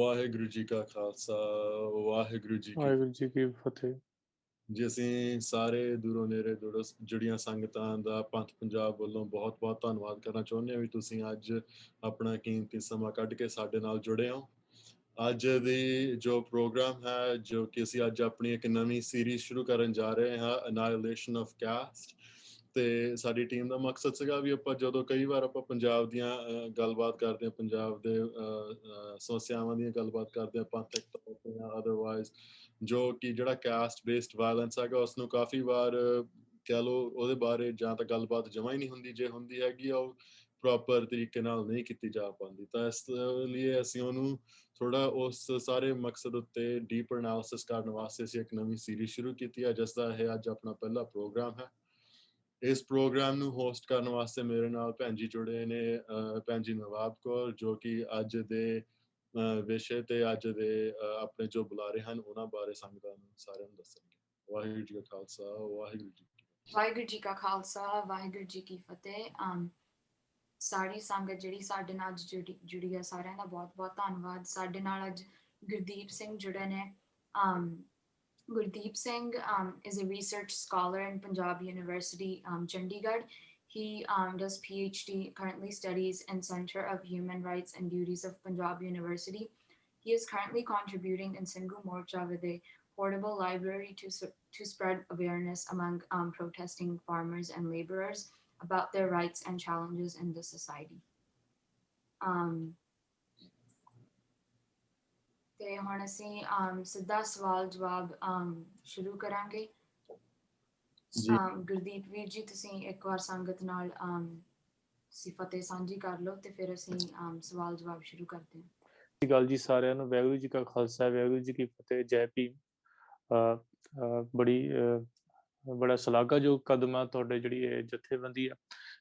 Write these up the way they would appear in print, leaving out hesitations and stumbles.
ਵਾਹਿਗੁਰੂ ਜੀ ਕਾ ਖਾਲਸਾ ਵਾਹਿਗੁਰੂ ਜੀ ਕੀ ਵਾਹਿਗੁਰੂ ਜੀ ਕੀ ਫਤਿਹ। ਜੀ। ਅਸੀਂ ਸਾਰੇ ਦੂਰੋਂ ਨੇੜੇ ਜੁੜੀਆਂ ਸੰਗਤਾਂ ਦਾ ਪੰਥ ਪੰਜਾਬ ਵੱਲੋਂ ਬਹੁਤ ਬਹੁਤ ਧੰਨਵਾਦ ਕਰਨਾ ਚਾਹੁੰਦੇ ਹਾਂ ਵੀ ਤੁਸੀਂ ਅੱਜ ਆਪਣਾ ਕੀਮਤੀ ਸਮਾਂ ਕੱਢ ਕੇ ਸਾਡੇ ਨਾਲ ਜੁੜੇ ਹੋ। ਅੱਜ ਦੀ ਜੋ ਪ੍ਰੋਗਰਾਮ ਹੈ, ਜੋ ਕਿ ਅਸੀਂ ਅੱਜ ਆਪਣੀ ਇੱਕ ਨਵੀਂ ਸੀਰੀਜ਼ ਸ਼ੁਰੂ ਕਰਨ ਜਾ ਰਹੇ ਹਾਂ, ਅਨਾਈਲੇਸ਼ਨ ਆਫ ਕਾਸਟ। ਤੇ ਸਾਡੀ ਟੀਮ ਦਾ ਮਕਸਦ ਸੀਗਾ ਵੀ ਆਪਾਂ ਜਦੋਂ ਕਈ ਵਾਰ ਆਪਾਂ ਪੰਜਾਬ ਦੀਆਂ ਗੱਲਬਾਤ ਕਰਦੇ ਹਾਂ, ਪੰਜਾਬ ਦੇ ਸਮੱਸਿਆਵਾਂ ਦੀਆਂ ਗੱਲਬਾਤ ਕਰਦੇ ਹਾਂ, ਪੰਥਕ ਤੌਰ ਤੇ ਜਾਂ ਅਦਰਵਾਈਜ਼ ਜੋ ਕਿ ਜਿਹੜਾ ਕਾਸਟ ਬੇਸਡ ਵਾਇਲੈਂਸ ਹੈਗਾ ਉਸ ਨੂੰ ਕਾਫੀ ਵਾਰ ਕਹਿ ਲਓ ਉਹਦੇ ਬਾਰੇ ਜਾਂ ਤਾਂ ਗੱਲਬਾਤ ਜਮਾ ਹੀ ਨਹੀਂ ਹੁੰਦੀ, ਜੇ ਹੁੰਦੀ ਹੈਗੀ ਆ ਉਹ ਪ੍ਰੋਪਰ ਤਰੀਕੇ ਨਾਲ ਨਹੀਂ ਕੀਤੀ ਜਾ ਪਾਉਂਦੀ। ਤਾਂ ਇਸ ਲਈ ਅਸੀਂ ਉਹਨੂੰ ਥੋੜਾ ਉਸ ਸਾਰੇ ਮਕਸਦ ਉੱਤੇ ਡੀਪ ਐਨਾਲਿਸਿਸ ਕਰਨ ਵਾਸਤੇ ਅਸੀਂ ਇੱਕ ਨਵੀਂ ਸੀਰੀਜ਼ ਸ਼ੁਰੂ ਕੀਤੀ ਹੈ, ਜਿਸ ਦਾ ਇਹ ਅੱਜ ਆਪਣਾ ਪਹਿਲਾ ਪ੍ਰੋਗਰਾਮ ਹੈ। ਇਸ ਪ੍ਰੋਗਰਾਮ ਨੂੰ ਹੋਸਟ ਕਰਨ ਵਾਸਤੇ ਮੇਰੇ ਨਾਲ ਭੈਣ ਜੀ ਜੁੜੇ ਨੇ, ਭੈਣ ਜੀ ਨਵਾਬ ਕੌਰ, ਜੋ ਕਿ ਅੱਜ ਦੇ ਵਿਸ਼ੇ ਤੇ ਅੱਜ ਦੇ ਆਪਣੇ ਜੋ ਬੁਲਾਰੇ ਹਨ ਉਹਨਾਂ ਬਾਰੇ ਸੰਗਤਾਂ ਨੂੰ ਸਾਰਿਆਂ ਨੂੰ ਦੱਸਣਗੇ। ਵਾਹਿਗੁਰੂ ਜੀ ਕਾ ਖਾਲਸਾ ਵਾਹਿਗੁਰੂ ਜੀ ਕੀ ਫਤਿਹ। ਵਾਹਿਗੁਰੂ ਜੀ ਕਾ ਖਾਲਸਾ ਵਾਹਿਗੁਰੂ ਜੀ ਕੀ ਫਤਿਹ। ਸਾਰੀ ਸੰਗਤ ਜਿਹੜੀ ਸਾਡੇ ਨਾਲ ਅੱਜ ਜੁੜੀ ਹੈ, ਸਾਰਿਆਂ ਦਾ ਬਹੁਤ ਬਹੁਤ ਧੰਨਵਾਦ। ਸਾਡੇ ਨਾਲ ਅੱਜ ਗੁਰਦੀਪ ਸਿੰਘ ਜੁੜੇ ਨੇ। Gurdeep Singh is a research scholar in Punjab University, Chandigarh. He does PhD, currently studies in Center of Human Rights and Duties of Punjab University. He is currently contributing in Singhu Morcha with a portable library to spread awareness among protesting farmers and laborers about their rights and challenges in the society. ਤੇ ਹੁਣ ਅਸੀਂ ਸਿੱਧਾ ਸਵਾਲ ਜਵਾਬ ਸ਼ੁਰੂ ਕਰਾਂਗੇ। ਗੁਰਦੀਪ ਵੀਰ ਜੀ, ਤੁਸੀਂ ਇੱਕ ਵਾਰ ਸੰਗਤ ਨਾਲ ਫਤਿਹ ਸਾਂਝੀ ਕਰ ਲਓ ਤੇ ਫਿਰ ਅਸੀਂ ਸਵਾਲ ਜਵਾਬ ਸ਼ੁਰੂ ਕਰਦੇ ਹਾਂ। ਸਤਿ ਸ਼੍ਰੀ ਅਕਾਲ ਜੀ ਸਾਰਿਆਂ ਨੂੰ। ਵਾਹਿਗੁਰੂ ਜੀ ਕਾ ਖਾਲਸਾ ਵਾਹਿਗੁਰੂ ਜੀ ਕੀ ਫਤਿਹ। ਜੈ ਭੀਮ। ਬੜਾ ਸ਼ਲਾਘਾਯੋਗ ਕਦਮ ਆ ਤੁਹਾਡੇ ਜਿਹੜੀ ਇਹ ਜਥੇਬੰਦੀ ਆ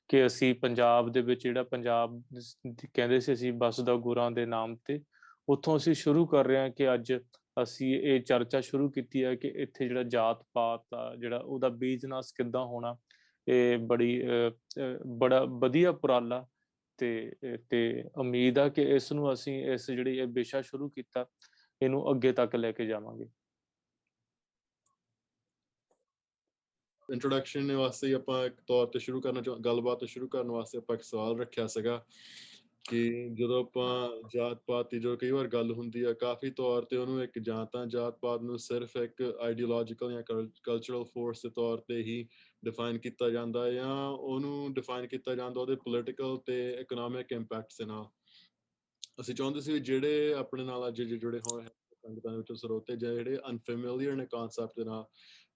ਕਿ ਅਸੀਂ ਪੰਜਾਬ ਦੇ ਵਿੱਚ ਜਿਹੜਾ ਪੰਜਾਬ ਕਹਿੰਦੇ ਸੀ ਅਸੀਂ ਬਸਦਾ ਗੁਰਾਂ ਦੇ ਨਾਮ ਤੇ, ਉੱਥੋਂ ਅਸੀਂ ਸ਼ੁਰੂ ਕਰ ਰਹੇ ਹਾਂ ਕਿ ਅੱਜ ਅਸੀਂ ਇਹ ਚਰਚਾ ਸ਼ੁਰੂ ਕੀਤੀ ਹੈ ਕਿ ਇੱਥੇ ਜਿਹੜਾ ਜਾਤ ਪਾਤ ਆ ਜਿਹੜਾ ਉਹਦਾ ਬੀਜਨਾਸ ਕਿੱਦਾਂ ਹੋਣਾ। ਇਹ ਬੜਾ ਵਧੀਆ ਉਪਰਾਲਾ ਤੇ ਉਮੀਦ ਆ ਕਿ ਇਸ ਨੂੰ ਅਸੀਂ ਇਸ ਜਿਹੜੀ ਇਹ ਵਿਸ਼ਾ ਸ਼ੁਰੂ ਕੀਤਾ ਇਹਨੂੰ ਅੱਗੇ ਤੱਕ ਲੈ ਕੇ ਜਾਵਾਂਗੇ। ਇੰਟਰੋਡਕਸ਼ਨ ਵਾਸਤੇ ਆਪਾਂ ਇੱਕ ਤੌਰ ਤੇ ਸ਼ੁਰੂ ਕਰਨਾ ਗੱਲਬਾਤ ਸ਼ੁਰੂ ਕਰਨ ਵਾਸਤੇ ਆਪਾਂ ਇੱਕ ਸਵਾਲ ਰੱਖਿਆ ਸੀਗਾ ਕਿ ਜਦੋਂ ਆਪਾਂ ਜਾਤ ਪਾਤ ਦੀ ਜੋ ਕਈ ਵਾਰ ਗੱਲ ਹੁੰਦੀ ਆ, ਕਾਫੀ ਤੌਰ ਤੇ ਉਹਨੂੰ ਇੱਕ ਜਾਂ ਤਾਂ ਜਾਤ ਪਾਤ ਨੂੰ ਸਿਰਫ ਇੱਕ ਆਈਡੀਓਲੋਜੀਕਲ ਜਾਂ ਕਲਚਰਲ ਫੋਰਸ ਦੇ ਤੌਰ ਤੇ ਹੀ ਡਿਫਾਈਨ ਕੀਤਾ ਜਾਂਦਾ, ਜਾਂ ਉਹਨੂੰ ਡਿਫਾਈਨ ਕੀਤਾ ਜਾਂਦਾ ਉਹਦੇ ਪੋਲੀਟੀਕਲ ਤੇ ਇਕਨੋਮਿਕ ਇੰਪੈਕਟਸ ਦੇ ਨਾਲ। ਅਸੀਂ ਚਾਹੁੰਦੇ ਸੀ ਵੀ ਜਿਹੜੇ ਆਪਣੇ ਨਾਲ ਅੱਜ ਜੁੜੇ ਹੋਏ ਸੰਗਤਾਂ ਵਿੱਚੋਂ ਸਰੋਤੇ ਜਿਹੜੇ ਅਨਫੈਮਿਲੀਅਰ ਨੇ ਕਾਨਸੈਪਟ ਦੇ ਨਾਲ,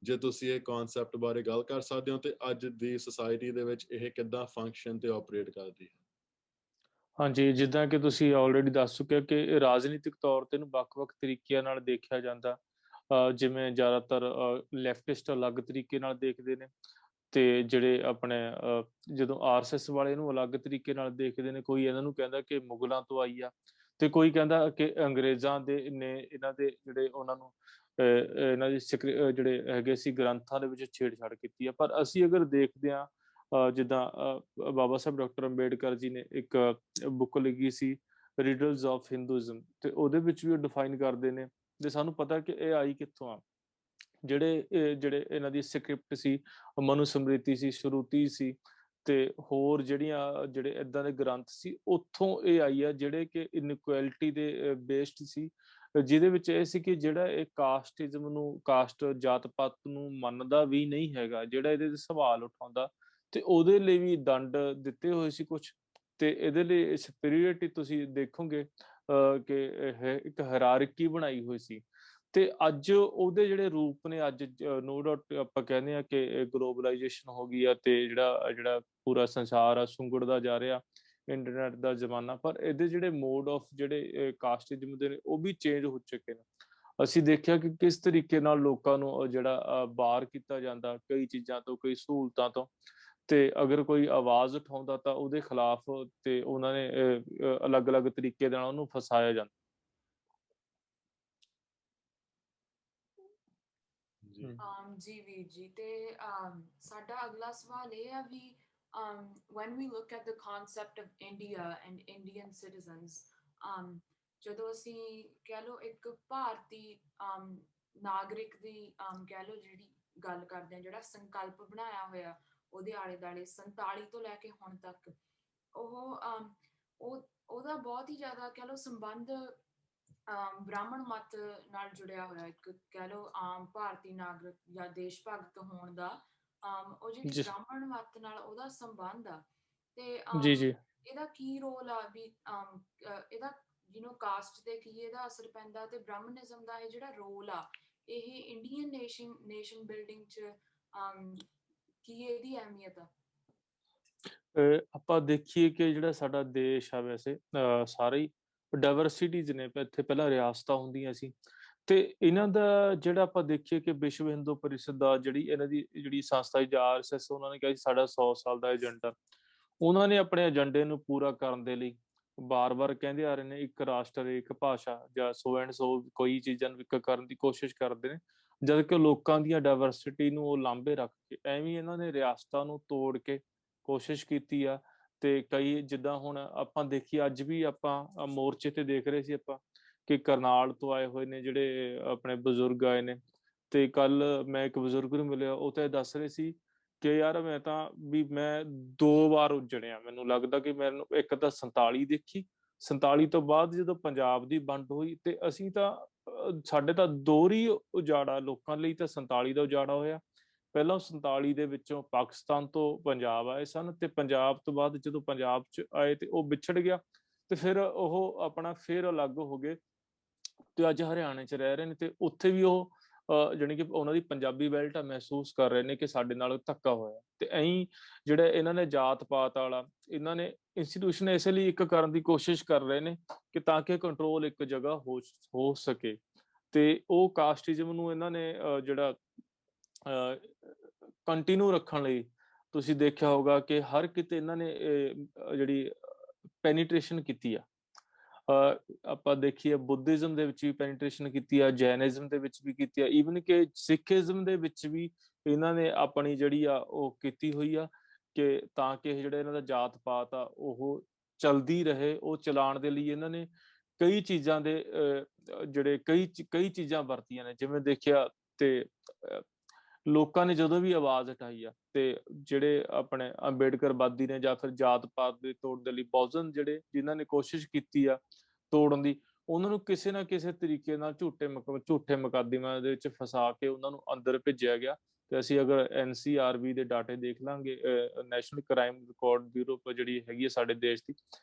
ਜੇ ਤੁਸੀਂ ਇਹ ਕਾਨਸੈਪਟ ਬਾਰੇ ਗੱਲ ਕਰ ਸਕਦੇ ਹੋ ਤੇ ਅੱਜ ਦੀ ਸੋਸਾਇਟੀ ਦੇ ਵਿੱਚ ਇਹ ਕਿੱਦਾਂ ਫੰਕਸ਼ਨ ਤੇ ਆਪਰੇਟ ਕਰਦੀ ਹੈ। ਹਾਂਜੀ, ਜਿੱਦਾਂ ਕਿ ਤੁਸੀਂ ਆਲਰੇਡੀ ਦੱਸ ਚੁੱਕੇ ਕਿ ਰਾਜਨੀਤਿਕ ਤੌਰ ਤੇ ਇਹਨੂੰ ਵੱਖ-ਵੱਖ ਤਰੀਕਿਆਂ ਨਾਲ ਦੇਖਿਆ ਜਾਂਦਾ। ਜਿਵੇਂ ਜ਼ਿਆਦਾਤਰ ਲੈਫਟਿਸਟ ਅਲੱਗ ਤਰੀਕੇ ਨਾਲ ਦੇਖਦੇ ਨੇ ਤੇ ਜਿਹੜੇ ਆਪਣੇ ਜਦੋਂ RSS ਵਾਲੇ ਇਹਨੂੰ ਅਲੱਗ ਤਰੀਕੇ ਨਾਲ ਦੇਖਦੇ ਨੇ। ਕੋਈ ਇਹਨਾਂ ਨੂੰ ਕਹਿੰਦਾ ਕਿ ਮੁਗਲਾਂ ਤੋਂ ਆਈ ਆ ਤੇ ਕੋਈ ਕਹਿੰਦਾ ਕਿ ਅੰਗਰੇਜ਼ਾਂ ਦੇ ਨੇ ਇਹਨਾਂ ਦੇ ਜਿਹੜੇ ਉਹਨਾਂ ਨੂੰ ਇਹਨਾਂ ਦੀ ਜਿਹੜੇ ਹੈਗੇ ਸੀ ਗ੍ਰੰਥਾਂ ਦੇ ਵਿੱਚ ਛੇੜਛਾੜ ਕੀਤੀ ਆ। ਪਰ ਅਸੀਂ ਅਗਰ ਦੇਖਦੇ ਹਾਂ ਜਿੱਦਾਂ ਬਾਬਾ ਸਾਹਿਬ ਡਾਕਟਰ ਅੰਬੇਡਕਰ ਜੀ ਨੇ ਇੱਕ ਬੁੱਕ ਲਿਖੀ ਸੀ ਰਿਡਲਸ ਆਫ ਹਿੰਦੂਇਜ਼ਮ, ਤੇ ਉਹਦੇ ਵਿੱਚ ਵੀ ਉਹ ਡਿਫਾਈਨ ਕਰਦੇ ਨੇ ਤੇ ਸਾਨੂੰ ਪਤਾ ਕਿ ਇਹ ਆਈ ਕਿੱਥੋਂ ਆ। ਜਿਹੜੇ ਇਹਨਾਂ ਦੀ ਸਕ੍ਰਿਪਟ ਸੀ, ਮਨੂ ਸਮ੍ਰਿਤੀ ਸੀ, ਸ਼ਰੂਤੀ ਸੀ ਤੇ ਹੋਰ ਜਿਹੜੇ ਏਦਾਂ ਦੇ ਗ੍ਰੰਥ ਸੀ, ਉੱਥੋਂ ਇਹ ਆਈ ਆ ਜਿਹੜੇ ਕਿ ਇਨਇਕੁਐਲਿਟੀ ਦੇ ਬੇਸਡ ਸੀ, ਜਿਹਦੇ ਵਿੱਚ ਇਹ ਸੀ ਕਿ ਜਿਹੜਾ ਇਹ ਕਾਸਟਿਜ਼ਮ ਨੂੰ, ਕਾਸਟ ਜਾਤ ਪਾਤ ਨੂੰ ਮੰਨਦਾ ਵੀ ਨਹੀਂ ਹੈਗਾ, ਜਿਹੜਾ ਇਹਦੇ ਤੇ ਸਵਾਲ ਉਠਾਉਂਦਾ ਤੇ ਉਹਦੇ ਲਈ ਵੀ ਦੰਡ ਦਿੱਤੇ ਹੋਏ ਸੀ ਕੁਛ। ਤੇ ਇਹਦੇ ਲਈ ਸੁਪੀਰੀਅਰਿਟੀ ਤੁਸੀਂ ਦੇਖੋਗੇ ਕਿ ਇੱਕ ਹਾਇਰਾਰਕੀ ਬਣਾਈ ਹੋਈ ਸੀ। ਤੇ ਅੱਜ ਉਹਦੇ ਜਿਹੜੇ ਰੂਪ ਨੇ, ਅੱਜ ਨੋ ਡਾਊਟ ਆਪਾਂ ਕਹਿੰਦੇ ਆ ਕਿ ਗਲੋਬਲਾਈਜੇਸ਼ਨ ਹੋ ਗਈ ਆ ਤੇ ਜਿਹੜਾ ਪੂਰਾ ਸੰਸਾਰ ਆ ਸੁੰਗੜਦਾ ਜਾ ਰਿਹਾ, ਇੰਟਰਨੈਟ ਦਾ ਜ਼ਮਾਨਾ। ਪਰ ਇਹਦੇ ਜਿਹੜੇ ਮੋਡ ਆਫ ਜਿਹੜੇ ਕਾਸਟਿਜ਼ਮ ਦੇ ਨੇ ਉਹ ਵੀ ਚੇਂਜ ਹੋ ਚੁੱਕੇ ਨੇ। ਅਸੀਂ ਦੇਖਿਆ ਕਿ ਕਿਸ ਤਰੀਕੇ ਨਾਲ ਲੋਕਾਂ ਨੂੰ ਜਿਹੜਾ ਬਾਹਰ ਕੀਤਾ ਜਾਂਦਾ ਕਈ ਚੀਜ਼ਾਂ ਤੋਂ, ਕਈ ਸਹੂਲਤਾਂ ਤੋਂ, ਤੇ ਅਗਰ ਕੋਈ ਆਵਾਜ਼ ਉਠਾਉਂਦਾ ਤਾਂ ਉਹਦੇ ਖਿਲਾਫ ਤੇ ਉਹਨਾਂ ਨੇ ਅਲੱਗ-ਅਲੱਗ ਤਰੀਕੇ ਦੇ ਨਾਲ ਉਹਨੂੰ ਫਸਾਇਆ ਜਾਂਦਾ। ਜੀ ਵੀਰ ਜੀ, ਤੇ ਸਾਡਾ ਅਗਲਾ ਸਵਾਲ ਇਹ ਆ ਵੀ when we look at the concept of India and Indian citizens, ਜਦੋਂ ਅਸੀਂ ਕਹਿ ਲਓ ਇੱਕ ਭਾਰਤੀ ਨਾਗਰਿਕ ਦੀ ਕਹਿ ਲਓ ਜਿਹੜੀ ਗੱਲ ਕਰਦੇ ਆ, ਜਿਹੜਾ ਸੰਕਲਪ ਬਣਾਇਆ ਹੋਇਆ ਉਹਦੇ ਆਲੇ ਦੁਆਲੇ 47 ਤੋਂ ਲੈ ਕੇ ਹੁਣ ਤੱਕ, ਉਹ ਉਹਦਾ ਬਹੁਤ ਹੀ ਜ਼ਿਆਦਾ ਕਹਿ ਲਓ ਸੰਬੰਧ ਬ੍ਰਾਹਮਣ ਮਤ ਨਾਲ ਜੁੜਿਆ ਹੋਇਆ, ਇੱਕ ਕਹਿ ਲਓ ਆਮ ਭਾਰਤੀ ਨਾਗਰਿਕ ਜਾਂ ਦੇਸ਼ ਭਗਤ ਹੋਣ ਦਾ ਉਹ ਜਿਹੜੀ ਜੀ ਬ੍ਰਾਹਮਣ ਮਤ ਨਾਲ ਉਹਦਾ ਸੰਬੰਧ ਆ। ਤੇ ਜੀ ਜੀ ਇਹਦਾ ਕੀ ਰੋਲ ਆ ਵੀ ਇਹਦਾ ਕਾਸਟ ਤੇ ਕੀ ਇਹਦਾ ਅਸਰ ਪੈਂਦਾ, ਤੇ ਬ੍ਰਾਹਮਣਿਜ਼ਮ ਦਾ ਇਹ ਜਿਹੜਾ ਰੋਲ ਆ ਇਹ ਇੰਡੀਅਨ ਨੇਸ਼ਨ ਬਿਲਡਿੰਗ ਚ ਕੀ ਇਹਦੀ ਅਹਿਮੀਅਤ ਆ? ਆਪਾਂ ਦੇਖੀਏ ਕਿ ਜਿਹੜਾ ਸਾਡਾ ਦੇਸ਼ ਆ, ਵੈਸੇ ਸਾਰੇ ਹੀ ਡਾਇਵਰਸਿਟੀਜ਼ ਨੇ। ਇੱਥੇ ਪਹਿਲਾਂ ਰਿਆਸਤਾਂ ਹੁੰਦੀਆਂ ਸੀ, ਤੇ ਇਹਨਾਂ ਦਾ ਜਿਹੜਾ ਆਪਾਂ ਦੇਖੀਏ ਕਿ ਵਿਸ਼ਵ ਹਿੰਦੂ ਪਰਿਸ਼ਦ ਦਾ ਜਿਹੜੀ ਇਹਨਾਂ ਦੀ ਜਿਹੜੀ ਸੰਸਥਾ RSS, ਉਹਨਾਂ ਨੇ ਕਿਹਾ ਸੀ ਸਾਡਾ 100 ਸਾਲ ਦਾ ਏਜੰਡਾ। ਉਹਨਾਂ ਨੇ ਆਪਣੇ ਏਜੰਡੇ ਨੂੰ ਪੂਰਾ ਕਰਨ ਦੇ ਲਈ ਬਾਰ-ਬਾਰ ਕਹਿੰਦੇ ਆ ਰਹੇ ਨੇ ਇੱਕ ਰਾਸ਼ਟਰ ਇੱਕ ਭਾਸ਼ਾ, ਜਾਂ ਸੋ ਐਂਡ ਸੋ ਕੋਈ ਚੀਜ਼ਾਂ ਨੂੰ ਇੱਕ ਕਰਨ ਦੀ ਕੋਸ਼ਿਸ਼ ਕਰਦੇ ਨੇ, ਜਦ ਕਿ ਲੋਕਾਂ ਦੀਆਂ ਡਾਇਵਰਸਿਟੀ ਨੂੰ ਉਹ ਲਾਂਭੇ ਰੱਖ ਕੇ ਐਵੇਂ ਇਹਨਾਂ ਨੇ ਰਿਆਸਤਾਂ ਨੂੰ ਤੋੜ ਕੇ ਕੋਸ਼ਿਸ਼ ਕੀਤੀ ਆ। ਤੇ ਕਈ ਜਿੱਦਾਂ ਹੁਣ ਆਪਾਂ ਦੇਖੀਏ, ਅੱਜ ਵੀ ਆਪਾਂ ਮੋਰਚੇ ਤੇ ਦੇਖ ਰਹੇ ਸੀ ਆਪਾਂ ਕਿ ਕਰਨਾਲ ਤੋਂ ਆਏ ਹੋਏ ਨੇ ਜਿਹੜੇ ਆਪਣੇ ਬਜ਼ੁਰਗ ਆਏ ਨੇ। ਤੇ ਕੱਲ ਮੈਂ ਇੱਕ ਬਜ਼ੁਰਗ ਨੂੰ ਮਿਲਿਆ, ਉਹ ਤਾਂ ਇਹ ਦੱਸ ਰਹੇ ਸੀ ਕਿ ਯਾਰ ਮੈਂ 2 ਵਾਰ ਉੱਜੜਿਆ। ਮੈਨੂੰ ਲੱਗਦਾ ਕਿ ਮੈਨੂੰ ਇੱਕ ਤਾਂ 47 ਦੇਖੀ, 47 ਤੋਂ ਬਾਅਦ ਜਦੋਂ ਪੰਜਾਬ ਦੀ ਵੰਡ ਹੋਈ, ਤੇ ਅਸੀਂ ਤਾਂ ਸਾਡੇ ਤਾਂ ਦੋਹਰੀ ਉਜਾੜਾ, ਲੋਕਾਂ ਲਈ ਤਾਂ 47 ਦਾ ਉਜਾੜਾ ਹੋਇਆ। ਪਹਿਲਾਂ 47 ਦੇ ਵਿੱਚੋਂ ਪਾਕਿਸਤਾਨ ਤੋਂ ਪੰਜਾਬ ਆਏ ਸਨ, ਤੇ ਪੰਜਾਬ ਤੋਂ ਬਾਅਦ ਜਦੋਂ ਪੰਜਾਬ 'ਚ ਆਏ ਤੇ ਉਹ ਵਿਛੜ ਗਿਆ, ਤੇ ਫਿਰ ਉਹ ਆਪਣਾ ਫਿਰ ਅਲੱਗ ਹੋ ਗਏ, ਤੇ ਅੱਜ ਹਰਿਆਣੇ 'ਚ ਰਹਿ ਰਹੇ ਨੇ। ਤੇ ਉੱਥੇ ਵੀ ਉਹ ਜਾਣੀ ਕਿ ਉਹਨਾਂ ਦੀ ਪੰਜਾਬੀ ਬੈਲਟ ਆ ਮਹਿਸੂਸ ਕਰ ਰਹੇ ਨੇ ਕਿ ਸਾਡੇ ਨਾਲ ਧੱਕਾ ਹੋਇਆ। ਤੇ ਐਂ ਜਿਹੜਾ ਇਹਨਾਂ ਨੇ ਜਾਤ ਪਾਤ ਵਾਲਾ, ਇਹਨਾਂ ਨੇ ਇੰਸਟੀਟਿਊਸ਼ਨ ਇਸੇ ਲਈ ਇੱਕ ਕਰਨ ਦੀ ਕੋਸ਼ਿਸ਼ ਕਰ ਰਹੇ ਨੇ ਕਿ ਤਾਂ ਕਿ ਕੰਟਰੋਲ ਇੱਕ ਜਗ੍ਹਾ ਹੋ ਸਕੇ। ਤੇ ਉਹ ਕਾਸਟਿਜ਼ਮ ਨੂੰ ਇਹਨਾਂ ਨੇ ਜਿਹੜਾ ਕੰਟੀਨਿਊ ਰੱਖਣ ਲਈ, ਤੁਸੀਂ ਦੇਖਿਆ ਹੋਊਗਾ ਕਿ ਹਰ ਕਿਤੇ ਇਹਨਾਂ ਨੇ ਜਿਹੜੀ ਪੈਨੀਟ੍ਰੇਸ਼ਨ ਕੀਤੀ ਆ। ਆਪਾਂ ਦੇਖੀਏ ਬੁੱਧਿਜ਼ਮ ਦੇ ਵਿੱਚ ਵੀ ਪੈਨੀਟ੍ਰੇਸ਼ਨ ਕੀਤੀ ਆ, ਜੈਨਿਜ਼ਮ ਦੇ ਵਿੱਚ ਵੀ ਕੀਤੀ ਆ, ਈਵਨ ਕਿ ਸਿੱਖਿਜ਼ਮ ਦੇ ਵਿੱਚ ਵੀ ਇਹਨਾਂ ਨੇ ਆਪਣੀ ਜਿਹੜੀ ਆ ਉਹ ਕੀਤੀ ਹੋਈ ਆ, ਕਿ ਤਾਂ ਕਿ ਜਿਹੜਾ ਇਹਨਾਂ ਦਾ ਜਾਤ ਪਾਤ ਆ ਉਹ ਚਲਦੀ ਰਹੇ। ਉਹ ਚਲਾਉਣ ਦੇ ਲਈ ਇਹਨਾਂ ਨੇ ਕਈ ਚੀਜ਼ਾਂ ਦੇ ਜਿਹੜੇ ਕਈ ਚੀਜ਼ਾਂ ਵਰਤੀਆਂ ਨੇ। ਜਿਵੇਂ ਦੇਖਿਆ ਤੇ ਲੋਕਾਂ ਨੇ ਜਦੋਂ ਵੀ ਆਵਾਜ਼ ਉਠਾਈ ਆ, ਤੇ ਜਿਹੜੇ ਆਪਣੇ ਅੰਬੇਡਕਰਵਾਦੀ ਨੇ ਜਾਂ ਫਿਰ ਜਾਤ ਪਾਤ ਦੇ ਤੋੜ ਦੇ ਲਈ ਬਹੁਜਨ ਜਿਹੜੇ ਜਿਨ੍ਹਾਂ ਨੇ ਕੋਸ਼ਿਸ਼ ਕੀਤੀ ਆ ਤੋੜਨ ਦੀ, ਉਹਨਾਂ ਨੂੰ ਕਿਸੇ ਨਾ ਕਿਸੇ ਤਰੀਕੇ ਨਾਲ ਝੂਠੇ ਮੁਕੱਦਮਿਆਂ ਦੇ ਵਿੱਚ ਫਸਾ ਕੇ ਉਹਨਾਂ ਨੂੰ ਅੰਦਰ ਭੇਜਿਆ ਗਿਆ। ਤੇ ਅਸੀਂ ਅਗਰ NCRB ਦੇ ਡਾਟੇ ਦੇਖ ਲਾਂਗੇ, ਨੈਸ਼ਨਲ ਕ੍ਰਾਈਮ ਰਿਕਾਰਡ ਬਿਊਰੋ ਜਿਹੜੀ ਹੈਗੀ ਹੈ ਸਾਡੇ ਦੇਸ਼ ਦੀ,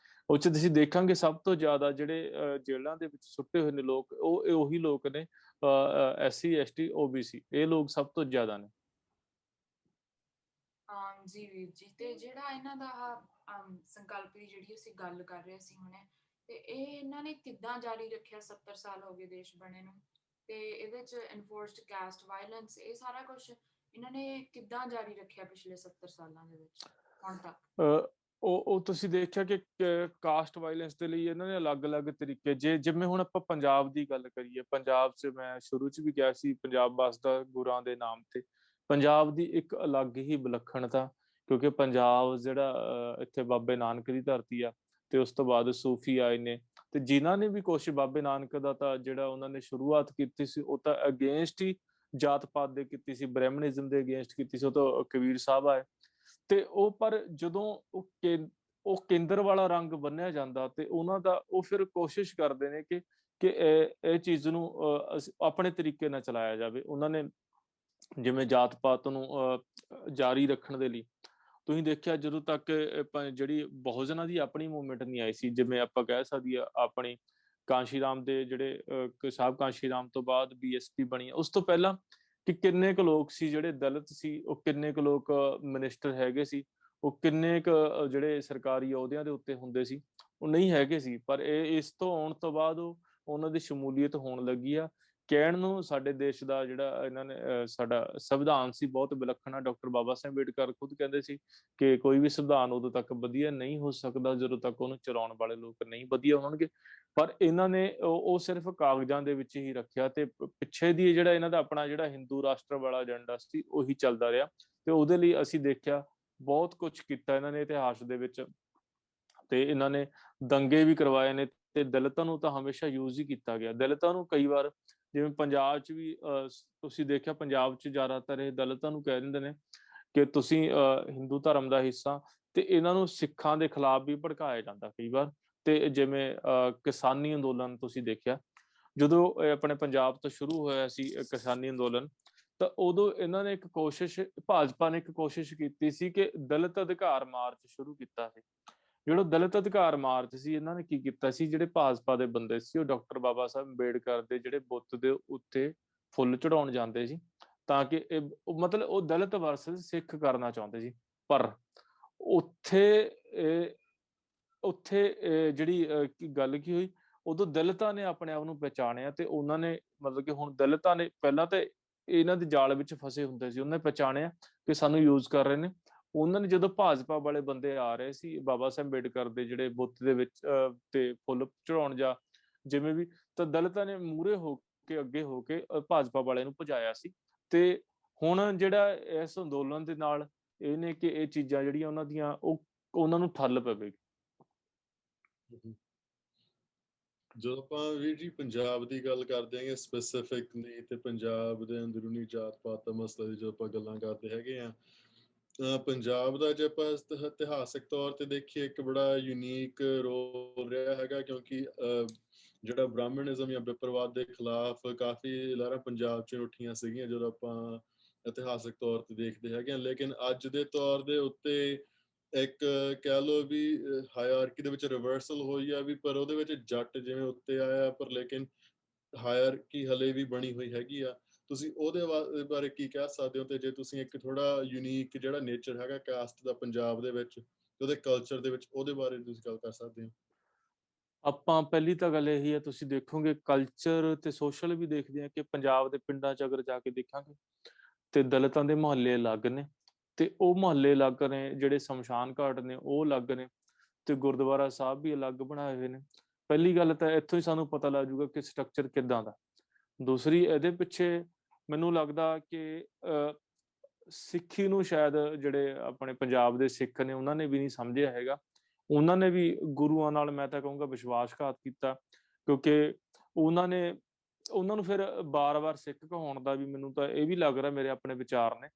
ਉਹ 'ਚ ਤੁਸੀਂ ਦੇਖਾਂਗੇ ਸਭ ਤੋਂ ਜ਼ਿਆਦਾ ਜਿਹੜੇ ਜੇਲ੍ਹਾਂ ਦੇ ਵਿੱਚ ਸੁੱਟੇ ਹੋਏ ਨੇ ਲੋਕ, ਉਹ ਉਹੀ ਲੋਕ ਨੇ SC ST OBC, ਇਹ ਲੋਕ ਸਭ ਤੋਂ ਜ਼ਿਆਦਾ ਨੇ। ਜੀ ਵੀਰ ਜੀ, ਤੇ ਜਿਹੜਾ ਇਹਨਾਂ ਦਾ ਸੰਕਲਪ ਦੀ ਜਿਹੜੀ ਅਸੀਂ ਗੱਲ ਕਰ ਰਹੇ ਸੀ ਹੁਣੇ, ਤੇ ਇਹ ਇਹਨਾਂ ਨੇ ਕਿੱਦਾਂ ਜਾਰੀ ਰੱਖਿਆ? 70 ਸਾਲ ਹੋ ਗਏ ਦੇਸ਼ ਬਣੇ ਨੂੰ, ਤੇ ਇਹਦੇ ਚ ਐਨਫੋਰਸਡ ਕਾਸਟ ਵਾਇਲੈਂਸ, ਇਹ ਸਾਰਾ ਕੁਝ ਇਹਨਾਂ ਨੇ ਕਿੱਦਾਂ ਜਾਰੀ ਰੱਖਿਆ ਪਿਛਲੇ 70 ਸਾਲਾਂ ਦੇ ਵਿੱਚ ਹੁਣ ਤੱਕ? ਉਹ ਤੁਸੀਂ ਦੇਖਿਆ ਕਿ ਕਾਸਟ ਵਾਇਲੈਂਸ ਦੇ ਲਈ ਇਹਨਾਂ ਨੇ ਅਲੱਗ-ਅਲੱਗ ਤਰੀਕੇ, ਜਿਵੇਂ ਹੁਣ ਆਪਾਂ ਪੰਜਾਬ ਦੀ ਗੱਲ ਕਰੀਏ, ਪੰਜਾਬ 'ਚ ਮੈਂ ਸ਼ੁਰੂ 'ਚ ਵੀ ਕਿਹਾ ਸੀ ਪੰਜਾਬ ਵੱਸਦਾ ਗੁਰਾਂ ਦੇ ਨਾਮ ਤੇ। ਪੰਜਾਬ ਦੀ ਇੱਕ ਅਲੱਗ ਹੀ ਵਿਲੱਖਣਤਾ, ਕਿਉਂਕਿ ਪੰਜਾਬ ਜਿਹੜਾ ਇੱਥੇ ਬਾਬੇ ਨਾਨਕ ਦੀ ਧਰਤੀ ਆ, ਤੇ ਉਸ ਤੋਂ ਬਾਅਦ ਸੂਫੀ ਆਏ ਨੇ, ਤੇ ਜਿਨ੍ਹਾਂ ਨੇ ਵੀ ਕੁਛ ਬਾਬੇ ਨਾਨਕ ਦਾ ਤਾਂ ਜਿਹੜਾ ਉਹਨਾਂ ਨੇ ਸ਼ੁਰੂਆਤ ਕੀਤੀ ਸੀ ਉਹ ਤਾਂ ਅਗੇਂਸਟ ਹੀ ਜਾਤ ਪਾਤ ਦੇ ਕੀਤੀ ਸੀ, ਬ੍ਰਾਹਮਣਿਜ਼ਮ ਦੇ ਅਗੇਂਸਟ ਕੀਤੀ ਸੀ। ਉਹ ਤਾਂ ਕਬੀਰ ਸਾਹਿਬ ਆਏ, ਤੇ ਉਹ ਪਰ ਜਦੋਂ ਉਹ ਕੇਂਦਰ ਵਾਲਾ ਰੰਗ ਬੰਨਿਆ ਜਾਂਦਾ, ਤੇ ਉਹਨਾਂ ਦਾ ਉਹ ਫਿਰ ਕੋਸ਼ਿਸ਼ ਕਰਦੇ ਨੇ ਕਿ ਇਹ ਚੀਜ਼ ਨੂੰ ਆਪਣੇ ਤਰੀਕੇ ਨਾਲ ਚਲਾਇਆ ਜਾਵੇ। ਉਹਨਾਂ ਨੇ ਜਿਵੇਂ ਜਾਤ ਪਾਤ ਨੂੰ ਜਾਰੀ ਰੱਖਣ ਦੇ ਲਈ, ਤੁਸੀਂ ਦੇਖਿਆ ਜਦੋਂ ਤੱਕ ਜਿਹੜੀ ਬਹੁਜਨਾਂ ਦੀ ਆਪਣੀ ਮੂਵਮੈਂਟ ਨਹੀਂ ਆਈ ਸੀ, ਜਿਵੇਂ ਆਪਾਂ ਕਹਿ ਸਕਦੀ ਆ ਆਪਣੀ ਕਾਂਸ਼ੀ ਰਾਮ ਦੇ ਜਿਹੜੇ ਸਾਹਿਬ ਕਾਂਸ਼ੀ ਰਾਮ ਤੋਂ ਬਾਅਦ BSP ਬਣੀ, ਉਸ ਤੋਂ ਪਹਿਲਾਂ ਕਿ ਕਿੰਨੇ ਕੁ ਲੋਕ ਸੀ ਜਿਹੜੇ ਦਲਿਤ ਸੀ, ਉਹ ਕਿੰਨੇ ਕੁ ਲੋਕ ਮਿਨਿਸਟਰ ਹੈਗੇ ਸੀ, ਉਹ ਕਿੰਨੇ ਕੁ ਜਿਹੜੇ ਸਰਕਾਰੀ ਅਹੁਦਿਆਂ ਦੇ ਉੱਤੇ ਹੁੰਦੇ ਸੀ, ਉਹ ਨਹੀਂ ਹੈਗੇ ਸੀ। ਪਰ ਇਸ ਤੋਂ ਆਉਣ ਤੋਂ ਬਾਅਦ ਉਹਨਾਂ ਦੀ ਸ਼ਮੂਲੀਅਤ ਹੋਣ ਲੱਗੀ ਆ। ਕਹਿਣ ਨੂੰ ਸਾਡੇ ਦੇਸ਼ ਦਾ ਜਿਹੜਾ ਇਹਨਾਂ ਨੇ ਸਾਡਾ ਸੰਵਿਧਾਨ ਸੀ ਬਹੁਤ ਵਿਲੱਖਣ ਆ। ਡਾਕਟਰ ਬਾਬਾ ਸਾਹਿਬ ਅੰਬੇਡਕਰ ਖੁਦ ਕਹਿੰਦੇ ਸੀ ਕਿ ਕੋਈ ਵੀ ਸੰਵਿਧਾਨ ਉਦੋਂ ਤੱਕ ਵਧੀਆ ਨਹੀਂ ਹੋ ਸਕਦਾ ਜਦੋਂ ਤੱਕ ਉਹਨੂੰ ਚਲਾਉਣ ਵਾਲੇ ਲੋਕ ਨਹੀਂ ਵਧੀਆ ਹੋਣਗੇ। ਪਰ ਇਹਨਾਂ ਨੇ ਉਹ ਸਿਰਫ ਕਾਗਜ਼ਾਂ ਦੇ ਵਿੱਚ ਹੀ ਰੱਖਿਆ, ਤੇ ਪਿੱਛੇ ਦੀ ਜਿਹੜਾ ਇਹਨਾਂ ਦਾ ਆਪਣਾ ਜਿਹੜਾ ਹਿੰਦੂ ਰਾਸ਼ਟਰ ਵਾਲਾ ਏਜੰਡਾ ਸੀ ਉਹੀ ਚੱਲਦਾ ਰਿਹਾ। ਤੇ ਉਹਦੇ ਲਈ ਅਸੀਂ ਦੇਖਿਆ ਬਹੁਤ ਕੁਛ ਕੀਤਾ ਇਹਨਾਂ ਨੇ ਇਤਿਹਾਸ ਦੇ ਵਿੱਚ, ਤੇ ਇਹਨਾਂ ਨੇ ਦੰਗੇ ਵੀ ਕਰਵਾਏ ਨੇ। ਤੇ ਦਲਿਤਾਂ ਨੂੰ ਤਾਂ ਹਮੇਸ਼ਾ ਯੂਜ਼ ਹੀ ਕੀਤਾ ਗਿਆ। ਦਲਿਤਾਂ ਨੂੰ ਕਈ ਵਾਰ, ਜਿਵੇਂ ਪੰਜਾਬ 'ਚ ਵੀ ਤੁਸੀਂ ਦੇਖਿਆ, ਪੰਜਾਬ 'ਚ ਜ਼ਿਆਦਾਤਰ ਇਹ ਦਲਿਤਾਂ ਨੂੰ ਕਹਿ ਦਿੰਦੇ ਨੇ ਕਿ ਤੁਸੀਂ ਹਿੰਦੂ ਧਰਮ ਦਾ ਹਿੱਸਾ, ਤੇ ਇਹਨਾਂ ਨੂੰ ਸਿੱਖਾਂ ਦੇ ਖਿਲਾਫ ਵੀ ਭੜਕਾਇਆ ਜਾਂਦਾ ਕਈ ਵਾਰ। ਤੇ ਜਿਵੇਂ ਕਿਸਾਨੀ ਅੰਦੋਲਨ ਤੁਸੀਂ ਦੇਖਿਆ, ਜਦੋਂ ਇਹ ਆਪਣੇ ਪੰਜਾਬ ਤੋਂ ਸ਼ੁਰੂ ਹੋਇਆ ਸੀ ਕਿਸਾਨੀ ਅੰਦੋਲਨ, ਤਾਂ ਉਦੋਂ ਇਹਨਾਂ ਨੇ ਇੱਕ ਕੋਸ਼ਿਸ਼, ਭਾਜਪਾ ਨੇ ਇੱਕ ਕੋਸ਼ਿਸ਼ ਕੀਤੀ ਸੀ ਕਿ ਦਲਿਤ ਅਧਿਕਾਰ ਮਾਰਚ ਸ਼ੁਰੂ ਕੀਤਾ ਸੀ। ਜਿਹੜਾ ਦਲਿਤ ਅਧਿਕਾਰ ਮਾਰਚ ਸੀ, ਇਹਨਾਂ ਨੇ ਕੀ ਕੀਤਾ ਸੀ, ਜਿਹੜੇ ਭਾਜਪਾ ਦੇ ਬੰਦੇ ਸੀ ਉਹ ਡਾਕਟਰ ਬਾਬਾ ਸਾਹਿਬ ਅੰਬੇਡਕਰ ਦੇ ਜਿਹੜੇ ਬੁੱਤ ਦੇ ਉੱਤੇ ਫੁੱਲ ਚੜਾਉਣ ਜਾਂਦੇ ਸੀ, ਤਾਂ ਕਿ ਮਤਲਬ ਉਹ ਦਲਿਤ ਵਰਸਸ ਸਿੱਖ ਕਰਨਾ ਚਾਹੁੰਦੇ ਸੀ। ਪਰ ਉੱਥੇ ਜਿਹੜੀ ਗੱਲ ਕੀ ਹੋਈ, ਉਦੋਂ ਦਲਿਤਾਂ ਨੇ ਆਪਣੇ ਆਪ ਨੂੰ ਪਹਿਚਾਣਿਆ, ਤੇ ਉਹਨਾਂ ਨੇ ਮਤਲਬ ਕਿ ਹੁਣ ਦਲਿਤਾਂ ਨੇ, ਪਹਿਲਾਂ ਤਾਂ ਇਹਨਾਂ ਦੇ ਜਾਲ ਵਿੱਚ ਫਸੇ ਹੁੰਦੇ ਸੀ, ਉਹਨਾਂ ਨੇ ਪਹਿਚਾਣਿਆ ਕਿ ਸਾਨੂੰ ਯੂਜ਼ ਕਰ ਰਹੇ ਨੇ। ਉਹਨਾਂ ਨੇ ਜਦੋਂ ਭਾਜਪਾ ਵਾਲੇ ਬੰਦੇ ਆ ਰਹੇ ਸੀ ਬਾਬਾ ਸਾਹਿਬ ਅੰਬੇਡਕਰ ਦੇ ਜਿਹੜੇ ਬੁੱਤ ਦੇ ਵਿੱਚ ਤੇ ਫੁੱਲ ਚੜਾਉਣ ਜਾਂ ਜਿਵੇਂ ਵੀ, ਤਾਂ ਦਲਿਤਾਂ ਨੇ ਮੂਹਰੇ ਹੋ ਕੇ, ਅੱਗੇ ਹੋ ਕੇ ਭਾਜਪਾ ਵਾਲਿਆਂ ਨੂੰ ਭਜਾਇਆ ਸੀ। ਤੇ ਹੁਣ ਜਿਹੜਾ ਇਸ ਅੰਦੋਲਨ ਦੇ ਨਾਲ ਇਹ ਨੇ ਕਿ ਇਹ ਚੀਜ਼ਾਂ ਜਿਹੜੀਆਂ ਉਹਨਾਂ ਦੀਆਂ, ਉਹ ਉਹਨਾਂ ਨੂੰ ਠੱਲ ਪਵੇਗੀ। ਜਦੋਂ ਆਪਾਂ ਵੀਰ ਜੀ ਪੰਜਾਬ ਦੀ ਗੱਲ ਕਰਦੇ ਹੈਗੇ ਸਪੈਸੀਫਿਕਲੀ, ਤੇ ਪੰਜਾਬ ਦੇ ਅੰਦਰੂਨੀ ਜਾਤ ਪਾਤ ਦਾ ਮਸਲਾ ਦੀ ਜਦੋਂ ਆਪਾਂ ਗੱਲਾਂ ਕਰਦੇ ਹੈਗੇ ਆ, ਪੰਜਾਬ ਦਾ ਜੇ ਆਪਾਂ ਇਤਿਹਾਸਕ ਤੌਰ ਤੇ ਦੇਖੀਏ, ਇੱਕ ਬੜਾ ਯੂਨੀਕ ਰੋਲ ਰਿਹਾ ਹੈਗਾ, ਕਿਉਂਕਿ ਜਿਹੜਾ ਬ੍ਰਾਹਮਣਿਜ਼ਮ ਜਾਂ ਵਿਪਰਵਾਦ ਦੇ ਖਿਲਾਫ ਕਾਫੀ ਲਹਿਰਾਂ ਪੰਜਾਬ 'ਚ ਉੱਠੀਆਂ ਸੀਗੀਆਂ, ਜਦੋਂ ਆਪਾਂ ਇਤਿਹਾਸਕ ਤੌਰ ਤੇ ਦੇਖਦੇ ਹੈਗੇ ਆ। ਲੇਕਿਨ ਅੱਜ ਦੇ ਤੌਰ ਦੇ ਉੱਤੇ ਇੱਕ ਕਹਿ ਲਓ ਵੀ ਹਾਇਰਾਰਕੀ ਦੇ ਵਿੱਚ ਰਿਵਰਸਲ ਹੋਈ ਆ ਵੀ, ਪਰ ਉਹਦੇ ਵਿੱਚ ਜੱਟ ਜਿਵੇਂ ਉੱਤੇ ਆਇਆ, ਪਰ ਲੇਕਿਨ ਹਾਇਰਾਰਕੀ ਹਲੇ ਵੀ ਬਣੀ ਹੋਈ ਹੈਗੀ ਆ। ਤੁਸੀਂ ਉਹਦੇ ਬਾਰੇ ਕੀ ਕਹਿ ਸਕਦੇ ਹੋ? ਤੇ ਜੇ ਤੁਸੀਂ ਇੱਕ ਥੋੜਾ ਯੂਨੀਕ ਜਿਹੜਾ ਨੇਚਰ ਹੈਗਾ ਕਾਸਟ ਦਾ ਪੰਜਾਬ ਦੇ ਵਿੱਚ, ਉਹਦੇ ਕਲਚਰ ਦੇ ਵਿੱਚ, ਉਹਦੇ ਬਾਰੇ ਤੁਸੀਂ ਗੱਲ ਕਰ ਸਕਦੇ ਹੋ? ਆਪਾਂ ਪਹਿਲੀ ਤਾਂ ਗੱਲ ਇਹੀ ਹੈ, ਤੁਸੀਂ ਦੇਖੋਗੇ ਕਲਚਰ ਤੇ ਸੋਸ਼ਲ ਵੀ ਦੇਖਦੇ ਆ ਕਿ ਪੰਜਾਬ ਦੇ ਪਿੰਡਾਂ 'ਚ ਅਗਰ ਜਾ ਕੇ ਦੇਖਾਂਗੇ ਤੇ ਦਲਿਤਾਂ ਦੇ ਮੁਹੱਲੇ ਅਲੱਗ ਨੇ, ਤੇ ਉਹ ਮੁਹੱਲੇ ਅਲੱਗ ਨੇ, ਜਿਹੜੇ ਸ਼ਮਸ਼ਾਨ ਘਾਟ ਨੇ ਉਹ ਅਲੱਗ ਨੇ, ਤੇ ਗੁਰਦੁਆਰਾ ਸਾਹਿਬ ਵੀ ਅਲੱਗ ਬਣਾਏ ਹੋਏ ਨੇ। ਪਹਿਲੀ ਗੱਲ ਤਾਂ ਇੱਥੋਂ ਹੀ ਸਾਨੂੰ ਪਤਾ ਲੱਗ ਜਾਊਗਾ ਕਿ ਸਟਰਕਚਰ ਕਿੱਦਾਂ ਦਾ। ਦੂਸਰੀ, ਇਹਦੇ ਪਿੱਛੇ ਮੈਨੂੰ ਲੱਗਦਾ ਕਿ ਸਿੱਖੀ ਨੂੰ ਸ਼ਾਇਦ ਜਿਹੜੇ ਆਪਣੇ ਪੰਜਾਬ ਦੇ ਸਿੱਖ ਨੇ ਉਹਨਾਂ ਨੇ ਵੀ ਨਹੀਂ ਸਮਝਿਆ ਹੈਗਾ। ਉਹਨਾਂ ਨੇ ਵੀ ਗੁਰੂਆਂ ਨਾਲ, ਮੈਂ ਤਾਂ ਕਹੂੰਗਾ, ਵਿਸ਼ਵਾਸਘਾਤ ਕੀਤਾ, ਕਿਉਂਕਿ ਉਹਨਾਂ ਨੂੰ ਫਿਰ ਬਾਰ-ਬਾਰ ਸਿੱਖ ਕਹਾਉਣ ਦਾ ਵੀ, ਮੈਨੂੰ ਤਾਂ ਇਹ ਵੀ ਲੱਗ ਰਿਹਾ, ਮੇਰੇ ਆਪਣੇ ਵਿਚਾਰ ਨੇ,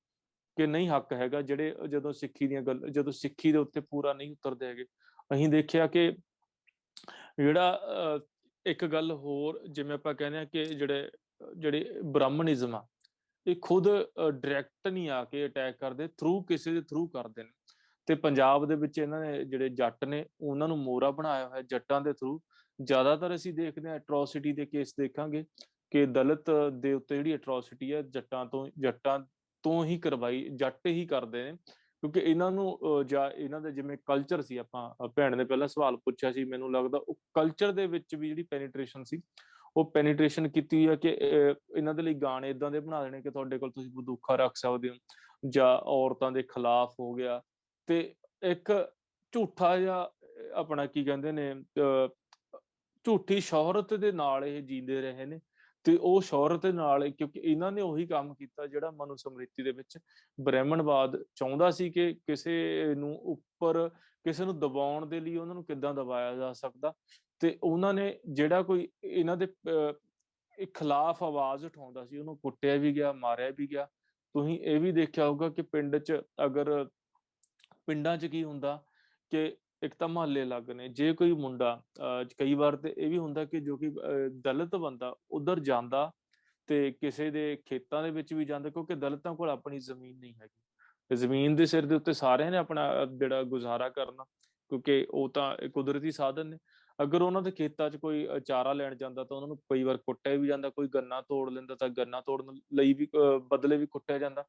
ਕਿ ਨਹੀਂ ਹੱਕ ਹੈਗਾ। ਜਿਹੜੇ ਜਦੋਂ ਸਿੱਖੀ ਦੇ ਉੱਤੇ ਪੂਰਾ ਨਹੀਂ ਉਤਰਦੇ ਹੈਗੇ। ਅਸੀਂ ਦੇਖਿਆ ਕਿ ਜਿਹੜਾ ਇੱਕ ਗੱਲ ਹੋਰ, ਜਿਵੇਂ ਆਪਾਂ ਕਹਿੰਦੇ ਹਾਂ ਕਿ ਜਿਹੜੇ ਬ੍ਰਾਹਮਣਿਜ਼ਮ ਆ, ਇਹ ਖੁਦ ਡਾਇਰੈਕਟ ਨਹੀਂ ਆ ਕੇ ਅਟੈਕ ਕਰਦੇ, ਕਿਸੇ ਦੇ ਥਰੂ ਕਰਦੇ ਨੇ। ਤੇ ਪੰਜਾਬ ਦੇ ਵਿੱਚ ਇਹਨਾਂ ਨੇ, ਜਿਹੜੇ ਜੱਟ ਨੇ, ਉਹਨਾਂ ਨੂੰ ਮੋਹਰਾ ਬਣਾਇਆ ਹੋਇਆ ਜੱਟਾਂ ਦੇ ਥਰੂ। ਜ਼ਿਆਦਾਤਰ ਅਸੀਂ ਦੇਖਦੇ ਹਾਂ ਐਟਰੋਸਿਟੀ ਦੇ ਕੇਸ ਦੇਖਾਂਗੇ ਕਿ ਦਲਿਤ ਦੇ ਉੱਤੇ ਜਿਹੜੀ ਐਟਰੋਸਿਟੀ ਹੈ ਜੱਟਾਂ ਤੋਂ ਹੀ ਕਰਵਾਈ, ਜੱਟ ਹੀ ਕਰਦੇ ਨੇ, ਕਿਉਂਕਿ ਇਹਨਾਂ ਨੂੰ ਜਾਂ ਇਹਨਾਂ ਦਾ ਜਿਵੇਂ ਕਲਚਰ ਸੀ, ਆਪਾਂ ਭੈਣ ਨੇ ਪਹਿਲਾਂ ਸਵਾਲ ਪੁੱਛਿਆ ਸੀ, ਮੈਨੂੰ ਲੱਗਦਾ ਉਹ ਕਲਚਰ ਦੇ ਵਿੱਚ ਵੀ ਜਿਹੜੀ ਪੈਨੀਟ੍ਰੇਸ਼ਨ ਸੀ, ਉਹ ਪੈਨੀਟ੍ਰੇਸ਼ਨ ਕੀਤੀ ਹੈ ਕਿ ਇਹਨਾਂ ਦੇ ਲਈ ਗਾਣੇ ਏਦਾਂ ਦੇ ਬਣਾ ਦੇਣੇ ਕਿ ਤੁਹਾਡੇ ਕੋਲ ਤੁਸੀਂ ਬੰਦੂਕਾਂ ਰੱਖ ਸਕਦੇ ਹੋ, ਜਾਂ ਔਰਤਾਂ ਦੇ ਖਿਲਾਫ ਹੋ ਗਿਆ। ਤੇ ਇੱਕ ਝੂਠਾ ਜਿਹਾ ਆਪਣਾ ਕੀ ਕਹਿੰਦੇ ਨੇ, ਝੂਠੀ ਸ਼ੋਹਰਤ ਦੇ ਨਾਲ ਇਹ ਜੀਂਦੇ ਰਹੇ ਨੇ। ਤੇ ਉਹ ਸ਼ੋਹਰਤ ਦੇ ਨਾਲ, ਕਿਉਂਕਿ ਇਹਨਾਂ ਨੇ ਉਹੀ ਕੰਮ ਕੀਤਾ ਜਿਹੜਾ ਮਨੂ ਸਮ੍ਰਿਤੀ ਦੇ ਵਿੱਚ ਬ੍ਰਾਹਮਣਵਾਦ ਚਾਹੁੰਦਾ ਸੀ ਕਿ ਕਿਸੇ ਨੂੰ ਦਬਾਉਣ ਦੇ ਲਈ ਉਹਨਾਂ ਨੂੰ ਕਿੱਦਾਂ ਦਬਾਇਆ ਜਾ ਸਕਦਾ। ਤੇ ਉਹਨਾਂ ਨੇ ਜਿਹੜਾ ਕੋਈ ਇਹਨਾਂ ਦੇ ਖਿਲਾਫ ਆਵਾਜ਼ ਉਠਾਉਂਦਾ ਸੀ, ਉਹਨੂੰ ਕੁੱਟਿਆ ਵੀ ਗਿਆ, ਮਾਰਿਆ ਵੀ ਗਿਆ। ਤੁਸੀਂ ਇਹ ਵੀ ਦੇਖਿਆ ਹੋਊਗਾ ਕਿ ਪਿੰਡਾਂ 'ਚ ਕੀ ਹੁੰਦਾ ਕਿ ਇੱਕ ਤਾਂ ਮੁਹੱਲੇ ਅਲੱਗ ਨੇ। ਜੇ ਕੋਈ ਮੁੰਡਾ ਕਈ ਵਾਰ ਤੇ ਇਹ ਵੀ ਹੁੰਦਾ ਕਿ ਜੋ ਕਿ ਦਲਿਤ ਬੰਦਾ ਉੱਧਰ ਜਾਂਦਾ, ਤੇ ਕਿਸੇ ਦੇ ਖੇਤਾਂ ਦੇ ਵਿੱਚ ਵੀ ਜਾਂਦਾ, ਕਿਉਂਕਿ ਦਲਿਤਾਂ ਕੋਲ ਆਪਣੀ ਜ਼ਮੀਨ ਨਹੀਂ ਹੈਗੀ, ਤੇ ਜ਼ਮੀਨ ਦੇ ਸਿਰ ਦੇ ਉੱਤੇ ਸਾਰਿਆਂ ਨੇ ਆਪਣਾ ਜਿਹੜਾ ਗੁਜ਼ਾਰਾ ਕਰਨਾ, ਕਿਉਂਕਿ ਉਹ ਤਾਂ ਕੁਦਰਤੀ ਸਾਧਨ ਨੇ। ਅਗਰ ਉਹਨਾਂ ਦੇ ਖੇਤਾਂ 'ਚ ਕੋਈ ਚਾਰਾ ਲੈਣ ਜਾਂਦਾ ਤਾਂ ਉਹਨਾਂ ਨੂੰ ਕਈ ਵਾਰ ਕੁੱਟਿਆ ਵੀ ਜਾਂਦਾ। ਕੋਈ ਗੰਨਾ ਤੋੜ ਲੈਂਦਾ ਤਾਂ ਗੰਨਾ ਤੋੜਨ ਲਈ ਵੀ ਬਦਲੇ ਵੀ ਕੁੱਟਿਆ ਜਾਂਦਾ।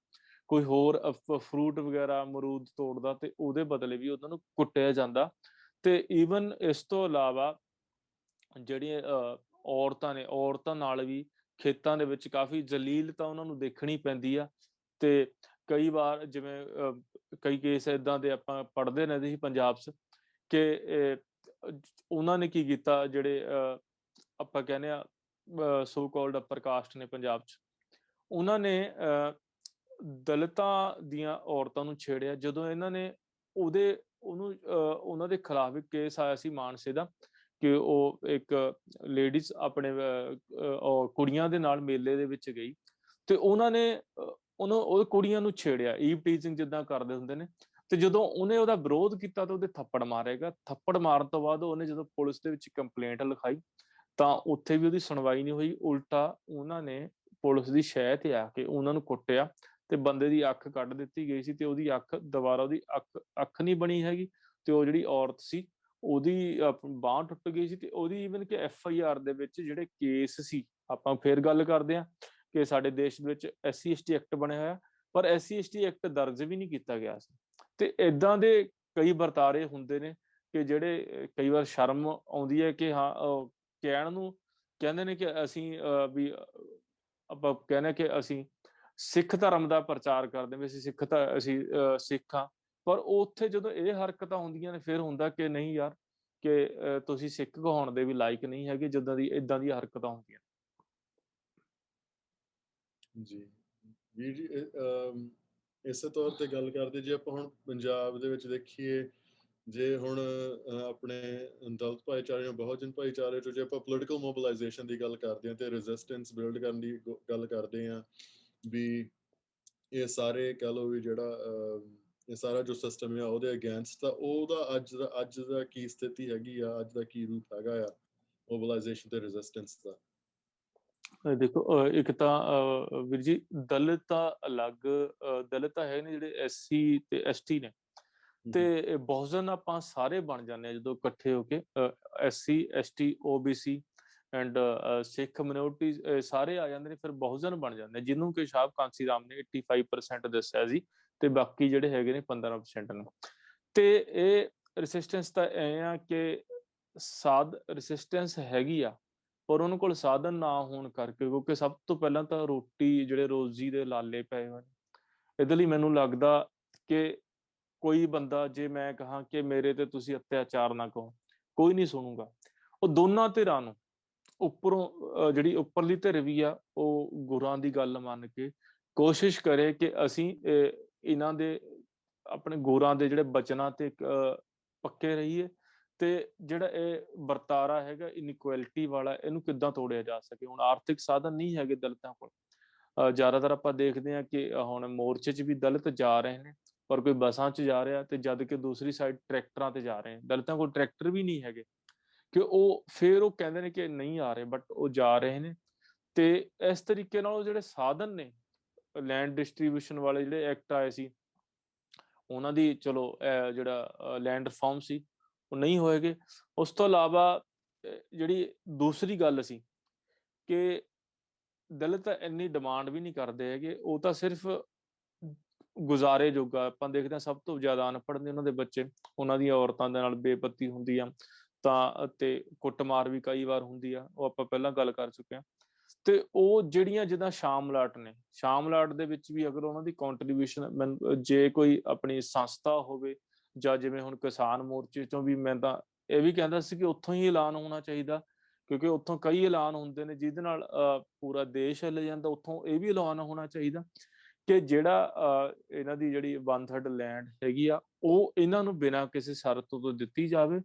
ਕੋਈ ਹੋਰ ਫਰੂਟ ਵਗੈਰਾ ਅਮਰੂਦ ਤੋੜਦਾ ਤੇ ਉਹਦੇ ਬਦਲੇ ਵੀ ਉਹਨਾਂ ਨੂੰ ਕੁੱਟਿਆ ਜਾਂਦਾ। ਤੇ ਈਵਨ ਇਸ ਤੋਂ ਇਲਾਵਾ ਜਿਹੜੀਆਂ ਔਰਤਾਂ ਨਾਲ ਵੀ ਖੇਤਾਂ ਦੇ ਵਿੱਚ ਕਾਫੀ ਜਲੀਲਤਾ ਉਹਨਾਂ ਨੂੰ ਦੇਖਣੀ ਪੈਂਦੀ ਆ। ਤੇ ਕਈ ਵਾਰ ਜਿਵੇਂ ਕਈ ਕੇਸ ਏਦਾਂ ਦੇ ਆਪਾਂ ਪੜ੍ਹਦੇ ਰਹਿੰਦੇ ਸੀ ਪੰਜਾਬ 'ਚ ਕਿ ਉਹਨਾਂ ਨੇ ਕੀ ਕੀਤਾ, ਜਿਹੜੇ ਆਪਾਂ ਕਹਿੰਦੇ ਆ ਸੋ ਕਾਲਡ ਅਪਰ ਕਾਸਟ ਨੇ ਪੰਜਾਬ 'ਚ, ਉਹਨਾਂ ਨੇ ਦਲਿਤਾਂ ਦੀਆਂ ਔਰਤਾਂ ਨੂੰ ਛੇੜਿਆ। ਜਦੋਂ ਇਹਨਾਂ ਨੇ ਉਹਨਾਂ ਦੇ ਖਿਲਾਫ ਇੱਕ ਕੇਸ ਆਇਆ ਸੀ ਮਾਨਸੇ ਦਾ, ਕਿ ਉਹ ਇੱਕ ਲੇਡੀਜ਼ ਆਪਣੇ ਉਹ ਕੁੜੀਆਂ ਦੇ ਨਾਲ ਮੇਲੇ ਦੇ ਵਿੱਚ ਗਈ ਤੇ ਉਹਨਾਂ ਨੇ ਉਹ ਕੁੜੀਆਂ ਨੂੰ ਛੇੜਿਆ, ਈਵ ਟੀਚਿੰਗ ਜਿੱਦਾਂ ਕਰਦੇ ਹੁੰਦੇ ਨੇ। ਤੇ ਜਦੋਂ ਉਹਨੇ ਉਹਦਾ ਵਿਰੋਧ ਕੀਤਾ ਤਾਂ ਉਹਦੇ ਥੱਪੜ ਮਾਰੇਗਾ। ਥੱਪੜ ਮਾਰਨ ਤੋਂ ਬਾਅਦ ਉਹਨੇ ਜਦੋਂ ਪੁਲਿਸ ਦੇ ਵਿੱਚ ਕੰਪਲੇਂਟ ਲਿਖਾਈ ਤਾਂ ਉੱਥੇ ਵੀ ਉਹਦੀ ਸੁਣਵਾਈ ਨਹੀਂ ਹੋਈ। ਉਲਟਾ ਉਹਨਾਂ ਨੇ ਪੁਲਿਸ ਦੀ ਸ਼ਹਿ ਤੇ ਆ ਕੇ ਉਹਨਾਂ ਨੂੰ ਕੁੱਟਿਆ ਤੇ ਬੰਦੇ ਦੀ ਅੱਖ ਕੱਢ ਦਿੱਤੀ ਗਈ ਸੀ ਤੇ ਉਹਦੀ ਅੱਖ ਦੁਬਾਰਾ ਉਹਦੀ ਅੱਖ ਨਹੀਂ ਬਣੀ ਹੈਗੀ। ਤੇ ਉਹ ਜਿਹੜੀ ਔਰਤ ਸੀ ਉਹਦੀ ਬਾਂਹ ਟੁੱਟ ਗਈ ਸੀ ਤੇ ਉਹਦੀ ਈਵਨ ਕਿ FIR ਦੇ ਵਿੱਚ ਜਿਹੜੇ ਕੇਸ ਸੀ, ਆਪਾਂ ਫੇਰ ਗੱਲ ਕਰਦੇ ਹਾਂ ਕਿ ਸਾਡੇ ਦੇਸ਼ ਵਿੱਚ SC ST ਐਕਟ ਬਣਿਆ ਹੋਇਆ ਪਰ SC ST ਐਕਟ ਦਰਜ ਵੀ ਨਹੀਂ ਕੀਤਾ ਗਿਆ ਸੀ। ਤੇ ਏਦਾਂ ਦੇ ਕਈ ਵਰਤਾਰੇ ਹੁੰਦੇ ਨੇ ਕਿ ਜਿਹੜੇ ਕਈ ਵਾਰ ਸ਼ਰਮ ਆਉਂਦੀ ਹੈ ਕਿ ਹਾਂ ਕਹਿਣ ਨੂੰ ਕਹਿੰਦੇ ਨੇ ਕਿ ਅਸੀਂ ਵੀ ਆਪਾਂ ਕਹਿੰਦੇ ਕਿ ਅਸੀਂ ਸਿੱਖ ਧਰਮ ਦਾ ਪ੍ਰਚਾਰ ਕਰਦੇ ਵੀ ਅਸੀਂ ਸਿੱਖ ਹਾਂ। ਪਰ ਉੱਥੇ ਜਦੋਂ ਇਹ ਹਰਕਤਾਂ ਹੁੰਦੀਆਂ ਨੇ ਫਿਰ ਹੁੰਦਾ ਕਿ ਨਹੀਂ ਯਾਰ, ਕਿ ਤੁਸੀਂ ਸਿੱਖ ਕਹਾਉਣ ਦੇ ਵੀ ਲਾਇਕ ਨਹੀਂ ਹੈਗੇ ਜਿੱਦਾਂ ਦੀ ਇਦਾਂ ਦੀਆਂ ਹਰਕਤਾਂ ਹੁੰਦੀਆਂ। ਜੀ ਵੀਰ ਜੀ, ਇਸੇ ਤੌਰ ਤੇ ਗੱਲ ਕਰਦੇ ਜੇ ਆਪਾਂ ਹੁਣ ਪੰਜਾਬ ਦੇ ਵਿੱਚ ਦੇਖੀਏ, ਜੇ ਹੁਣ ਆਪਣੇ ਦਲਿਤ ਭਾਈਚਾਰੇ ਨੂੰ ਬਹੁਜਨ ਭਾਈਚਾਰੇ ਚੋਂ ਜੇ ਆਪਾਂ ਪੋਲੀਟੀਕਲ ਮੋਬਿਲਾਈਜੇਸ਼ਨ ਦੀ ਗੱਲ ਕਰਦੇ ਹਾਂ ਤੇ ਰੈਜ਼ਿਸਟੈਂਸ ਬਿਲਡ ਕਰਨ ਦੀ ਗੱਲ ਕਰਦੇ ਹਾਂ ਵੀ ਇਹ ਸਾਰੇ ਕਹਿ ਲਓ ਵੀ ਜਿਹੜਾ ਇਹ ਸਾਰਾ ਜੋ ਸਿਸਟਮ ਆ ਉਹਦੇ ਅਗੇਂਸਟ ਤਾਂ ਉਹਦਾ ਅੱਜ ਦਾ ਕੀ ਸਥਿਤੀ ਹੈਗੀ ਆ, ਅੱਜ ਦਾ ਕੀ ਰੂਪ ਹੈਗਾ ਆ ਮੋਬਿਲਾਈਜੇਸ਼ਨ ਤੇ ਰੈਜ਼ਿਸਟੈਂਸ ਦਾ? ਦੇਖੋ ਇੱਕ ਤਾਂ ਵੀਰ ਜੀ ਦਲਿਤ ਤਾਂ ਅਲੱਗ, ਦਲਿਤ ਤਾਂ ਹੈ ਨੇ ਜਿਹੜੇ SC ਤੇ ST ਨੇ ਤੇ ਬਹੁਜਨ ਆਪਾਂ ਸਾਰੇ ਬਣ ਜਾਂਦੇ ਹਾਂ ਜਦੋਂ ਇਕੱਠੇ ਹੋ ਕੇ। SC ST OBC and Sikh minority ਸਾਰੇ ਆ ਜਾਂਦੇ ਨੇ, ਫਿਰ ਬਹੁਜਨ ਬਣ ਜਾਂਦੇ ਜਿਹਨੂੰ ਕਿ ਸ਼ਾਹਬ ਕਾਂਸੀ ਰਾਮ ਨੇ 85% ਦੱਸਿਆ ਸੀ ਤੇ ਬਾਕੀ ਜਿਹੜੇ ਹੈਗੇ ਨੇ 15% ਨੇ। ਤੇ ਇਹ ਰੈਸਿਸਟੈਂਸ ਤਾਂ ਐ ਆ ਕਿ ਰੈਸਿਸਟੈਂਸ ਹੈਗੀ ਆ ਪਰ ਉਹਨਾਂ ਕੋਲ ਸਾਧਨ ਨਾ ਹੋਣ ਕਰਕੇ, ਕਿਉਂਕਿ ਸਭ ਤੋਂ ਪਹਿਲਾਂ ਤਾਂ ਰੋਟੀ ਜਿਹੜੇ ਰੋਜ਼ੀ ਦੇ ਲਾਲੇ ਪਏ ਹੋਏ ਨੇ। ਇਹਦੇ ਲਈ ਮੈਨੂੰ ਲੱਗਦਾ ਕਿ ਕੋਈ ਬੰਦਾ ਜੇ ਮੈਂ ਕਹਾਂ ਕਿ ਮੇਰੇ ਤੇ ਤੁਸੀਂ ਅਤਿਆਚਾਰ ਨਾ ਕਹੋ, ਕੋਈ ਨਹੀਂ ਸੁਣੂਗਾ। ਉਹ ਦੋਨਾਂ ਧਿਰਾਂ ਨੂੰ ਉੱਪਰੋਂ ਜਿਹੜੀ ਉੱਪਰਲੀ ਧਿਰ ਵੀ ਆ ਉਹ ਗੁਰਾਂ ਦੀ ਗੱਲ ਮੰਨ ਕੇ ਕੋਸ਼ਿਸ਼ ਕਰੇ ਕਿ ਅਸੀਂ ਇਹਨਾਂ ਦੇ ਆਪਣੇ ਗੁਰਾਂ ਦੇ ਜਿਹੜੇ ਬਚਨਾਂ ਤੇ ਪੱਕੇ ਰਹੀਏ ਤੇ ਜਿਹੜਾ ਇਹ ਵਰਤਾਰਾ ਹੈਗਾ ਇਨਇਕੁਐਲਿਟੀ ਵਾਲਾ ਇਹਨੂੰ ਕਿੱਦਾਂ ਤੋੜਿਆ ਜਾ ਸਕੇ। ਹੁਣ ਆਰਥਿਕ ਸਾਧਨ ਨਹੀਂ ਹੈਗੇ ਦਲਿਤਾਂ ਕੋਲ। ਜ਼ਿਆਦਾਤਰ ਆਪਾਂ ਦੇਖਦੇ ਹਾਂ ਕਿ ਹੁਣ ਮੋਰਚੇ 'ਚ ਵੀ ਦਲਿਤ ਜਾ ਰਹੇ ਨੇ ਪਰ ਕੋਈ ਬੱਸਾਂ 'ਚ ਜਾ ਰਿਹਾ ਤੇ ਜਦ ਕਿ ਦੂਸਰੀ ਸਾਈਡ ਟਰੈਕਟਰਾਂ ਤੇ ਜਾ ਰਹੇ ਨੇ। ਦਲਿਤਾਂ ਕੋਲ ਟਰੈਕਟਰ ਵੀ ਨਹੀਂ ਹੈਗੇ ਕਿ ਉਹ ਫਿਰ ਉਹ ਕਹਿੰਦੇ ਨੇ ਕਿ ਨਹੀਂ ਆ ਰਹੇ ਬਟ ਉਹ ਜਾ ਰਹੇ ਨੇ। ਤੇ ਇਸ ਤਰੀਕੇ ਨਾਲ ਉਹ ਜਿਹੜੇ ਸਾਧਨ ਨੇ ਲੈਂਡ ਡਿਸਟ੍ਰੀਬਿਊਸ਼ਨ ਵਾਲੇ ਜਿਹੜੇ ਐਕਟ ਆਏ ਸੀ ਉਹਨਾਂ ਦੀ ਚਲੋ ਜਿਹੜਾ ਲੈਂਡ ਰਿਫਾਰਮ ਸੀ ਉਹ ਨਹੀਂ ਹੋਏਗੇ। ਉਸ ਤੋਂ ਇਲਾਵਾ ਜਿਹੜੀ ਦੂਸਰੀ ਗੱਲ ਸੀ ਕਿ ਦਲਿਤ ਇੰਨੀ ਡਿਮਾਂਡ ਵੀ ਨਹੀਂ ਕਰਦੇ ਹੈਗੇ, ਉਹ ਤਾਂ ਸਿਰਫ ਗੁਜ਼ਾਰੇ ਜੋਗਾ। ਆਪਾਂ ਦੇਖਦੇ ਹਾਂ ਸਭ ਤੋਂ ਜ਼ਿਆਦਾ ਅਨਪੜ੍ਹ ਨੇ ਉਹਨਾਂ ਦੇ ਬੱਚੇ, ਉਹਨਾਂ ਦੀਆਂ ਔਰਤਾਂ ਦੇ ਨਾਲ ਬੇਪੱਤੀ ਹੁੰਦੀ ਆ ਤਾਂ ਤੇ ਕੁੱਟਮਾਰ ਵੀ ਕਈ ਵਾਰ ਹੁੰਦੀ ਆ, ਉਹ ਆਪਾਂ ਪਹਿਲਾਂ ਗੱਲ ਕਰ ਚੁੱਕੇ ਹਾਂ। ਤੇ ਉਹ ਜਿਹੜੀਆਂ ਜਿੱਦਾਂ ਸ਼ਾਮਲਾਟ ਨੇ, ਸ਼ਾਮਲਾਟ ਦੇ ਵਿੱਚ ਵੀ ਅਗਰ ਉਹਨਾਂ ਦੀ ਕੰਟਰੀਬਿਊਸ਼ਨ ਜੇ ਕੋਈ ਆਪਣੀ ਸੰਸਥਾ ਹੋਵੇ ਜਾਂ ਜਿਵੇਂ ਹੁਣ ਕਿਸਾਨ ਮੋਰਚੇ ਚੋਂ ਵੀ ਮੈਂ ਤਾਂ ਇਹ ਵੀ ਕਹਿੰਦਾ ਸੀ ਕਿ ਉੱਥੋਂ ਹੀ ਐਲਾਨ ਹੋਣਾ ਚਾਹੀਦਾ ਕਿਉਂਕਿ ਉੱਥੋਂ ਕਈ ਐਲਾਨ ਹੁੰਦੇ ਨੇ ਜਿਹਦੇ ਨਾਲ ਪੂਰਾ ਦੇਸ਼ ਹਿੱਲ ਜਾਂਦਾ। ਉੱਥੋਂ ਇਹ ਵੀ ਐਲਾਨ ਹੋਣਾ ਚਾਹੀਦਾ ਕਿ ਜਿਹੜਾ ਇਹਨਾਂ ਦੀ ਜਿਹੜੀ 1/3 ਲੈਂਡ ਹੈਗੀ ਆ ਉਹ ਇਹਨਾਂ ਨੂੰ ਬਿਨਾਂ ਕਿਸੇ ਸ਼ਰਤ ਤੋਂ ਦਿੱਤੀ ਜਾਵੇ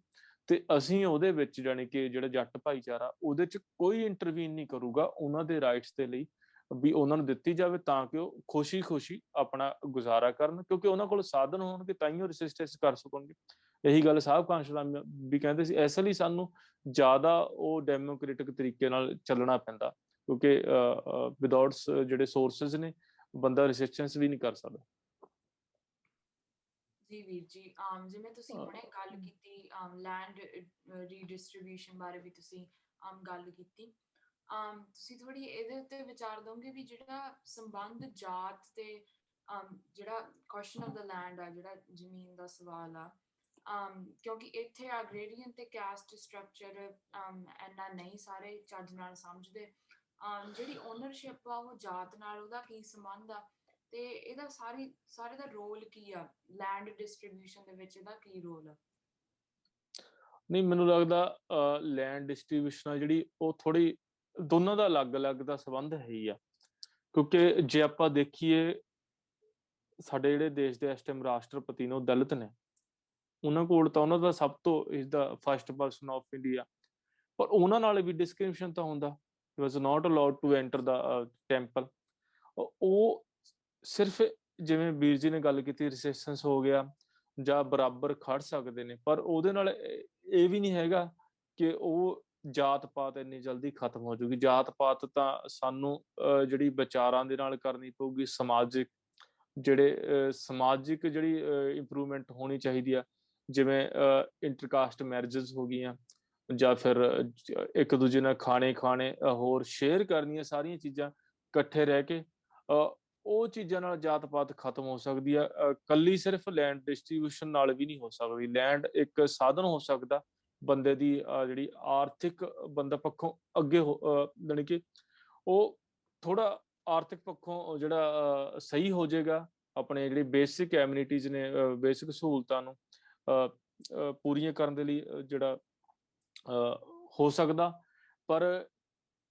ਤੇ ਅਸੀਂ ਉਹਦੇ ਵਿੱਚ ਜਾਣੀ ਕਿ ਜਿਹੜਾ ਜੱਟ ਭਾਈਚਾਰਾ ਉਹਦੇ 'ਚ ਕੋਈ ਇੰਟਰਵੀਨ ਨਹੀਂ ਕਰੂਗਾ, ਉਹਨਾਂ ਦੇ ਰਾਈਟਸ ਦੇ ਲਈ ਵੀ ਉਹਨਾਂ ਨੂੰ ਦਿੱਤੀ ਜਾਵੇ ਤਾਂ ਕਿ ਉਹ ਖੁਸ਼ੀ ਆਪਣਾ ਗੁਜ਼ਾਰਾ ਕਰਨ ਕਿਉਂਕਿ ਉਹਨਾਂ ਕੋਲ ਸਾਧਨ ਹੋਣਗੇ ਤਾਂ ਹੀ ਉਹ ਰੈਸਿਸਟੈਂਸ ਕਰ ਸਕਣਗੇ। ਇਹੀ ਗੱਲ ਸਾਹਿਬ ਕਾਂਸ਼ਰਾਮ ਵੀ ਕਹਿੰਦੇ ਸੀ। ਇਸ ਲਈ ਸਾਨੂੰ ਜ਼ਿਆਦਾ ਉਹ ਡੈਮੋਕ੍ਰੇਟਿਕ ਤਰੀਕੇ ਨਾਲ ਚੱਲਣਾ ਪੈਂਦਾ ਕਿਉਂਕਿ ਵਿਦਆਊਟ ਜਿਹੜੇ ਸੋਰਸਿਸ ਨੇ ਬੰਦਾ ਰੈਸਿਸਟੈਂਸ ਵੀ ਨਹੀਂ ਕਰ ਸਕਦਾ। ਜੀ ਵੀਰ ਜੀ, ਜਿਵੇਂ ਤੁਸੀਂ ਹੁਣੇ ਗੱਲ ਕੀਤੀ ਲੈਂਡ ਰੀਡਿਸਟ੍ਰੀਬਿਊਸ਼ਨ ਬਾਰੇ ਵੀ ਤੁਸੀਂ ਗੱਲ ਕੀਤੀ, ਤੁਸੀਂ ਥੋੜੀ ਇਹਦੇ ਉੱਤੇ ਵਿਚਾਰ ਦੋਗੇ ਵੀ ਜਿਹੜਾ ਸੰਬੰਧ ਜਾਤ ਤੇ ਜਿਹੜਾ ਕੁਐਸਚਨ ਆਫ ਦਾ ਲੈਂਡ ਆ, ਜਿਹੜਾ ਜ਼ਮੀਨ ਦਾ ਸਵਾਲ ਆ, ਕਿਉਂਕਿ ਇੱਥੇ ਐਗਰੇਰੀਅਨ ਤੇ ਕਾਸਟ ਸਟਰਕਚਰ ਇੰਨਾ ਨਹੀਂ ਸਾਰੇ ਚੱਜ ਨਾਲ ਸਮਝਦੇ। ਜਿਹੜੀ ਓਨਰਸ਼ਿਪ ਆ ਉਹ ਜਾਤ ਨਾਲ ਉਹਦਾ ਕੀ ਸੰਬੰਧ ਆ ਤੇ ਇਹਦਾ ਸਾਰੇ ਦਾ ਰੋਲ ਕੀ ਆ ਲੈਂਡ ਡਿਸਟ੍ਰੀਬਿਊਸ਼ਨ ਦੇ ਵਿੱਚ, ਇਹਦਾ ਕੀ ਰੋਲ ਆ? ਨਹੀਂ ਮੈਨੂੰ ਲੱਗਦਾ ਲੈਂਡ ਡਿਸਟ੍ਰੀਬਿਊਸ਼ਨ ਜਿਹੜੀ ਉਹ ਥੋੜੀ ਦੋਨਾਂ ਦਾ ਅਲੱਗ-ਅਲੱਗ ਦਾ ਸੰਬੰਧ ਹੈ ਹੀ ਆ ਕਿਉਂਕਿ ਜੇ ਆਪਾਂ ਦੇਖੀਏ ਸਾਡੇ ਜਿਹੜੇ ਦੇਸ਼ ਦੇ ਇਸ ਟਾਈਮ ਰਾਸ਼ਟਰਪਤੀ ਨੇ ਉਹ ਦਲਿਤ ਨੇ, ਉਹਨਾਂ ਕੋਲ ਤਾਂ ਉਹਨਾਂ ਦਾ ਸਭ ਤੋਂ ਇਸ ਦਾ ਫਸਟ ਪਰਸਨ ਆਫ ਇੰਡੀਆ ਪਰ ਉਹਨਾਂ ਨਾਲ ਵੀ ਡਿਸਕ੍ਰਿਮੀਨੇਸ਼ਨ ਤਾਂ ਹੁੰਦਾ, he was not allowed to enter the temple. ਉਹ ਸਿਰਫ ਜਿਵੇਂ ਵੀਰ ਜੀ ਨੇ ਗੱਲ ਕੀਤੀ ਰੈਸਿਸਟੈਂਸ ਹੋ ਗਿਆ ਜਾਂ ਬਰਾਬਰ ਖੜ ਸਕਦੇ ਨੇ, ਪਰ ਉਹਦੇ ਨਾਲ ਇਹ ਵੀ ਨਹੀਂ ਹੈਗਾ ਕਿ ਉਹ ਜਾਤ ਪਾਤ ਇੰਨੀ ਜਲਦੀ ਖਤਮ ਹੋ ਜਾਊਗੀ। ਜਾਤ ਪਾਤ ਤਾਂ ਸਾਨੂੰ ਜਿਹੜੀ ਵਿਚਾਰਾਂ ਦੇ ਨਾਲ ਕਰਨੀ ਪਊਗੀ, ਸਮਾਜਿਕ ਸਮਾਜਿਕ ਜਿਹੜੀ ਇੰਪਰੂਵਮੈਂਟ ਹੋਣੀ ਚਾਹੀਦੀ ਆ, ਜਿਵੇਂ ਇੰਟਰਕਾਸਟ ਮੈਰਿਜਸ ਹੋ ਗਈਆਂ, ਜਾਂ ਫਿਰ ਇੱਕ ਦੂਜੇ ਨਾਲ ਖਾਣੇ ਹੋਰ ਸ਼ੇਅਰ ਕਰਨੀਆਂ, ਸਾਰੀਆਂ ਚੀਜ਼ਾਂ ਇਕੱਠੇ ਰਹਿ ਕੇ, ਉਹ ਚੀਜ਼ਾਂ ਨਾਲ ਜਾਤ ਪਾਤ ਖਤਮ ਹੋ ਸਕਦੀ ਆ। ਕੱਲੀ ਸਿਰਫ ਲੈਂਡ ਡਿਸਟ੍ਰੀਬਿਊਸ਼ਨ ਨਾਲ ਵੀ ਨਹੀਂ ਹੋ ਸਕਦੀ। ਲੈਂਡ ਇੱਕ ਸਾਧਨ ਹੋ ਸਕਦਾ ਬੰਦੇ ਦੀ ਜਿਹੜੀ ਆਰਥਿਕ ਬੰਦਾ ਪੱਖੋਂ ਅੱਗੇ ਜਾਣੀ ਕਿ ਉਹ ਥੋੜਾ ਆਰਥਿਕ ਪੱਖੋਂ ਜਿਹੜਾ ਸਹੀ ਹੋ ਜਾਏਗਾ, ਆਪਣੇ ਜਿਹੜੀ ਬੇਸਿਕ ਐਮਿਨਿਟੀਜ਼ ਨੇ, ਬੇਸਿਕ ਸਹੂਲਤਾਂ ਨੂੰ ਪੂਰੀਆਂ ਕਰਨ ਦੇ ਲਈ ਜਿਹੜਾ ਹੋ ਸਕਦਾ। ਪਰ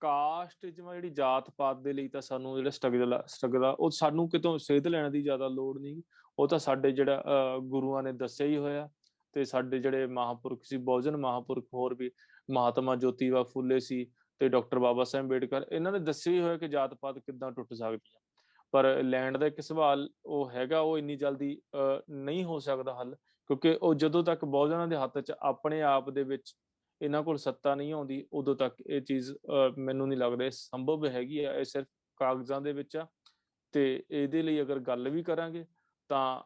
ਕਾਸਟਿਜ਼ਮ ਜਿਹੜੀ ਜਾਤ ਪਾਤ ਦੇ ਲਈ ਤਾਂ ਸਾਨੂੰ ਜਿਹੜਾ ਸਟਰਗਲ ਆ ਉਹ ਸਾਨੂੰ ਕਿਤੋਂ ਸੇਧ ਲੈਣ ਦੀ ਜ਼ਿਆਦਾ ਲੋੜ ਨਹੀਂ। ਉਹ ਤਾਂ ਸਾਡੇ ਜਿਹੜਾ ਗੁਰੂਆਂ ਨੇ ਦੱਸਿਆ ਹੀ ਹੋਇਆ, ਤੇ ਸਾਡੇ ਜਿਹੜੇ ਮਹਾਂਪੁਰਖ ਸੀ, ਬਹੁਜਨ ਮਹਾਂਪੁਰਖ, ਹੋਰ ਵੀ ਮਹਾਤਮਾ ਜੋਤੀਬਾ ਫੂਲੇ ਸੀ ਤੇ ਡਾਕਟਰ ਬਾਬਾ ਸਾਹਿਬ ਅੰਬੇਡਕਰ, ਇਹਨਾਂ ਨੇ ਦੱਸਿਆ ਹੀ ਹੋਇਆ ਕਿ ਜਾਤ ਪਾਤ ਕਿੱਦਾਂ ਟੁੱਟ ਸਕਦੀ ਆ। ਪਰ ਲੈਂਡ ਦਾ ਇੱਕ ਸਵਾਲ ਉਹ ਹੈਗਾ, ਉਹ ਇੰਨੀ ਜਲਦੀ ਨਹੀਂ ਹੋ ਸਕਦਾ ਹੱਲ, ਕਿਉਂਕਿ ਉਹ ਜਦੋਂ ਤੱਕ ਬਹੁਜਨਾਂ ਦੇ ਹੱਥ 'ਚ ਆਪਣੇ ਆਪ ਦੇ ਵਿੱਚ ਇਹਨਾਂ ਕੋਲ ਸੱਤਾ ਨਹੀਂ ਆਉਂਦੀ, ਉਦੋਂ ਤੱਕ ਇਹ ਚੀਜ਼ ਮੈਨੂੰ ਨਹੀਂ ਲੱਗਦਾ ਇਹ ਸੰਭਵ ਹੈਗੀ ਆ। ਇਹ ਸਿਰਫ ਕਾਗਜ਼ਾਂ ਦੇ ਵਿੱਚ ਆ। ਤੇ ਇਹਦੇ ਲਈ ਅਗਰ ਗੱਲ ਵੀ ਕਰਾਂਗੇ ਤਾਂ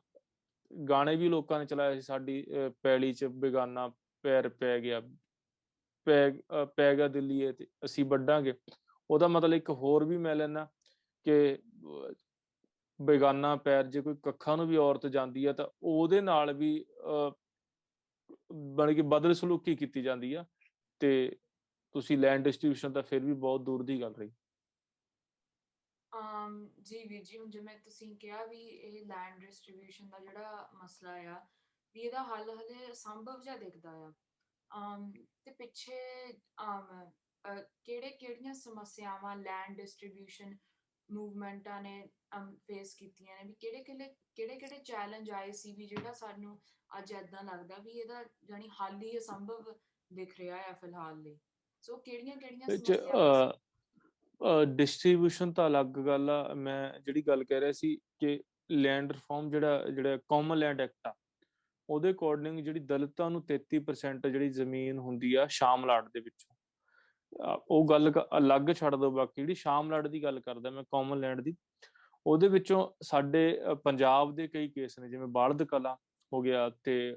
ਗਾਣੇ ਵੀ ਲੋਕਾਂ ਨੇ ਚਲਾਏ ਸੀ, ਸਾਡੀ ਪੈਲੀ 'ਚ ਬੇਗਾਨਾ ਪੈਰ ਪੈ ਗਿਆ, ਪੈ ਗਿਆ ਦਿੱਲੀਏ ਤੇ ਅਸੀਂ ਵੱਢਾਂਗੇ। ਉਹਦਾ ਮਤਲਬ ਇੱਕ ਹੋਰ ਵੀ ਮੈਂ ਲੈਣਾ ਕਿ ਬੇਗਾਨਾ ਪੈਰ ਜੇ ਕੋਈ ਕੱਖਾਂ ਨੂੰ ਵੀ ਔਰਤ ਜਾਂਦੀ ਆ ਤਾਂ ਉਹਦੇ ਨਾਲ ਵੀ ਬਣ ਕੇ ਬਦਲ ਸਲੂਕੀ ਕੀਤੀ ਜਾਂਦੀ ਆ। ਤੇ ਤੁਸੀਂ ਲੈਂਡ ਡਿਸਟ੍ਰੀਬਿਊਸ਼ਨ ਤਾਂ ਫਿਰ ਵੀ ਬਹੁਤ ਦੂਰ ਦੀ ਗੱਲ ਰਹੀ। ਜੀ ਵੀਰ ਜੀ, ਹੁਣ ਜਿਵੇਂ ਤੁਸੀਂ ਕਿਹਾ ਵੀ ਇਹ ਲੈਂਡ ਡਿਸਟ੍ਰੀਬਿਊਸ਼ਨ ਦਾ ਜਿਹੜਾ ਮਸਲਾ ਆ, ਵੀ ਇਹਦਾ ਹੱਲ ਹਲੇ ਸੰਭਵ ਜਿਹਾ ਦਿਖਦਾ ਆ। ਤੇ ਪਿੱਛੇ ਕਿਹੜੀਆਂ ਸਮੱਸਿਆਵਾਂ ਲੈਂਡ ਡਿਸਟ੍ਰੀਬਿਊਸ਼ਨ ਮੂਵਮੈਂਟਾਂ ਨੇ ਫੇਸ ਕੀਤੀਆਂ ਨੇ, ਵੀ ਕਿਹੜੇ ਚੈਲੰਜ ਆਏ ਸੀ, ਵੀ ਜਿਹੜਾ ਸਾਨੂੰ ਅੱਜ ਏਦਾਂ ਲੱਗਦਾ ਵੀ ਇਹਦਾ ਜਾਣੀ ਹੱਲ ਹੀ ਅਸੰਭਵ ਦਿਖ ਰਿਹਾ ਆ ਫਿਲਹਾਲ ਲਈ। ਸੋ ਕਿਹੜੀਆਂ ਸਮੱਸਿਆਵਾਂ ਸੀ? ਡਿਸਟ੍ਰੀਬਿਊਸ਼ਨ ਤਾਂ ਅਲੱਗ ਗੱਲ ਆ। ਮੈਂ ਜਿਹੜੀ ਗੱਲ ਕਹਿ ਰਿਹਾ ਸੀ ਕਿ ਲੈਂਡ ਰਿਫਾਰਮ ਜਿਹੜਾ ਕਾਮਨ ਲੈਂਡ ਐਕਟ ਆ, ਉਹਦੇ ਅਕੋਰਡਿੰਗ ਜਿਹੜੀ ਦਲਿਤਾਂ ਨੂੰ 33% ਜਿਹੜੀ ਜ਼ਮੀਨ ਹੁੰਦੀ ਆ ਸ਼ਾਮਲਾਟ ਦੇ ਵਿੱਚੋਂ, ਉਹ ਗੱਲ ਅਲੱਗ ਛੱਡ ਦਿਓ, ਬਾਕੀ ਜਿਹੜੀ ਸ਼ਾਮਲਾਟ ਦੀ ਗੱਲ ਕਰਦਾ ਮੈਂ, ਕਾਮਨ ਲੈਂਡ ਦੀ, ਉਹਦੇ ਵਿੱਚੋਂ ਸਾਡੇ ਪੰਜਾਬ ਦੇ ਕਈ ਕੇਸ ਨੇ, ਜਿਵੇਂ ਬਾਲਦ ਕਲਾਂ ਹੋ ਗਿਆ ਤੇ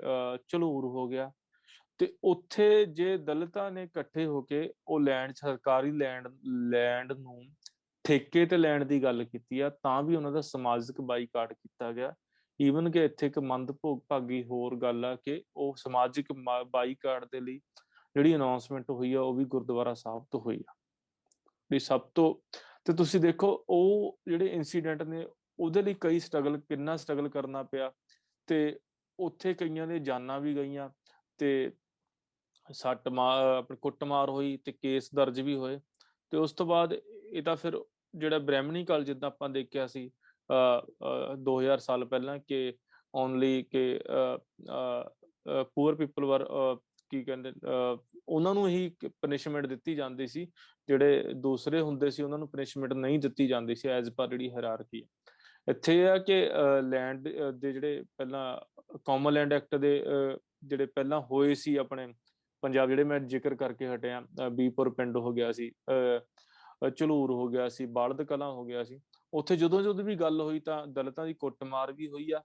ਝਲੂਰ ਹੋ ਗਿਆ। ਤੇ ਉੱਥੇ ਜੇ ਦਲਿਤਾਂ ਨੇ ਇਕੱਠੇ ਹੋ ਕੇ ਉਹ ਸਰਕਾਰੀ ਲੈਂਡ ਨੂੰ ਠੇਕੇ ਤੇ ਲੈਣ ਦੀ ਗੱਲ ਕੀਤੀ ਆ, ਤਾਂ ਵੀ ਉਹਨਾਂ ਦਾ ਸਮਾਜਿਕ ਬਾਈਕਾਟ ਕੀਤਾ ਗਿਆ। ਈਵਨ ਕਿ ਇੱਥੇ ਇੱਕ ਮੰਦਭਾਗੀ ਹੋਰ ਗੱਲ ਆ ਕਿ ਉਹ ਸਮਾਜਿਕ ਬਾਈਕਾਟ ਦੇ ਲਈ ਜਿਹੜੀ ਅਨਾਉਂਸਮੈਂਟ ਹੋਈ ਆ ਉਹ ਵੀ ਗੁਰਦੁਆਰਾ ਸਾਹਿਬ ਤੋਂ ਹੋਈ ਆ। ਵੀ ਸਭ ਤੋਂ, ਤੇ ਤੁਸੀਂ ਦੇਖੋ ਉਹ ਜਿਹੜੇ ਇੰਸੀਡੈਂਟ ਨੇ ਉਹਦੇ ਲਈ ਕਿੰਨਾ ਸਟਰਗਲ ਕਰਨਾ ਪਿਆ, ਤੇ ਉੱਥੇ ਕਈਆਂ ਦੇ ਜਾਨਾਂ ਵੀ ਗਈਆਂ, ਤੇ ਆਪਣੀ ਕੁੱਟਮਾਰ ਹੋਈ, ਤੇ ਕੇਸ ਦਰਜ ਵੀ ਹੋਏ। ਤੇ ਉਸ ਤੋਂ ਬਾਅਦ ਇਹ ਤਾਂ ਫਿਰ ਜਿਹੜਾ ਬ੍ਰਹਿਮਣੀ ਕਾਲ, ਜਿੱਦਾਂ ਆਪਾਂ ਦੇਖਿਆ ਸੀ 2000 ਸਾਲ ਪਹਿਲਾਂ, ਕਿ ਓਨਲੀ ਕਿ ਪੂਅਰ ਪੀਪਲ ਵਰ ਕੀ ਕਹਿੰਦੇ, ਉਹਨਾਂ ਨੂੰ ਹੀ ਪਨਿਸ਼ਮੈਂਟ ਦਿੱਤੀ ਜਾਂਦੀ ਸੀ, ਜਿਹੜੇ ਦੂਸਰੇ ਹੁੰਦੇ ਸੀ ਉਹਨਾਂ ਨੂੰ ਪਨਿਸ਼ਮੈਂਟ ਨਹੀਂ ਦਿੱਤੀ ਜਾਂਦੀ ਸੀ ਐਜ਼ ਪਰ ਜਿਹੜੀ ਹਾਇਰਾਰਕੀ। ਇੱਥੇ ਇਹ ਆ ਕਿ ਲੈਂਡ ਦੇ ਜਿਹੜੇ ਪਹਿਲਾਂ ਕਾਮਨ ਲੈਂਡ ਐਕਟ ਦੇ ਜਿਹੜੇ ਪਹਿਲਾਂ ਹੋਏ ਸੀ ਆਪਣੇ ਪੰਜਾਬ, ਜਿਹੜੇ ਮੈਂ ਜ਼ਿਕਰ ਕਰਕੇ ਹਟਿਆ, ਬੀਪੁਰ ਪਿੰਡ ਹੋ ਗਿਆ ਸੀ, ਝਲੂਰ ਹੋ ਗਿਆ ਸੀ, ਬਾਲਦ ਕਲਾਂ ਹੋ ਗਿਆ ਸੀ, ਉੱਥੇ ਜਦੋਂ ਵੀ ਗੱਲ ਹੋਈ ਤਾਂ ਦਲਿਤਾਂ ਦੀ ਕੁੱਟਮਾਰ ਵੀ ਹੋਈ ਆ,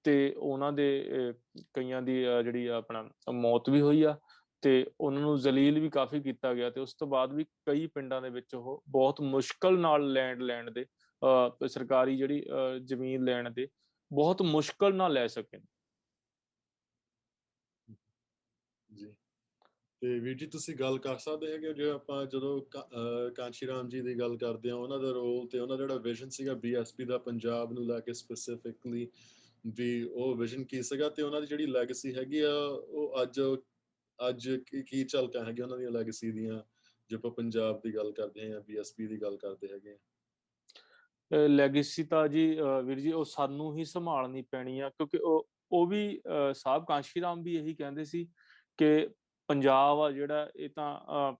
ਤੇ ਉਹਨਾਂ ਦੇ ਕਈਆਂ ਦੀ ਜਿਹੜੀ ਆਪਣਾ ਮੌਤ ਵੀ ਹੋਈ ਆ, ਤੇ ਉਹਨਾਂ ਨੂੰ ਜ਼ਲੀਲ ਵੀ ਕਾਫੀ ਕੀਤਾ ਗਿਆ। ਤੇ ਉਸ ਤੋਂ ਬਾਅਦ ਵੀ ਕਈ ਪਿੰਡਾਂ ਦੇ ਵਿੱਚ ਉਹ ਬਹੁਤ ਮੁਸ਼ਕਲ ਨਾਲ ਲੈਂਡ ਲੈਣ ਦੇ ਸਰਕਾਰੀ ਜਿਹੜੀ ਜ਼ਮੀਨ ਲੈਣ ਦੇ ਬਹੁਤ ਮੁਸ਼ਕਲ ਨਾਲ ਲੈ ਸਕੇ। ਜੀ, ਤੇ ਵੀਰ ਜੀ ਤੁਸੀਂ ਗੱਲ ਕਰ ਸਕਦੇ ਹੈਗੇ ਜੇ ਆਪਾਂ ਜਦੋਂ ਕਾਂਸ਼ੀ ਰਾਮ ਜੀ ਦੀ ਗੱਲ ਕਰਦੇ ਹਾਂ, ਉਹਨਾਂ ਦਾ ਰੋਲ ਤੇ ਉਹਨਾਂ ਦਾ ਜਿਹੜਾ ਵਿਜ਼ਨ ਸੀਗਾ BSP ਦਾ ਪੰਜਾਬ ਨੂੰ ਲੈ ਕੇ ਸਪੈਸੀਫਿਕਲੀ, ਵੀ ਉਹ ਵਿਜ਼ਨ ਕੀ ਸੀਗਾ, ਤੇ ਉਹਨਾਂ ਦੀ ਜਿਹੜੀ ਲੈਗੇਸੀ ਹੈਗੀ ਆ ਉਹ ਅੱਜ ਕੀ ਝਲਕਾਂ ਹੈਗੀਆਂ ਉਹਨਾਂ ਦੀਆਂ ਲੈਗੇਸੀ ਦੀਆਂ, ਜੇ ਆਪਾਂ ਪੰਜਾਬ ਦੀ ਗੱਲ ਕਰਦੇ ਹਾਂ ਜਾਂ BSP ਦੀ ਗੱਲ ਕਰਦੇ ਹੈਗੇ ਆ? ਲੈਗੇਸੀ ਤਾਂ ਜੀ ਵੀਰ ਜੀ ਉਹ ਸਾਨੂੰ ਹੀ ਸੰਭਾਲਣੀ ਪੈਣੀ ਆ, ਕਿਉਂਕਿ ਉਹ ਵੀ ਸਾਹਿਬ ਕਾਂਸ਼ੀ ਰਾਮ ਵੀ ਇਹੀ ਕਹਿੰਦੇ ਸੀ ਕਿ ਪੰਜਾਬ ਆ ਜਿਹੜਾ, ਇਹ ਤਾਂ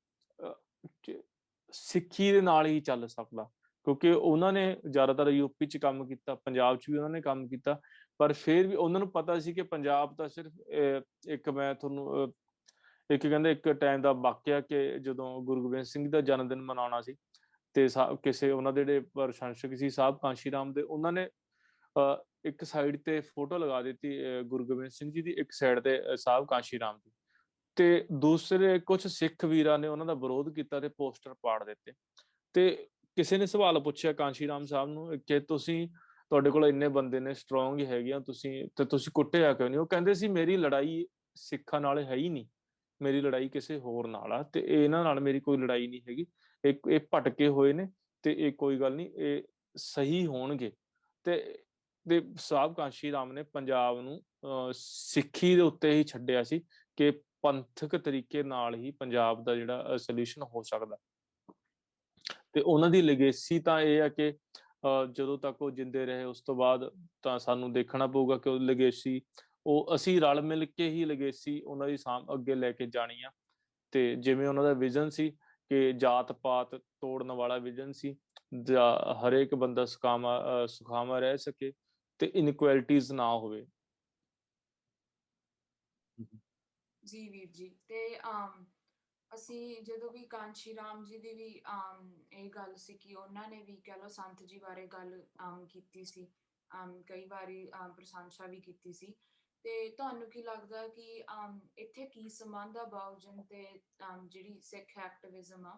ਸਿੱਖੀ ਦੇ ਨਾਲ ਹੀ ਚੱਲ ਸਕਦਾ, ਕਿਉਂਕਿ ਉਹਨਾਂ ਨੇ ਜ਼ਿਆਦਾਤਰ ਯੂਪੀ 'ਚ ਕੰਮ ਕੀਤਾ, ਪੰਜਾਬ 'ਚ ਵੀ ਉਹਨਾਂ ਨੇ ਕੰਮ ਕੀਤਾ, ਪਰ ਫਿਰ ਵੀ ਉਹਨਾਂ ਨੂੰ ਪਤਾ ਸੀ ਕਿ ਪੰਜਾਬ ਤਾਂ ਸਿਰਫ ਇੱਕ, ਮੈਂ ਤੁਹਾਨੂੰ ਇੱਕ ਕਹਿੰਦੇ ਇੱਕ ਟਾਈਮ ਦਾ ਵਾਕਿਆ ਕਿ ਜਦੋਂ ਗੁਰੂ ਗੋਬਿੰਦ ਸਿੰਘ ਦਾ ਜਨਮ ਦਿਨ ਮਨਾਉਣਾ ਸੀ, ਤੇ ਕਿਸੇ ਉਹਨਾਂ ਦੇ ਜਿਹੜੇ ਪ੍ਰਸ਼ੰਸਕ ਸੀ ਸਾਹਿਬ ਕਾਂਸ਼ੀ ਰਾਮ ਦੇ, ਉਹਨਾਂ ਨੇ ਇੱਕ ਸਾਈਡ ਤੇ ਫੋਟੋ ਲਗਾ ਦਿੱਤੀ ਗੁਰੂ ਗੋਬਿੰਦ ਸਿੰਘ ਜੀ ਦੀ, ਇੱਕ ਸਾਈਡ ਤੇ ਸਾਹਿਬ ਕਾਂਸ਼ੀ ਰਾਮ ਦੀ, ਤੇ ਦੂਸਰੇ ਕੁਝ ਸਿੱਖ ਵੀਰਾਂ ਨੇ ਉਹਨਾਂ ਦਾ ਵਿਰੋਧ ਕੀਤਾ ਤੇ ਪੋਸਟਰ ਪਾੜ ਦਿੱਤੇ। ਤੇ ਕਿਸੇ ਨੇ ਸਵਾਲ ਪੁੱਛਿਆ ਕਾਂਸ਼ੀ ਰਾਮ ਸਾਹਿਬ ਨੂੰ ਕਿ ਤੁਸੀਂ, ਤੁਹਾਡੇ ਕੋਲ ਇੰਨੇ ਬੰਦੇ ਨੇ, ਸਟਰੋਂਗ ਹੀ ਹੈਗੇ ਆ ਤੁਸੀਂ, ਤੇ ਤੁਸੀਂ ਕੁੱਟਿਆ ਕਿਉਂ ਨਹੀਂ? ਉਹ ਕਹਿੰਦੇ ਸੀ ਮੇਰੀ ਲੜਾਈ ਸਿੱਖਾਂ ਨਾਲ ਹੈ ਹੀ ਨਹੀਂ, ਮੇਰੀ ਲੜਾਈ ਕਿਸੇ ਹੋਰ ਨਾਲ ਆ, ਤੇ ਇਹਨਾਂ ਨਾਲ ਮੇਰੀ ਕੋਈ ਲੜਾਈ ਨਹੀਂ ਹੈਗੀ, ਇਹ ਭਟਕੇ ਹੋਏ ਨੇ, ਤੇ ਇਹ ਕੋਈ ਗੱਲ ਨਹੀਂ, ਇਹ ਸਹੀ ਹੋਣਗੇ। ਤੇ ਸਾਹਿਬ ਕਾਂਸ਼ੀ ਰਾਮ ਨੇ ਪੰਜਾਬ ਨੂੰ ਸਿੱਖੀ ਦੇ ਉੱਤੇ ਹੀ ਛੱਡਿਆ ਸੀ ਕਿ ਪੰਥਕ ਤਰੀਕੇ ਨਾਲ ਹੀ ਪੰਜਾਬ ਦਾ ਜਿਹੜਾ ਸੋਲੂਸ਼ਨ ਹੋ ਸਕਦਾ। ਤੇ ਉਹਨਾਂ ਦੀ ਲੈਗੇਸੀ ਤਾਂ ਇਹ ਆ ਕਿ ਜਦੋਂ ਤੱਕ ਉਹ ਜਿੰਦੇ ਰਹੇ, ਉਸ ਤੋਂ ਬਾਅਦ ਤਾਂ ਸਾਨੂੰ ਦੇਖਣਾ ਪਊਗਾ ਕਿ ਉਹ ਲੈਗੇਸੀ, ਉਹ ਅਸੀਂ ਰਲ ਮਿਲ ਕੇ ਹੀ ਲੈਗੇਸੀ ਉਹਨਾਂ ਦੀ ਅੱਗੇ ਲੈ ਕੇ ਜਾਣੀ ਆ। ਤੇ ਜਿਵੇਂ ਉਹਨਾਂ ਦਾ ਵਿਜ਼ਨ ਸੀ ਕਿ ਜਾਤ ਪਾਤ ਤੋੜਨ ਵਾਲਾ ਵਿਜ਼ਨ ਸੀ, ਹਰੇਕ ਬੰਦਾ ਸੁਖਾਵਾਂ ਰਹਿ ਸਕੇ ਤੇ ਇਨਇਕੁਐਲਿਟੀਜ਼ ਨਾ ਹੋਵੇ। ਜੀ ਵੀਰ ਜੀ, ਤੇ ਅਸੀਂ ਜਦੋਂ ਵੀ ਕਾਂਸ਼ੀ ਰਾਮ ਜੀ ਦੀ ਵੀ ਇਹ ਗੱਲ ਸੀ ਕਿ ਉਹਨਾਂ ਨੇ ਵੀ ਕਹਿ ਲਓ ਸੰਤ ਜੀ ਬਾਰੇ ਗੱਲ ਕੀਤੀ ਸੀ, ਕਈ ਵਾਰੀ ਪ੍ਰਸ਼ੰਸਾ ਵੀ ਕੀਤੀ ਸੀ। ਤੇ ਤੁਹਾਨੂੰ ਕੀ ਲੱਗਦਾ ਕਿ ਇੱਥੇ ਕੀ ਸੰਬੰਧ ਆ ਬਹੁਜਨ ਤੇ ਜਿਹੜੀ ਸਿੱਖ ਐਕਟਿਵਿਜ਼ਮ ਆ,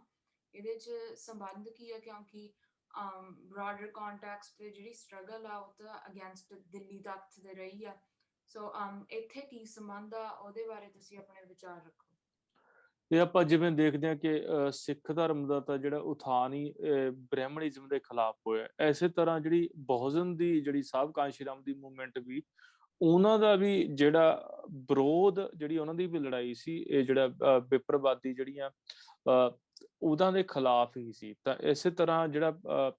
ਇਹਦੇ 'ਚ ਸੰਬੰਧ ਕੀ ਆ? ਕਿਉਂਕਿ ਬ੍ਰੌਡਰ ਕੰਟੈਕਸਟ ਤੇ ਜਿਹੜੀ ਸਟਰਗਲ ਆ ਉਹ ਤਾਂ ਅਗੇਂਸਟ ਦਿੱਲੀ ਤਖਤ ਦੇ ਰਹੀ ਆ। ਸੋ ਇੱਥੇ ਕੀ ਸੰਬੰਧ ਆ, ਉਹਦੇ ਬਾਰੇ ਤੁਸੀਂ ਆਪਣੇ ਵਿਚਾਰ ਰੱਖੋ। ਇਹ ਆਪਾਂ ਜਿਵੇਂ ਦੇਖਦੇ ਹਾਂ ਕਿ ਸਿੱਖ ਧਰਮ ਦਾ ਤਾਂ ਜਿਹੜਾ ਉਥਾਨ ਹੀ ਬ੍ਰਾਹਮਣਿਜ਼ਮ ਦੇ ਖਿਲਾਫ ਹੋਇਆ, ਐਸੇ ਤਰ੍ਹਾਂ ਜਿਹੜੀ ਬਹੁਜਨ ਦੀ ਜਿਹੜੀ ਸਾਹਿਬ ਕਾਂਸ਼ੀ ਰਾਮ ਦੀ ਮੂਵਮੈਂਟ ਵੀ, ਉਹਨਾਂ ਦਾ ਵੀ ਜਿਹੜਾ ਵਿਰੋਧ, ਜਿਹੜੀ ਉਹਨਾਂ ਦੀ ਵੀ ਲੜਾਈ ਸੀ, ਇਹ ਜਿਹੜਾ ਵਿਪਰਵਾਦੀ ਜਿਹੜੀਆਂ ਉਹਨਾਂ ਦੇ ਖਿਲਾਫ ਹੀ ਸੀ। ਤਾਂ ਇਸੇ ਤਰ੍ਹਾਂ ਜਿਹੜਾ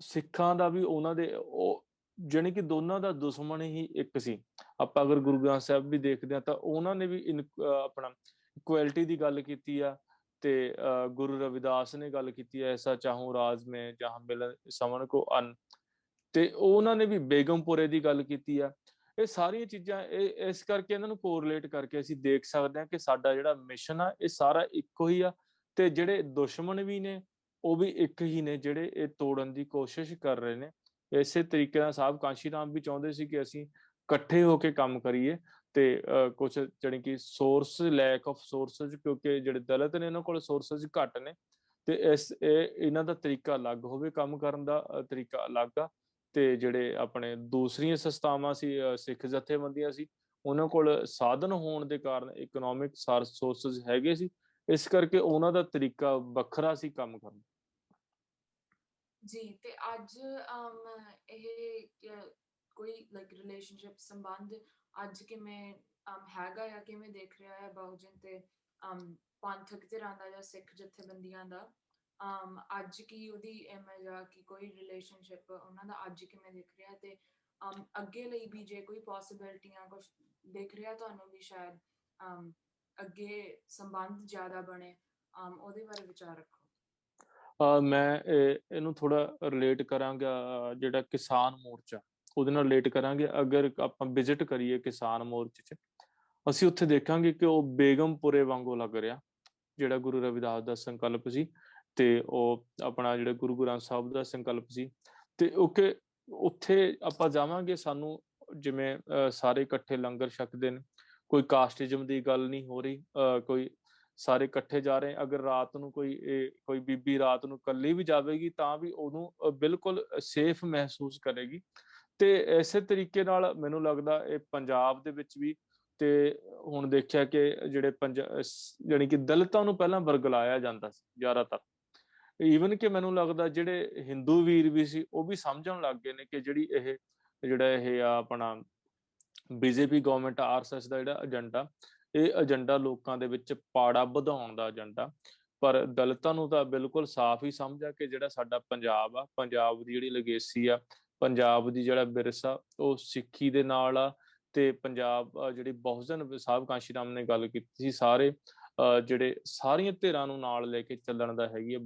ਸਿੱਖਾਂ ਦਾ ਵੀ ਉਹਨਾਂ ਦੇ, ਉਹ ਜਾਣੀ ਕਿ ਦੋਨਾਂ ਦਾ ਦੁਸ਼ਮਣ ਹੀ ਇੱਕ ਸੀ। ਆਪਾਂ ਅਗਰ ਗੁਰੂ ਗ੍ਰੰਥ ਸਾਹਿਬ ਵੀ ਦੇਖਦੇ ਹਾਂ ਤਾਂ ਉਹਨਾਂ ਨੇ ਵੀ ਆਪਣਾ ਇਕੁਐਲਿਟੀ ਦੀ ਗੱਲ ਕੀਤੀ ਆ, ਤੇ ਗੁਰੂ ਰਵਿਦਾਸ ਨੇ ਗੱਲ ਕੀਤੀ ਹੈ, ਐਸਾ ਚਾਹੂੰ ਰਾਜ ਮੈਂ ਜਹਾਂ ਮਿਲਨ ਸਮਨ ਕੋ ਅੰਨ, ਤੇ ਉਹਨਾਂ ਨੇ ਵੀ ਬੇਗਮਪੁਰੇ ਦੀ ਗੱਲ ਕੀਤੀ ਆ। ਇਹ ਸਾਰੀਆਂ ਚੀਜ਼ਾਂ ਇਸ ਕਰਕੇ ਇਹਨਾਂ ਨੂੰ ਕੋਰਿਲੇਟ ਕਰਕੇ ਅਸੀਂ ਦੇਖ ਸਕਦੇ ਹਾਂ ਕਿ ਸਾਡਾ ਜਿਹੜਾ ਮਿਸ਼ਨ ਆ ਇਹ ਸਾਰਾ ਇੱਕੋ ਹੀ ਆ, ਤੇ ਜਿਹੜੇ ਦੁਸ਼ਮਣ ਵੀ ਨੇ ਉਹ ਵੀ ਇੱਕ ਹੀ ਨੇ, ਜਿਹੜੇ ਇਹ ਤੋੜਨ ਦੀ ਕੋਸ਼ਿਸ਼ ਕਰ ਰਹੇ ਨੇ। ਇਸੇ ਤਰੀਕੇ ਨਾਲ ਸਾਹਿਬ ਕਾਂਸ਼ੀ ਰਾਮ ਵੀ ਚਾਹੁੰਦੇ ਸੀ ਕਿ ਅਸੀਂ ਇਕੱਠੇ ਹੋ ਕੇ ਕੰਮ ਕਰੀਏ, ਤੇ ਕੁਝ ਜਾਣੀ ਕਿ ਸੋਰਸ, ਲੈਕ ਆਫ ਸੋਰਸਸ, ਕਿਉਂਕਿ ਜਿਹੜੇ ਦਲਿਤ ਨੇ ਇਹਨਾਂ ਕੋਲ ਸੋਰਸਸ ਘੱਟ ਨੇ, ਤੇ ਇਹਨਾਂ ਦਾ ਤਰੀਕਾ ਅਲੱਗ ਹੋਵੇ, ਕੰਮ ਕਰਨ ਦਾ ਤਰੀਕਾ ਅਲੱਗ ਆ। ਤੇ ਜਿਹੜੇ ਆਪਣੇ ਦੂਸਰੀਆਂ ਸੰਸਥਾਵਾਂ ਸੀ, ਸਿੱਖ ਜਥੇਬੰਦੀਆਂ ਸੀ, ਉਹਨਾਂ ਕੋਲ ਸਾਧਨ ਹੋਣ ਦੇ ਕਾਰਨ ਇਕਨੋਮਿਕ ਸੋਰਸਸ ਹੈਗੇ ਸੀ, ਇਸ ਕਰਕੇ ਉਹਨਾਂ ਦਾ ਤਰੀਕਾ ਵੱਖਰਾ ਸੀ ਕੰਮ ਕਰਨ। ਜੀ, ਤੇ ਅੱਜ ਇਹ ਕੋਈ ਲਾਈਕ ਰਿਲੇਸ਼ਨਸ਼ਿਪ ਸੰਬੰਧ ਅੱਜ ਕਿਵੇਂ ਹੈਗਾ ਆ, ਕਿਵੇਂ ਦੇਖ ਰਿਹਾ ਹੈ ਬਹੁਜਨ ਤੇ ਪੰਥਕ ਧਿਰਾਂ ਦਾ ਜਾਂ ਸਿੱਖ ਜਥੇਬੰਦੀਆਂ ਦਾ? ਅੱਜ ਕੀ ਉਹਦੀ ਇਮੇਜ ਆ, ਕਿ ਕੋਈ ਰਿਲੇਸ਼ਨਸ਼ਿਪ ਉਹਨਾਂ ਦਾ ਅੱਜ ਕਿਵੇਂ ਦਿਖ ਰਿਹਾ, ਤੇ ਅੱਗੇ ਲਈ ਵੀ ਜੇ ਕੋਈ ਪੋਸੀਬਿਲਿਟੀਆਂ ਕੁਝ ਦਿਖ ਰਿਹਾ ਤੁਹਾਨੂੰ ਵੀ ਸ਼ਾਇਦ ਅੱਗੇ ਸੰਬੰਧ ਜ਼ਿਆਦਾ ਬਣੇ, ਉਹਦੇ ਬਾਰੇ ਵਿਚਾਰ ਰੱਖੋ। ਮੈਂ ਇਹਨੂੰ ਥੋੜਾ ਰਿਲੇਟ ਕਰਾਂਗਾ ਜਿਹੜਾ ਕਿਸਾਨ ਮੋਰਚਾ, ਉਹਦੇ ਨਾਲ ਰਿਲੇਟ ਕਰਾਂਗੇ। ਅਗਰ ਆਪਾਂ ਵਿਜ਼ਿਟ ਕਰੀਏ ਕਿਸਾਨ ਮੋਰਚੇ 'ਚ, ਅਸੀਂ ਉੱਥੇ ਦੇਖਾਂਗੇ ਕਿ ਉਹ ਬੇਗਮਪੁਰੇ ਵਾਂਗੂ ਲੱਗ ਰਿਹਾ, ਜਿਹੜਾ ਗੁਰੂ ਰਵਿਦਾਸ ਦਾ ਸੰਕਲਪ ਸੀ, ਤੇ ਉਹ ਆਪਣਾ ਜਿਹੜਾ ਗੁਰੂ ਗ੍ਰੰਥ ਸਾਹਿਬ ਦਾ ਸੰਕਲਪ ਸੀ। ਤੇ ਉੱਥੇ ਆਪਾਂ ਜਾਵਾਂਗੇ, ਸਾਨੂੰ ਜਿਵੇਂ ਸਾਰੇ ਇਕੱਠੇ ਲੰਗਰ ਛਕਦੇ ਨੇ, ਕੋਈ ਕਾਸਟਿਜ਼ਮ ਦੀ ਗੱਲ ਨਹੀਂ ਹੋ ਰਹੀ, ਕੋਈ ਸਾਰੇ ਇਕੱਠੇ ਜਾ ਰਹੇ। ਅਗਰ ਰਾਤ ਨੂੰ ਕੋਈ ਬੀਬੀ ਰਾਤ ਨੂੰ ਇਕੱਲੀ ਵੀ ਜਾਵੇਗੀ ਤਾਂ ਵੀ ਉਹਨੂੰ ਬਿਲਕੁਲ ਸੇਫ ਮਹਿਸੂਸ ਕਰੇਗੀ। ਤੇ ਇਸੇ ਤਰੀਕੇ ਨਾਲ ਮੈਨੂੰ ਲੱਗਦਾ ਇਹ ਪੰਜਾਬ ਦੇ ਵਿੱਚ ਵੀ, ਤੇ ਹੁਣ ਦੇਖਿਆ ਕਿ ਜਿਹੜੇ ਜਾਣੀ ਕਿ ਦਲਿਤਾਂ ਨੂੰ ਪਹਿਲਾਂ ਵਰਗਲਾਇਆ ਜਾਂਦਾ ਸੀ ਜ਼ਿਆਦਾਤਰ, ਈਵਨ ਕਿ ਮੈਨੂੰ ਲੱਗਦਾ ਜਿਹੜੇ ਹਿੰਦੂ ਵੀਰ ਵੀ ਸੀ ਉਹ ਵੀ ਸਮਝਣ ਲੱਗ ਗਏ ਨੇ ਕਿ ਜਿਹੜਾ ਇਹ ਆਪਣਾ ਬੀਜੇਪੀ ਗਵਰਨਮੈਂਟ, ਆਰਐਸਐਸ ਦਾ ਜਿਹੜਾ ਏਜੰਡਾ, ਇਹ ਏਜੰਡਾ ਲੋਕਾਂ ਦੇ ਵਿੱਚ ਪਾੜਾ ਵਧਾਉਣ ਦਾ ਏਜੰਡਾ। ਪਰ ਦਲਿਤਾਂ ਨੂੰ ਤਾਂ ਬਿਲਕੁਲ ਸਾਫ਼ ਹੀ ਸਮਝ ਆ ਕਿ ਜਿਹੜਾ ਸਾਡਾ ਪੰਜਾਬ ਆ, ਪੰਜਾਬ ਦੀ ਜਿਹੜੀ ਲੈਗੇਸੀ ਆ, ਪੰਜਾਬ ਦੀ ਜਿਹੜਾ ਵਿਰਸਾ, ਉਹ ਸਿੱਖੀ ਦੇ ਨਾਲ ਆ। ਤੇ ਪੰਜਾਬ ਜਿਹੜੀ ਬਹੁਜਨ ਸਾਹਿਬ ਕਾਂਸ਼ੀ ਰਾਮ ਨੇ ਗੱਲ ਕੀਤੀ ਸੀ, ਸਾਰੇ ਜਿਹੜੇ ਸਾਰੀਆਂ ਧਿਰਾਂ ਨੂੰ ਨਾਲ ਲੈ ਕੇ ਚੱਲਣ ਦਾ ਹੈਗੀ ਹੈ।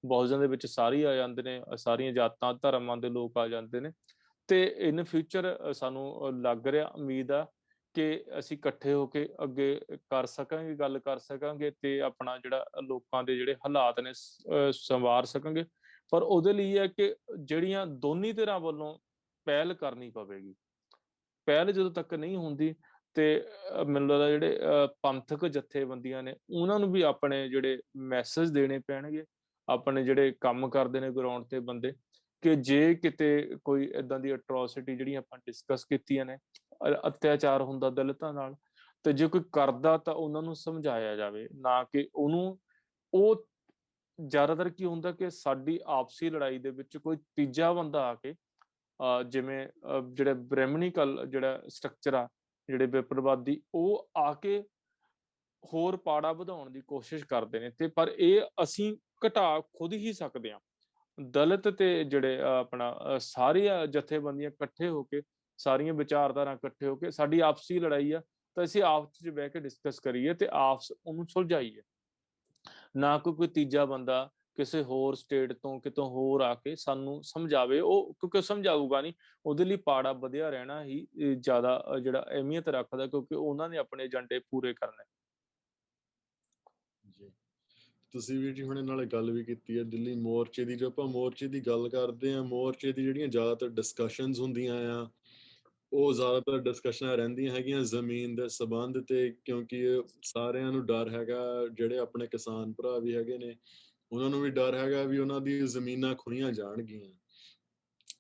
ਬਹੁਜਨ ਦੇ ਵਿੱਚ ਸਾਰੇ ਆ ਜਾਂਦੇ ਨੇ, ਸਾਰੀਆਂ ਜਾਤਾਂ ਧਰਮਾਂ ਦੇ ਲੋਕ ਆ ਜਾਂਦੇ ਨੇ। ਤੇ ਇਨ ਫਿਊਚਰ ਸਾਨੂੰ ਲੱਗ ਰਿਹਾ, ਉਮੀਦ ਆ ਕਿ ਅਸੀਂ ਇਕੱਠੇ ਹੋ ਕੇ ਅੱਗੇ ਕਰ ਸਕਾਂਗੇ, ਗੱਲ ਕਰ ਸਕਾਂਗੇ ਤੇ ਆਪਣਾ ਜਿਹੜਾ ਲੋਕਾਂ ਦੇ ਜਿਹੜੇ ਹਾਲਾਤ ਨੇ ਸੰਵਾਰ ਸਕਾਂਗੇ। ਪਰ ਉਹਦੇ ਲਈ ਹੈ ਕਿ ਜਿਹੜੀਆਂ ਦੋਨੀ ਧਿਰਾਂ ਵੱਲੋਂ ਪਹਿਲ ਕਰਨੀ ਪਵੇਗੀ। ਪਹਿਲ ਜਦੋਂ ਤੱਕ ਨਹੀਂ ਹੁੰਦੀ ਤੇ ਮੈਨੂੰ ਲੱਗਦਾ ਜਿਹੜੇ ਪੰਥਕ ਜਥੇਬੰਦੀਆਂ ਨੇ ਉਹਨਾਂ ਨੂੰ ਵੀ ਆਪਣੇ ਜਿਹੜੇ ਮੈਸੇਜ ਦੇਣੇ ਪੈਣਗੇ, ਆਪਣੇ ਜਿਹੜੇ ਕੰਮ ਕਰਦੇ ਨੇ ਗਰਾਊਂਡ ਤੇ ਬੰਦੇ, ਕਿ ਜੇ ਕਿਤੇ ਕੋਈ ਏਦਾਂ ਦੀ ਅਟਰੋਸਿਟੀ ਜਿਹੜੀਆਂ ਆਪਾਂ ਡਿਸਕਸ ਕੀਤੀਆਂ ਨੇ, ਅਤਿਆਚਾਰ ਹੁੰਦਾ ਦਲਿਤਾਂ ਨਾਲ, ਤੇ ਜੇ ਕੋਈ ਕਰਦਾ ਤਾਂ ਉਹਨਾਂ ਨੂੰ ਸਮਝਾਇਆ ਜਾਵੇ, ਨਾ ਕਿ ਉਹਨੂੰ ਉਹ ਜ਼ਿਆਦਾਤਰ ਕੀ ਹੁੰਦਾ ਕਿ ਸਾਡੀ ਆਪਸੀ ਲੜਾਈ ਦੇ ਵਿੱਚ ਕੋਈ ਤੀਜਾ ਬੰਦਾ ਆ ਕੇ ਜਿਵੇਂ ਜਿਹੜਾ ਬ੍ਰਹਿਮਣੀਕਲ ਜਿਹੜਾ ਸਟਰਕਚਰ ਆ, ਜਿਹੜੇ ਵਿਪਰਵਾਦੀ, ਉਹ ਆ ਕੇ ਹੋਰ ਪਾੜਾ ਵਧਾਉਣ ਦੀ ਕੋਸ਼ਿਸ਼ ਕਰਦੇ ਨੇ। ਤੇ ਪਰ ਇਹ ਅਸੀਂ ਘਟਾ ਖੁਦ ਹੀ ਸਕਦੇ ਹਾਂ। ਦਲਿਤ ਤੇ ਜਿਹੜੇ ਆਪਣਾ ਸਾਰੀਆਂ ਜਥੇਬੰਦੀਆਂ ਇਕੱਠੇ ਹੋ ਕੇ, ਸਾਰੀਆਂ ਵਿਚਾਰਧਾਰਾ ਇਕੱਠੇ ਹੋ ਕੇ, ਸਾਡੀ ਆਪਸੀ ਲੜਾਈ ਆ ਤਾਂ ਅਸੀਂ ਆਪਸ ਚ ਬਹਿ ਕੇ ਡਿਸਕਸ ਕਰੀਏ ਤੇ ਆਪਸ ਉਹਨੂੰ ਸੁਲਝਾਈਏ, ਨਾ ਕੋਈ ਤੀਜਾ ਬੰਦਾ ਕਿਸੇ ਹੋਰ ਸਟੇਟ ਤੋਂ ਕਿਤੋਂ ਹੋਰ ਆ ਕੇ ਸਾਨੂੰ ਸਮਝਾਵੇ। ਉਹ ਕਿਉਂਕਿ ਸਮਝਾਊਗਾ ਨਹੀਂ, ਉਹਦੇ ਲਈ ਪਾੜਾ ਵਧਿਆ ਰਹਿਣਾ ਹੀ ਜ਼ਿਆਦਾ ਜਿਹੜਾ ਅਹਿਮੀਅਤ ਰੱਖਦਾ, ਕਿਉਂਕਿ ਉਹਨਾਂ ਨੇ ਆਪਣੇ ਏਜੰਡੇ ਪੂਰੇ ਕਰਨੇ। ਜੀ, ਤੁਸੀਂ ਵੀਰ ਜੀ ਹੁਣੇ ਨਾਲੇ ਗੱਲ ਵੀ ਕੀਤੀ ਹੈ ਦਿੱਲੀ ਮੋਰਚੇ ਦੀ। ਜੋ ਆਪਾਂ ਮੋਰਚੇ ਦੀ ਗੱਲ ਕਰਦੇ ਹਾਂ, ਮੋਰਚੇ ਦੀ ਜਿਹੜੀਆਂ ਜ਼ਿਆਦਾਤਰ ਡਿਸਕਸ਼ਨਸ ਹੁੰਦੀਆਂ ਆ, ਉਹ ਜ਼ਿਆਦਾਤਰ ਡਿਸਕਸ਼ਨਾਂ ਰਹਿੰਦੀਆਂ ਹੈਗੀਆਂ ਜ਼ਮੀਨ ਦੇ ਸਬੰਧ ਤੇ, ਕਿਉਂਕਿ ਸਾਰਿਆਂ ਨੂੰ ਡਰ ਹੈਗਾ, ਜਿਹੜੇ ਆਪਣੇ ਕਿਸਾਨ ਭਰਾ ਵੀ ਹੈਗੇ ਨੇ ਉਹਨਾਂ ਨੂੰ ਵੀ ਡਰ ਹੈਗਾ ਵੀ ਉਹਨਾਂ ਦੀ ਜ਼ਮੀਨਾਂ ਖੋਹੀਆਂ ਜਾਣਗੀਆਂ।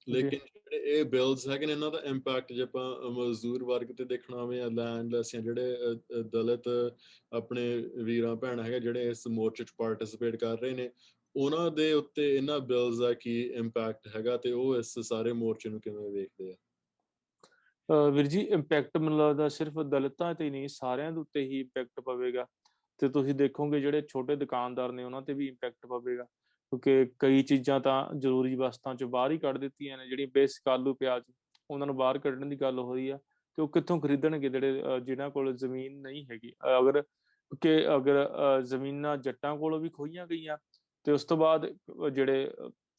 ਲੇਕਿਨ ਜਿਹੜੇ ਇਹ ਬਿਲਸ ਹੈਗੇ ਨੇ, ਇਹਨਾਂ ਦਾ ਇੰਪੈਕਟ ਜੇ ਆਪਾਂ ਮਜ਼ਦੂਰ ਵਰਗ ਤੇ ਦੇਖਣਾ ਹੋਵੇ ਜਾਂ ਲੈਂਡਲੈਸ ਜਾਂ ਜਿਹੜੇ ਦਲਿਤ ਆਪਣੇ ਵੀਰਾਂ ਭੈਣਾਂ ਹੈਗੇ ਜਿਹੜੇ ਇਸ ਮੋਰਚੇ 'ਚ ਪਾਰਟਿਸਿਪੇਟ ਕਰ ਰਹੇ ਨੇ, ਉਹਨਾਂ ਦੇ ਉੱਤੇ ਇਹਨਾਂ ਬਿਲਸ ਦਾ ਕੀ ਇੰਪੈਕਟ ਹੈਗਾ ਤੇ ਉਹ ਇਸ ਸਾਰੇ ਮੋਰਚੇ ਨੂੰ ਕਿਵੇਂ ਵੇਖਦੇ ਆ? ਵੀਰ ਜੀ, ਇੰਪੈਕਟ ਮੈਨੂੰ ਲੱਗਦਾ ਸਿਰਫ ਦਲਿਤਾਂ ਤੇ ਹੀ ਨਹੀਂ, ਸਾਰਿਆਂ ਦੇ ਉੱਤੇ ਹੀ ਇੰਪੈਕਟ ਪਵੇਗਾ। ਤੇ ਤੁਸੀਂ ਦੇਖੋਗੇ ਜਿਹੜੇ ਛੋਟੇ ਦੁਕਾਨਦਾਰ ਨੇ ਉਹਨਾਂ ਤੇ ਵੀ ਇੰਪੈਕਟ ਪਵੇਗਾ, ਕਿਉਂਕਿ ਕਈ ਚੀਜ਼ਾਂ ਤਾਂ ਜ਼ਰੂਰੀ ਵਸਤਾਂ ਚੋਂ ਬਾਹਰ ਹੀ ਕੱਢ ਦਿੱਤੀਆਂ ਨੇ। ਜਿਹੜੀਆਂ ਬੇਸਿਕ ਆਲੂ ਪਿਆਜ਼, ਉਹਨਾਂ ਨੂੰ ਬਾਹਰ ਕੱਢਣ ਦੀ ਗੱਲ ਹੋ ਰਹੀ ਆ ਕਿ ਉਹ ਕਿੱਥੋਂ ਖਰੀਦਣਗੇ ਜਿਹੜੇ ਜਿਨ੍ਹਾਂ ਕੋਲ ਜ਼ਮੀਨ ਨਹੀਂ ਹੈਗੀ। ਅਗਰ ਜ਼ਮੀਨਾਂ ਜੱਟਾਂ ਕੋਲੋਂ ਵੀ ਖੋਹੀਆਂ ਗਈਆਂ ਤੇ ਉਸ ਤੋਂ ਬਾਅਦ ਜਿਹੜੇ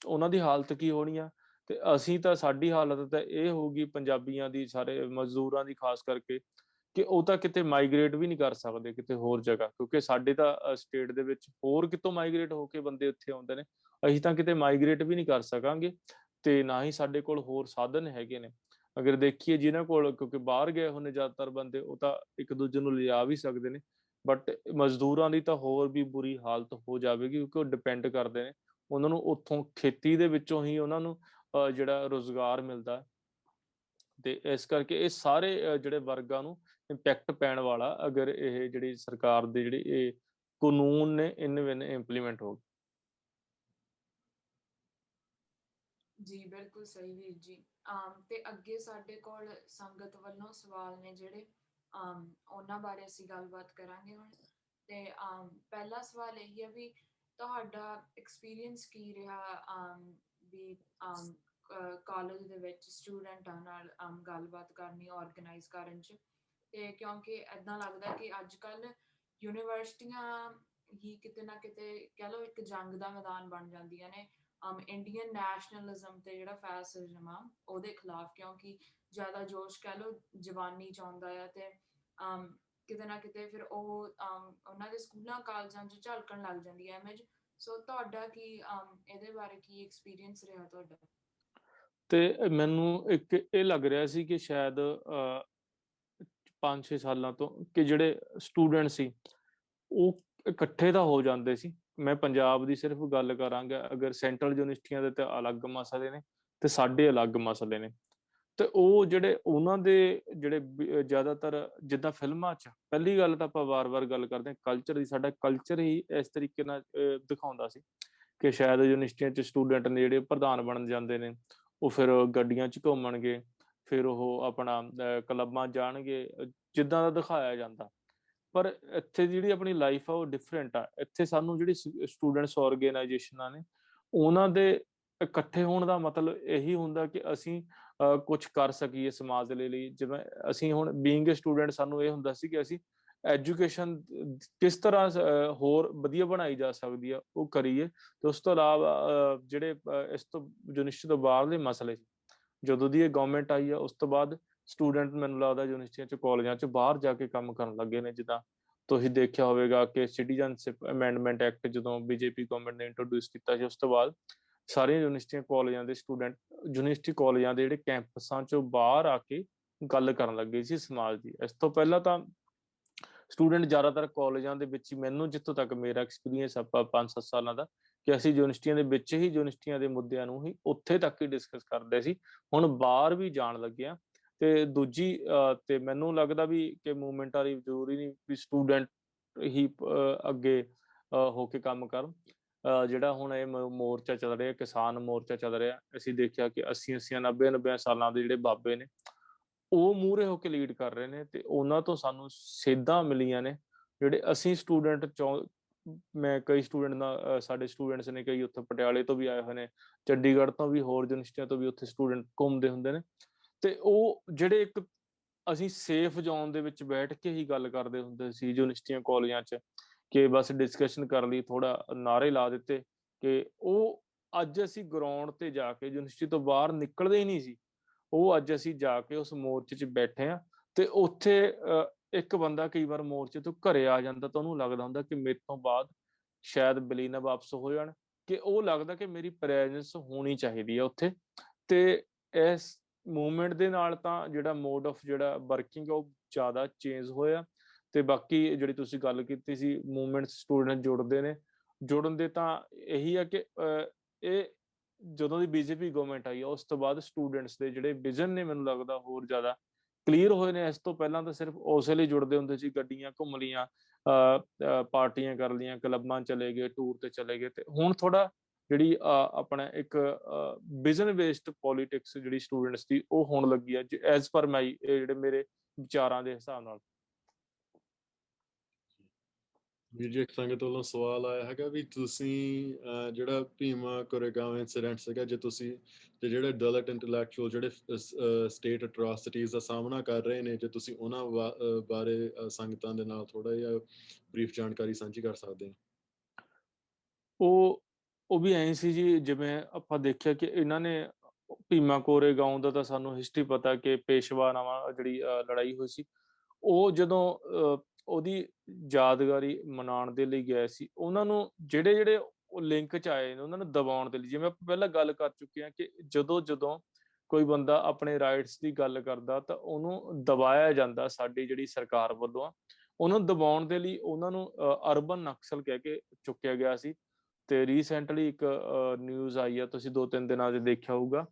ਉਹਨਾਂ ਦੀ ਹਾਲਤ ਕੀ ਹੋਣੀ ਆ। ਤੇ ਅਸੀਂ ਤਾਂ, ਸਾਡੀ ਹਾਲਤ ਤਾਂ ਇਹ ਹੋਊਗੀ ਪੰਜਾਬੀਆਂ ਦੀ, ਸਾਰੇ ਮਜ਼ਦੂਰਾਂ ਦੀ ਖਾਸ ਕਰਕੇ, ਕਿ ਉਹ ਤਾਂ ਕਿਤੇ ਮਾਈਗ੍ਰੇਟ ਵੀ ਨਹੀਂ ਕਰ ਸਕਦੇ ਕਿਤੇ ਹੋਰ ਜਗ੍ਹਾ, ਕਿਉਂਕਿ ਸਾਡੇ ਤਾਂ ਸਟੇਟ ਦੇ ਵਿੱਚ ਹੋਰ ਕਿਤੋਂ ਮਾਈਗ੍ਰੇਟ ਹੋ ਕੇ ਬੰਦੇ ਉੱਥੇ ਆਉਂਦੇ ਨੇ। ਅਸੀਂ ਤਾਂ ਕਿਤੇ ਮਾਈਗ੍ਰੇਟ ਵੀ ਨਹੀਂ ਕਰ ਸਕਾਂਗੇ ਤੇ ਨਾ ਹੀ ਸਾਡੇ ਕੋਲ ਹੋਰ ਸਾਧਨ ਹੈਗੇ ਨੇ। ਅਗਰ ਦੇਖੀਏ ਜਿਨ੍ਹਾਂ ਕੋਲ, ਕਿਉਂਕਿ ਬਾਹਰ ਗਏ ਹੋਏ ਨੇ ਜ਼ਿਆਦਾਤਰ ਬੰਦੇ, ਉਹ ਤਾਂ ਇੱਕ ਦੂਜੇ ਨੂੰ ਲਿਜਾ ਵੀ ਸਕਦੇ ਨੇ, ਬਟ ਮਜ਼ਦੂਰਾਂ ਦੀ ਤਾਂ ਹੋਰ ਵੀ ਬੁਰੀ ਹਾਲਤ ਹੋ ਜਾਵੇਗੀ, ਕਿਉਂਕਿ ਉਹ ਡਿਪੈਂਡ ਕਰਦੇ ਨੇ, ਉਹਨਾਂ ਨੂੰ ਉੱਥੋਂ ਖੇਤੀ ਦੇ ਵਿੱਚੋਂ ਹੀ ਉਹਨਾਂ ਨੂੰ ਜਿਹੜਾ ਰੁਜ਼ਗਾਰ ਮਿਲਦਾ। ਤੇ ਇਸ ਕਰਕੇ ਇਹ ਸਾਰੇ ਜਿਹੜੇ ਵਰਗਾਂ ਨੂੰ ਇੰਪੈਕਟ ਪੈਣ ਵਾਲਾ, ਅਗਰ ਇਹ ਜਿਹੜੀ ਸਰਕਾਰ ਦੇ ਜਿਹੜੇ ਇਹ ਕਾਨੂੰਨ ਨੇ ਇੰਪਲੀਮੈਂਟ ਹੋ ਗਏ। ਜੀ ਬਿਲਕੁਲ ਸਹੀ ਵੀਰ ਜੀ। ਤੇ ਅੱਗੇ ਸਾਡੇ ਕੋਲ ਸੰਗਤ ਵੱਲੋਂ ਸਵਾਲ ਨੇ ਜਿਹੜੇ, ਉਹਨਾਂ ਬਾਰੇ ਅਸੀਂ ਗੱਲਬਾਤ ਕਰਾਂਗੇ ਹੁਣ। ਤੇ ਪਹਿਲਾ ਸਵਾਲ ਇਹ ਹੈ ਵੀ ਤੁਹਾਡਾ ਐਕਸਪੀਰੀਅੰਸ ਕੀ ਰਿਹਾ ਵੀ ਕਾਲਜ ਦੇ ਵਿੱਚ ਸਟੂਡੈਂਟਾਂ ਨਾਲ ਗੱਲਬਾਤ ਕਰਨੀ, ਆਰਗੇਨਾਈਜ਼ ਕਰਨ 'ਚ। ਤੇ ਕਿਉਂਕਿ ਏਦਾਂ ਲੱਗਦਾ ਕਿ ਅੱਜ ਕੱਲ੍ਹ ਯੂਨੀਵਰਸਿਟੀਆਂ ਹੀ ਕਿਤੇ ਨਾ ਕਿਤੇ ਕਹਿ ਲਓ ਇੱਕ ਜੰਗ ਦਾ ਮੈਦਾਨ ਬਣ ਜਾਂਦੀਆਂ ਨੇ ਇੰਡੀਅਨ ਨੈਸ਼ਨਲਿਜ਼ਮ ਤੇ ਜਿਹੜਾ ਫੈਸਿਜ਼ਮ ਆ ਉਹਦੇ ਖਿਲਾਫ, ਕਿਉਂਕਿ ਜ਼ਿਆਦਾ ਜੋਸ਼ ਕਹਿ ਲਓ ਜਵਾਨੀ 'ਚ ਆਉਂਦਾ ਆ ਤੇ ਕਿਤੇ ਨਾ ਕਿਤੇ ਫਿਰ ਉਹ ਉਹਨਾਂ ਦੇ ਸਕੂਲਾਂ ਕਾਲਜਾਂ 'ਚ ਝਲਕਣ ਲੱਗ ਜਾਂਦੀ ਹੈ ਇਮੇਜ। ਸੋ ਤੁਹਾਡਾ ਕੀ ਇਹਦੇ ਬਾਰੇ ਕੀ ਐਕਸਪੀਰੀਅੰਸ ਰਿਹਾ ਤੁਹਾਡਾ? ਤੇ ਮੈਨੂੰ ਇੱਕ ਇਹ ਲੱਗ ਰਿਹਾ ਸੀ ਕਿ ਸ਼ਾਇਦ 5-6 ਸਾਲਾਂ ਤੋਂ ਕਿ ਜਿਹੜੇ ਸਟੂਡੈਂਟ ਸੀ ਉਹ ਇਕੱਠੇ ਤਾਂ ਹੋ ਜਾਂਦੇ ਸੀ। ਮੈਂ ਪੰਜਾਬ ਦੀ ਸਿਰਫ ਗੱਲ ਕਰਾਂਗਾ, ਅਗਰ ਸੈਂਟਰਲ ਯੂਨੀਵਰਸਿਟੀਆਂ ਦੇ ਤਾਂ ਅਲੱਗ ਮਸਲੇ ਨੇ ਤੇ ਸਾਡੇ ਅਲੱਗ ਮਸਲੇ ਨੇ। ਤੇ ਉਹ ਜਿਹੜੇ ਉਹਨਾਂ ਦੇ ਜਿਹੜੇ ਜ਼ਿਆਦਾਤਰ ਜਿੱਦਾਂ ਫਿਲਮਾਂ 'ਚ, ਪਹਿਲੀ ਗੱਲ ਤਾਂ ਆਪਾਂ ਵਾਰ-ਵਾਰ ਗੱਲ ਕਰਦੇ ਹਾਂ ਕਲਚਰ ਦੀ, ਸਾਡਾ ਕਲਚਰ ਹੀ ਇਸ ਤਰੀਕੇ ਨਾਲ ਦਿਖਾਉਂਦਾ ਸੀ ਕਿ ਸ਼ਾਇਦ ਯੂਨੀਵਰਸਿਟੀਆਂ 'ਚ ਸਟੂਡੈਂਟ ਨੇ ਜਿਹੜੇ ਪ੍ਰਧਾਨ ਬਣ ਜਾਂਦੇ ਨੇ, ਉਹ ਫਿਰ ਗੱਡੀਆਂ 'ਚ ਘੁੰਮਣਗੇ, ਫਿਰ ਉਹ ਆਪਣਾ ਕਲੱਬਾਂ ਜਾਣਗੇ, ਜਿੱਦਾਂ ਦਾ ਦਿਖਾਇਆ ਜਾਂਦਾ। ਪਰ ਇੱਥੇ ਜਿਹੜੀ ਆਪਣੀ ਲਾਈਫ ਆ ਉਹ ਡਿਫਰੈਂਟ ਆ। ਇੱਥੇ ਸਾਨੂੰ ਜਿਹੜੀ ਸਟੂਡੈਂਟਸ ਆਰਗੇਨਾਈਜੇਸ਼ਨਾਂ ਨੇ, ਉਹਨਾਂ ਦੇ ਇਕੱਠੇ ਹੋਣ ਦਾ ਮਤਲਬ ਇਹੀ ਹੁੰਦਾ ਕਿ ਅਸੀਂ ਕੁਛ ਕਰ ਸਕੀਏ ਸਮਾਜ ਦੇ ਲਈ। ਜਿਵੇਂ ਅਸੀਂ ਹੁਣ ਬੀਇੰਗ ਏ ਸਟੂਡੈਂਟ, ਸਾਨੂੰ ਇਹ ਹੁੰਦਾ ਸੀ ਕਿ ਅਸੀਂ ਐਜੂਕੇਸ਼ਨ ਕਿਸ ਤਰ੍ਹਾਂ ਹੋਰ ਵਧੀਆ ਬਣਾਈ ਜਾ ਸਕਦੀ ਆ ਉਹ ਕਰੀਏ। ਤੇ ਉਸ ਤੋਂ ਇਲਾਵਾ ਜਿਹੜੇ ਇਸ ਤੋਂ ਯੂਨੀਵਰਸਿਟੀ ਤੋਂ ਬਾਹਰਲੇ ਮਸਲੇ ਸੀ, ਜਦੋਂ ਦੀ ਇਹ ਗਵਰਨਮੈਂਟ ਆਈ ਆ ਉਸ ਤੋਂ ਬਾਅਦ ਸਟੂਡੈਂਟ ਮੈਨੂੰ ਲੱਗਦਾ ਯੂਨੀਵਰਸਿਟੀਆਂ ਚ ਕਾਲਜਾਂ ਚ ਬਾਹਰ ਜਾ ਕੇ ਕੰਮ ਕਰਨ ਲੱਗੇ ਨੇ। ਜਿੱਦਾਂ ਤੁਸੀਂ ਦੇਖਿਆ ਹੋਵੇਗਾ ਕਿ ਸਿਟੀਜ਼ਨਸ਼ਿਪ ਅਮੈਂਡਮੈਂਟ ਐਕਟ ਜਦੋਂ ਬੀਜੇਪੀ ਗਵਰਨਮੈਂਟ ਨੇ ਇੰਟਰੋਡਿਊਸ ਕੀਤਾ ਸੀ, ਉਸ ਤੋਂ ਬਾਅਦ ਸਾਰੀਆਂ ਯੂਨੀਵਰਸਿਟੀਆਂ ਕਾਲਜਾਂ ਦੇ ਸਟੂਡੈਂਟ ਯੂਨੀਵਰਸਿਟੀ ਕਾਲਜਾਂ ਦੇ ਜਿਹੜੇ ਕੈਂਪਸਾਂ ਚੋਂ ਬਾਹਰ ਆ ਕੇ ਗੱਲ ਕਰਨ ਲੱਗੇ ਸੀ ਸਮਾਜ ਦੀ। ਇਸ ਤੋਂ ਪਹਿਲਾਂ ਤਾਂ ਸਟੂਡੈਂਟ ਜ਼ਿਆਦਾਤਰ ਕਾਲਜਾਂ ਦੇ ਵਿੱਚ ਹੀ, ਮੈਨੂੰ ਜਿੱਥੋਂ ਤੱਕ ਮੇਰਾ ਐਕਸਪੀਰੀਅੰਸ ਆਪਾਂ 5-7 ਸਾਲਾਂ ਦਾ, ਕਿ ਅਸੀਂ ਯੂਨੀਵਰਸਿਟੀਆਂ ਦੇ ਵਿੱਚ ਹੀ ਯੂਨੀਵਰਸਿਟੀਆਂ ਦੇ ਮੁੱਦਿਆਂ ਨੂੰ ਹੀ ਉੱਥੇ ਤੱਕ ਹੀ ਡਿਸਕਸ ਕਰਦੇ ਸੀ। ਹੁਣ ਬਾਹਰ ਵੀ ਜਾਣ ਲੱਗੇ ਆ। ਤੇ ਦੂਜੀ ਤੇ ਮੈਨੂੰ ਲੱਗਦਾ ਵੀ ਕਿ ਮੂਵਮੈਂਟ ਵਾਲੀ ਜ਼ਰੂਰੀ ਨਹੀਂ ਵੀ ਸਟੂਡੈਂਟ ਹੀ ਅੱਗੇ ਹੋ ਕੇ ਕੰਮ ਕਰਨ। ਜਿਹੜਾ ਹੁਣ ਇਹ ਮੋਰਚਾ ਚੱਲ ਰਿਹਾ, ਕਿਸਾਨ ਮੋਰਚਾ ਚੱਲ ਰਿਹਾ, ਅਸੀਂ ਦੇਖਿਆ ਕਿ 80-80, 90-90 ਸਾਲਾਂ ਦੇ ਜਿਹੜੇ ਬਾਬੇ ਨੇ ਉਹ ਮੂਹਰੇ ਹੋ ਕੇ ਲੀਡ ਕਰ ਰਹੇ ਨੇ। ਤੇ ਉਹਨਾਂ ਤੋਂ ਸਾਨੂੰ ਸੇਧਾਂ ਮਿਲੀਆਂ ਨੇ ਜਿਹੜੇ ਅਸੀਂ ਸਟੂਡੈਂਟ ਮੈਂ ਕਈ ਸਟੂਡੈਂਟ ਨਾਲ ਸਾਡੇ ਸਟੂਡੈਂਟਸ ਨੇ, ਕਈ ਉੱਥੇ ਪਟਿਆਲੇ ਤੋਂ ਵੀ ਆਏ ਹੋਏ ਨੇ, ਚੰਡੀਗੜ੍ਹ ਤੋਂ ਵੀ, ਹੋਰ ਯੂਨੀਵਰਸਿਟੀਆਂ ਤੋਂ ਵੀ ਉੱਥੇ ਸਟੂਡੈਂਟ ਘੁੰਮਦੇ ਹੁੰਦੇ ਨੇ। ਤੇ ਉਹ ਜਿਹੜੇ ਇੱਕ ਅਸੀਂ ਸੇਫ ਜ਼ੋਨ ਦੇ ਵਿੱਚ ਬੈਠ ਕੇ ਹੀ ਗੱਲ ਕਰਦੇ ਹੁੰਦੇ ਸੀ ਯੂਨੀਵਰਸਿਟੀਆਂ ਕਾਲਜਾਂ 'ਚ, ਕਿ ਬਸ ਡਿਸਕਸ਼ਨ ਕਰ ਲਈ, ਥੋੜਾ ਨਾਅਰੇ ਲਾ ਦਿੱਤੇ, ਕਿ ਉਹ ਅੱਜ ਅਸੀਂ ਗਰਾਊਂਡ ਤੇ ਜਾ ਕੇ ਯੂਨੀਵਰਸਿਟੀ ਤੋਂ ਬਾਹਰ ਨਿਕਲਦੇ ਹੀ ਨਹੀਂ ਸੀ। ਉਹ ਅੱਜ ਅਸੀਂ ਜਾ ਕੇ ਉਸ ਮੋਰਚੇ 'ਚ ਬੈਠੇ ਹਾਂ। ਤੇ ਉੱਥੇ ਇੱਕ ਬੰਦਾ ਕਈ ਵਾਰ ਮੋਰਚੇ ਤੋਂ ਘਰੇ ਆ ਜਾਂਦਾ ਤਾਂ ਉਹਨੂੰ ਲੱਗਦਾ ਹੁੰਦਾ ਕਿ ਮੇਰੇ ਤੋਂ ਬਾਅਦ ਸ਼ਾਇਦ ਬਲੀ ਨਾ ਵਾਪਸ ਹੋ ਜਾਣ, ਕਿ ਉਹ ਲੱਗਦਾ ਕਿ ਮੇਰੀ ਪ੍ਰੈਜ਼ੈਂਸ ਹੋਣੀ ਚਾਹੀਦੀ ਹੈ ਉੱਥੇ। ਤੇ ਇਸ ਮੂਵਮੈਂਟ ਦੇ ਨਾਲ ਤਾਂ ਜਿਹੜਾ ਮੋਡ ਆਫ ਜਿਹੜਾ ਵਰਕਿੰਗ ਉਹ ਜ਼ਿਆਦਾ ਚੇਂਜ ਹੋਇਆ। ਤੇ ਬਾਕੀ ਜਿਹੜੀ ਤੁਸੀਂ ਗੱਲ ਕੀਤੀ ਸੀ ਮੂਵਮੈਂਟ ਸਟੂਡੈਂਟ ਜੁੜਦੇ ਨੇ, ਜੁੜਨ ਦੇ ਤਾਂ ਇਹੀ ਆ ਕਿ ਇਹ ਜਦੋਂ ਦੀ ਬੀਜੇਪੀ ਗਵਰਨਮੈਂਟ ਆਈ ਆ ਉਸ ਤੋਂ ਬਾਅਦ ਸਟੂਡੈਂਟਸ ਦੇ ਜਿਹੜੇ ਵਿਜ਼ਨ ਨੇ ਮੈਨੂੰ ਲੱਗਦਾ ਹੋਰ ਜ਼ਿਆਦਾ ਕਲੀਅਰ ਹੋਏ ਨੇ। ਇਸ ਤੋਂ ਪਹਿਲਾਂ ਤਾਂ ਸਿਰਫ ਉਸੇ ਲਈ ਜੁੜਦੇ ਹੁੰਦੇ ਸੀ, ਗੱਡੀਆਂ ਘੁੰਮ ਲੀਆਂ, ਪਾਰਟੀਆਂ ਕਰ ਲਈਆਂ, ਕਲੱਬਾਂ ਚਲੇ ਗਏ, ਟੂਰ ਤੇ ਚਲੇ ਗਏ। ਤੇ ਹੁਣ ਥੋੜਾ ਜਿਹੜੀ ਆਪਣਾ ਇੱਕ ਵਿਜ਼ਨ ਬੇਸਡ ਪੋਲੀਟਿਕਸ ਜਿਹੜੀ ਸਟੂਡੈਂਟਸ ਦੀ ਉਹ ਹੋਣ ਲੱਗੀ ਹੈ ਐਜ਼ ਪਰ ਮਾਈ, ਜਿਹੜੇ ਮੇਰੇ ਵਿਚਾਰਾਂ ਦੇ ਹਿਸਾਬ ਨਾਲ। ਵੀਰ ਜੀ, ਇੱਕ ਸੰਗਤ ਵੱਲੋਂ ਸਵਾਲ ਆਇਆ ਹੈਗਾ ਵੀ ਤੁਸੀਂ ਜਿਹੜਾ ਭੀਮਾ ਕੋਰੇਗਾਂਵ ਇੰਸੀਡੈਂਟ ਸੀਗਾ, ਜੇ ਜਿਹੜੇ ਦਲਿਤ ਇੰਟੈਲੈਕਚੁਅਲ ਜਿਹੜੇ ਸਟੇਟ ਅਟਰੋਸਿਟੀਜ਼ ਦਾ ਸਾਹਮਣਾ ਕਰ ਰਹੇ ਨੇ, ਜੇ ਤੁਸੀਂ ਉਹਨਾਂ ਬਾਰੇ ਸੰਗਤਾਂ ਦੇ ਨਾਲ ਥੋੜਾ ਜਿਹਾ ਬਰੀਫ ਜਾਣਕਾਰੀ ਸਾਂਝੀ ਕਰ ਸਕਦੇ ਹੋ। ਉਹ ਵੀ ਐਂ ਸੀ ਜੀ, ਜਿਵੇਂ ਆਪਾਂ ਦੇਖਿਆ ਕਿ ਇਹਨਾਂ ਨੇ ਭੀਮਾ ਕੋਰੇਗਾਂਵ ਦਾ ਤਾਂ ਸਾਨੂੰ ਹਿਸਟਰੀ ਪਤਾ ਕਿ ਪੇਸ਼ਵਾ ਨਾਮਾ ਜਿਹੜੀ ਲੜਾਈ ਹੋਈ ਸੀ, ਉਹ ਜਦੋਂ ਉਹਦੀ ਯਾਦਗਾਰੀ ਮਨਾਉਣ ਦੇ ਲਈ ਗਏ ਸੀ, ਉਹਨਾਂ ਨੂੰ ਜਿਹੜੇ ਉਹ ਲਿੰਕ 'ਚ ਆਏ ਨੇ ਉਹਨਾਂ ਨੂੰ ਦਬਾਉਣ ਦੇ ਲਈ, ਜਿਵੇਂ ਆਪਾਂ ਪਹਿਲਾਂ ਗੱਲ ਕਰ ਚੁੱਕੇ ਹਾਂ ਕਿ ਜਦੋਂ ਕੋਈ ਬੰਦਾ ਆਪਣੇ ਰਾਈਟਸ ਦੀ ਗੱਲ ਕਰਦਾ ਤਾਂ ਉਹਨੂੰ ਦਬਾਇਆ ਜਾਂਦਾ ਸਾਡੀ ਜਿਹੜੀ ਸਰਕਾਰ ਵੱਲੋਂ ਆ। ਉਹਨੂੰ ਦਬਾਉਣ ਦੇ ਲਈ ਉਹਨਾਂ ਨੂੰ ਅਰਬਨ ਨਕਸਲ ਕਹਿ ਕੇ ਚੁੱਕਿਆ ਗਿਆ ਸੀ। ਤੇ ਰੀਸੈਂਟਲੀ ਇੱਕ ਨਿਊਜ਼ ਆਈ ਆ, ਤੁਸੀਂ 2-3 ਦਿਨਾਂ 'ਚ ਦੇਖਿਆ ਹੋਊਗਾ,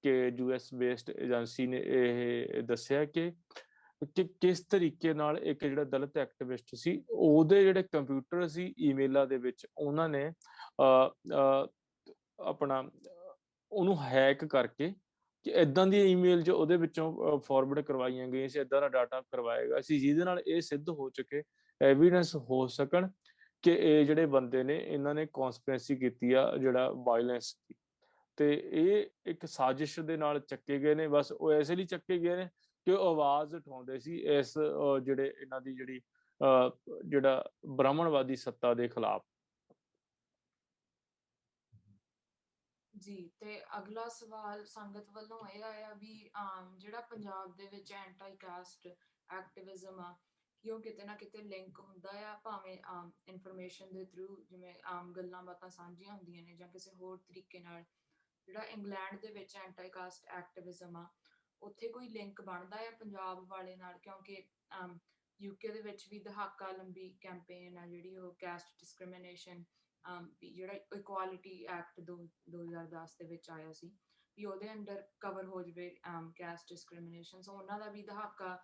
ਕਿ US ਬੇਸਡ ਏਜੰਸੀ ਨੇ ਇਹ ਦੱਸਿਆ ਕਿ ਕਿਸ ਤਰੀਕੇ ਨਾਲ ਇੱਕ ਜਿਹੜਾ ਦਲਿਤ ਐਕਟਿਵਿਸਟ ਸੀ ਉਹਦੇ ਜਿਹੜੇ ਕੰਪਿਊਟਰ ਸੀ ਈਮੇਲਾਂ ਦੇ ਵਿੱਚ ਉਹਨਾਂ ਨੇ ਆਪਣਾ ਉਹਨੂੰ ਹੈਕ ਕਰਕੇ ਕਿ ਏਦਾਂ ਦੀ ਈਮੇਲ ਜੋ ਉਹਦੇ ਵਿੱਚੋਂ ਫਾਰਵਰਡ ਕਰਵਾਈਆਂ ਗਈਆਂ ਸੀ, ਏਦਾਂ ਦਾ ਡਾਟਾ ਕਰਵਾਇਆ ਗਿਆ ਸੀ, ਜਿਹਦੇ ਨਾਲ ਇਹ ਸਿੱਧ ਹੋ ਚੁੱਕੇ, ਐਵੀਡੈਂਸ ਹੋ ਸਕਣ ਕਿ ਇਹ ਜਿਹੜੇ ਬੰਦੇ ਨੇ ਇਹਨਾਂ ਨੇ ਕੌਨਸਪੀਰੇਸੀ ਕੀਤੀ ਆ ਜਿਹੜਾ ਵਾਇਲੈਂਸ ਦੀ। ਤੇ ਇਹ ਇੱਕ ਸਾਜ਼ਿਸ਼ ਦੇ ਨਾਲ ਚੱਕੇ ਗਏ ਨੇ। ਬਸ ਉਹ ਐਸੇ ਲਈ ਚੱਕੇ ਗਏ ਨੇ ਕਿ ਉਹ ਆਵਾਜ਼ ਉਠਾਉਂਦੇ ਸੀ ਇਸ ਜਿਹੜੇ ਇਹਨਾਂ ਦੀ ਜਿਹੜੀ ਜਿਹੜਾ ਬ੍ਰਾਹਮਣਵਾਦੀ ਸੱਤਾ ਦੇ ਖਿਲਾਫ। ਜੀ, ਤੇ ਅਗਲਾ ਸਵਾਲ ਸੰਗਤ ਵੱਲੋਂ ਇਹ ਆਇਆ ਵੀ ਜਿਹੜਾ ਪੰਜਾਬ ਦੇ ਵਿੱਚ ਐਂਟੀ ਕਾਸਟ ਐਕਟਿਵਿਜ਼ਮ ਆ, ਕਿ ਉਹ ਕਿਤੇ ਨਾ ਕਿਤੇ ਲਿੰਕ ਹੁੰਦਾ ਆ, ਭਾਵੇਂ ਇਨਫੋਰਮੇਸ਼ਨ ਦੇ ਥਰੂ, ਜਿਵੇਂ ਆਮ ਗੱਲਾਂ ਬਾਤਾਂ ਸਾਂਝੀਆਂ ਹੁੰਦੀਆਂ ਨੇ ਜਾਂ ਕਿਸੇ ਹੋਰ ਤਰੀਕੇ ਨਾਲ। ਜਿਹੜਾ ਇੰਗਲੈਂਡ ਦੇ ਵਿੱਚ ਐਂਟੀ ਕਾਸਟ ਐਕਟਿਵਿਜ਼ਮ ਆ, ਉੱਥੇ ਕੋਈ ਲਿੰਕ ਬਣਦਾ ਆ ਪੰਜਾਬ ਵਾਲੇ ਨਾਲ? ਕਿਉਂਕਿ UK ਦੇ ਵਿੱਚ ਵੀ ਦਹਾਕਾ ਲੰਬੀ ਕੈਂਪੇਨ ਆ ਜਿਹੜੀ ਉਹ ਕੈਸਟ ਡਿਸਕ੍ਰਿਮੀਨੇਸ਼ਨ, ਜਿਹੜਾ ਇਕੁਆਲਿਟੀ ਐਕਟ 2010 ਦੇ ਵਿੱਚ ਆਇਆ ਸੀ, ਵੀ ਉਹਦੇ ਅੰਡਰ ਕਵਰ ਹੋ ਜਾਵੇ ਕੈਸਟ ਡਿਸਕ੍ਰਿਮੀਨੇਸ਼ਨ। ਸੋ ਉਹਨਾਂ ਦਾ ਵੀ ਦਹਾਕਾ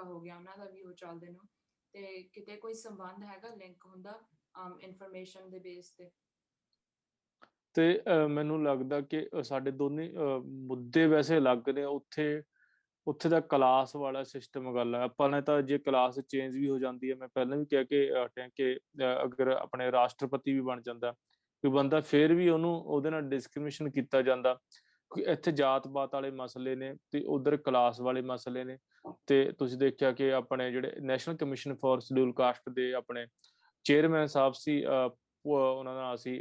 ਹੋ ਗਿਆ, ਉਹਨਾਂ ਦਾ ਵੀ ਉਹ ਚੱਲਦੇ ਨੂੰ। ਤੇ ਕਿਤੇ ਕੋਈ ਸੰਬੰਧ ਹੈਗਾ, ਲਿੰਕ ਹੁੰਦਾ ਇਨਫੋਰਮੇਸ਼ਨ ਦੇ ਬੇਸ ਤੇ? ਤੇ ਮੈਨੂੰ ਲੱਗਦਾ ਕਿ ਸਾਡੇ ਦੋਨੇ ਮੁੱਦੇ ਵੈਸੇ ਅਲੱਗ ਨੇ। ਉੱਥੇ ਦਾ ਕਲਾਸ ਵਾਲਾ ਸਿਸਟਮ ਗੱਲ ਹੈ। ਆਪਾਂ ਨੇ ਤਾਂ ਜੇ ਕਲਾਸ ਚੇਂਜ ਵੀ ਹੋ ਜਾਂਦੀ ਹੈ, ਮੈਂ ਪਹਿਲਾਂ ਵੀ ਕਹਿ ਕੇ ਹਟਿਆ ਕਿ ਅਗਰ ਆਪਣੇ ਰਾਸ਼ਟਰਪਤੀ ਵੀ ਬਣ ਜਾਂਦਾ ਕੋਈ ਬੰਦਾ, ਫਿਰ ਵੀ ਉਹਦੇ ਨਾਲ ਡਿਸਕ੍ਰਿਮੀਨੇਸ਼ਨ ਕੀਤਾ ਜਾਂਦਾ। ਇੱਥੇ ਜਾਤ-ਪਾਤ ਵਾਲੇ ਮਸਲੇ ਨੇ ਤੇ ਉਧਰ ਕਲਾਸ ਵਾਲੇ ਮਸਲੇ ਨੇ। ਤੇ ਤੁਸੀਂ ਦੇਖਿਆ ਕਿ ਆਪਣੇ ਜਿਹੜੇ national commission for scheduled caste ਦੇ ਆਪਣੇ ਚੇਅਰਮੈਨ ਸਾਹਿਬ ਸੀ, ਉਹਨਾਂ ਦਾ ਨਾਂ ਸੀ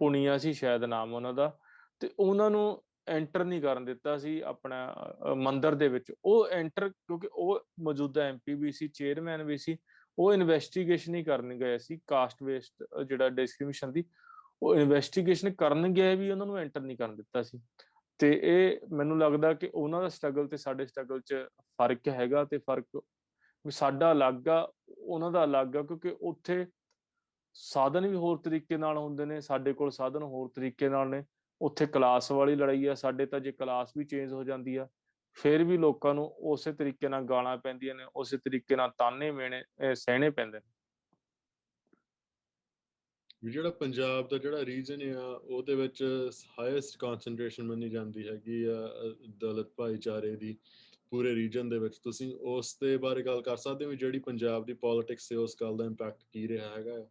ਪੁਨੀਆ ਸੀ ਸ਼ਾਇਦ ਨਾਮ ਉਹਨਾਂ ਦਾ, ਤੇ ਉਹਨਾਂ ਨੂੰ ਐਂਟਰ ਨਹੀਂ ਕਰਨ ਦਿੱਤਾ ਸੀ ਆਪਣਾ ਮੰਦਿਰ ਦੇ ਵਿੱਚ। ਉਹ ਐਂਟਰ, ਕਿਉਂਕਿ ਉਹ ਮੌਜੂਦਾ ਐਮਪੀ ਵੀ ਸੀ, ਚੇਅਰਮੈਨ ਵੀ ਸੀ, ਉਹ ਇਨਵੈਸਟੀਗੇਸ਼ਨ ਹੀ ਕਰਨ ਗਏ ਸੀ ਕਾਸਟ ਬੇਸਡ ਜਿਹੜਾ ਡਿਸਕ੍ਰਿਮੀਨੇਸ਼ਨ ਦੀ, ਉਹ ਇਨਵੈਸਟੀਗੇਸ਼ਨ ਕਰਨ ਗਏ ਵੀ ਉਹਨਾਂ ਨੂੰ ਐਂਟਰ ਨਹੀਂ ਕਰਨ ਦਿੱਤਾ ਸੀ। ਤੇ ਇਹ ਮੈਨੂੰ ਲੱਗਦਾ ਕਿ ਉਹਨਾਂ ਦਾ ਸਟਰਗਲ ਤੇ ਸਾਡੇ ਸਟਰਗਲ 'ਚ ਫਰਕ ਹੈਗਾ, ਤੇ ਫਰਕ ਵੀ ਸਾਡਾ ਅਲੱਗ ਆ, ਉਹਨਾਂ ਦਾ ਅਲੱਗ ਆ, ਕਿਉਂਕਿ ਉੱਥੇ ਸਾਧਨ ਵੀ ਹੋਰ ਤਰੀਕੇ ਨਾਲ ਹੁੰਦੇ ਨੇ, ਸਾਡੇ ਕੋਲ ਸਾਧਨ ਹੋਰ ਤਰੀਕੇ ਨਾਲ ਨੇ। ਉੱਥੇ ਕਲਾਸ ਵਾਲੀ ਲੜਾਈ ਆ, ਸਾਡੇ ਤਾਂ ਜੇ ਕਲਾਸ ਵੀ ਚੇਂਜ ਹੋ ਜਾਂਦੀ ਆ ਫਿਰ ਵੀ ਲੋਕਾਂ ਨੂੰ ਉਸੇ ਤਰੀਕੇ ਨਾਲ ਗਾਲਾਂ ਪੈਂਦੀਆਂ ਨੇ, ਉਸੇ ਤਰੀਕੇ ਨਾਲ ਤਾਨੇ ਮੇਣੇ ਸਹਿਣੇ ਪੈਂਦੇ ਨੇ। ਵੀ ਜਿਹੜਾ ਪੰਜਾਬ ਦਾ ਜਿਹੜਾ ਰੀਜਨ ਆ ਉਹਦੇ ਵਿੱਚ ਹਾਈਐਸਟ ਕਨਸੈਂਟਰੇਸ਼ਨ ਮੰਨੀ ਜਾਂਦੀ ਹੈਗੀ ਆ ਦਲਿਤ ਭਾਈਚਾਰੇ ਦੀ ਪੂਰੇ ਰੀਜਨ ਦੇ ਵਿੱਚ। ਤੁਸੀਂ ਉਸ ਦੇ ਬਾਰੇ ਗੱਲ ਕਰ ਸਕਦੇ ਹੋ ਵੀ ਜਿਹੜੀ ਪੰਜਾਬ ਦੀ ਪੋਲਿਟਿਕਸ ਤੇ ਉਸ ਗੱਲ ਦਾ ਇੰਪੈਕਟ ਕੀ ਰਿਹਾ ਹੈਗਾ?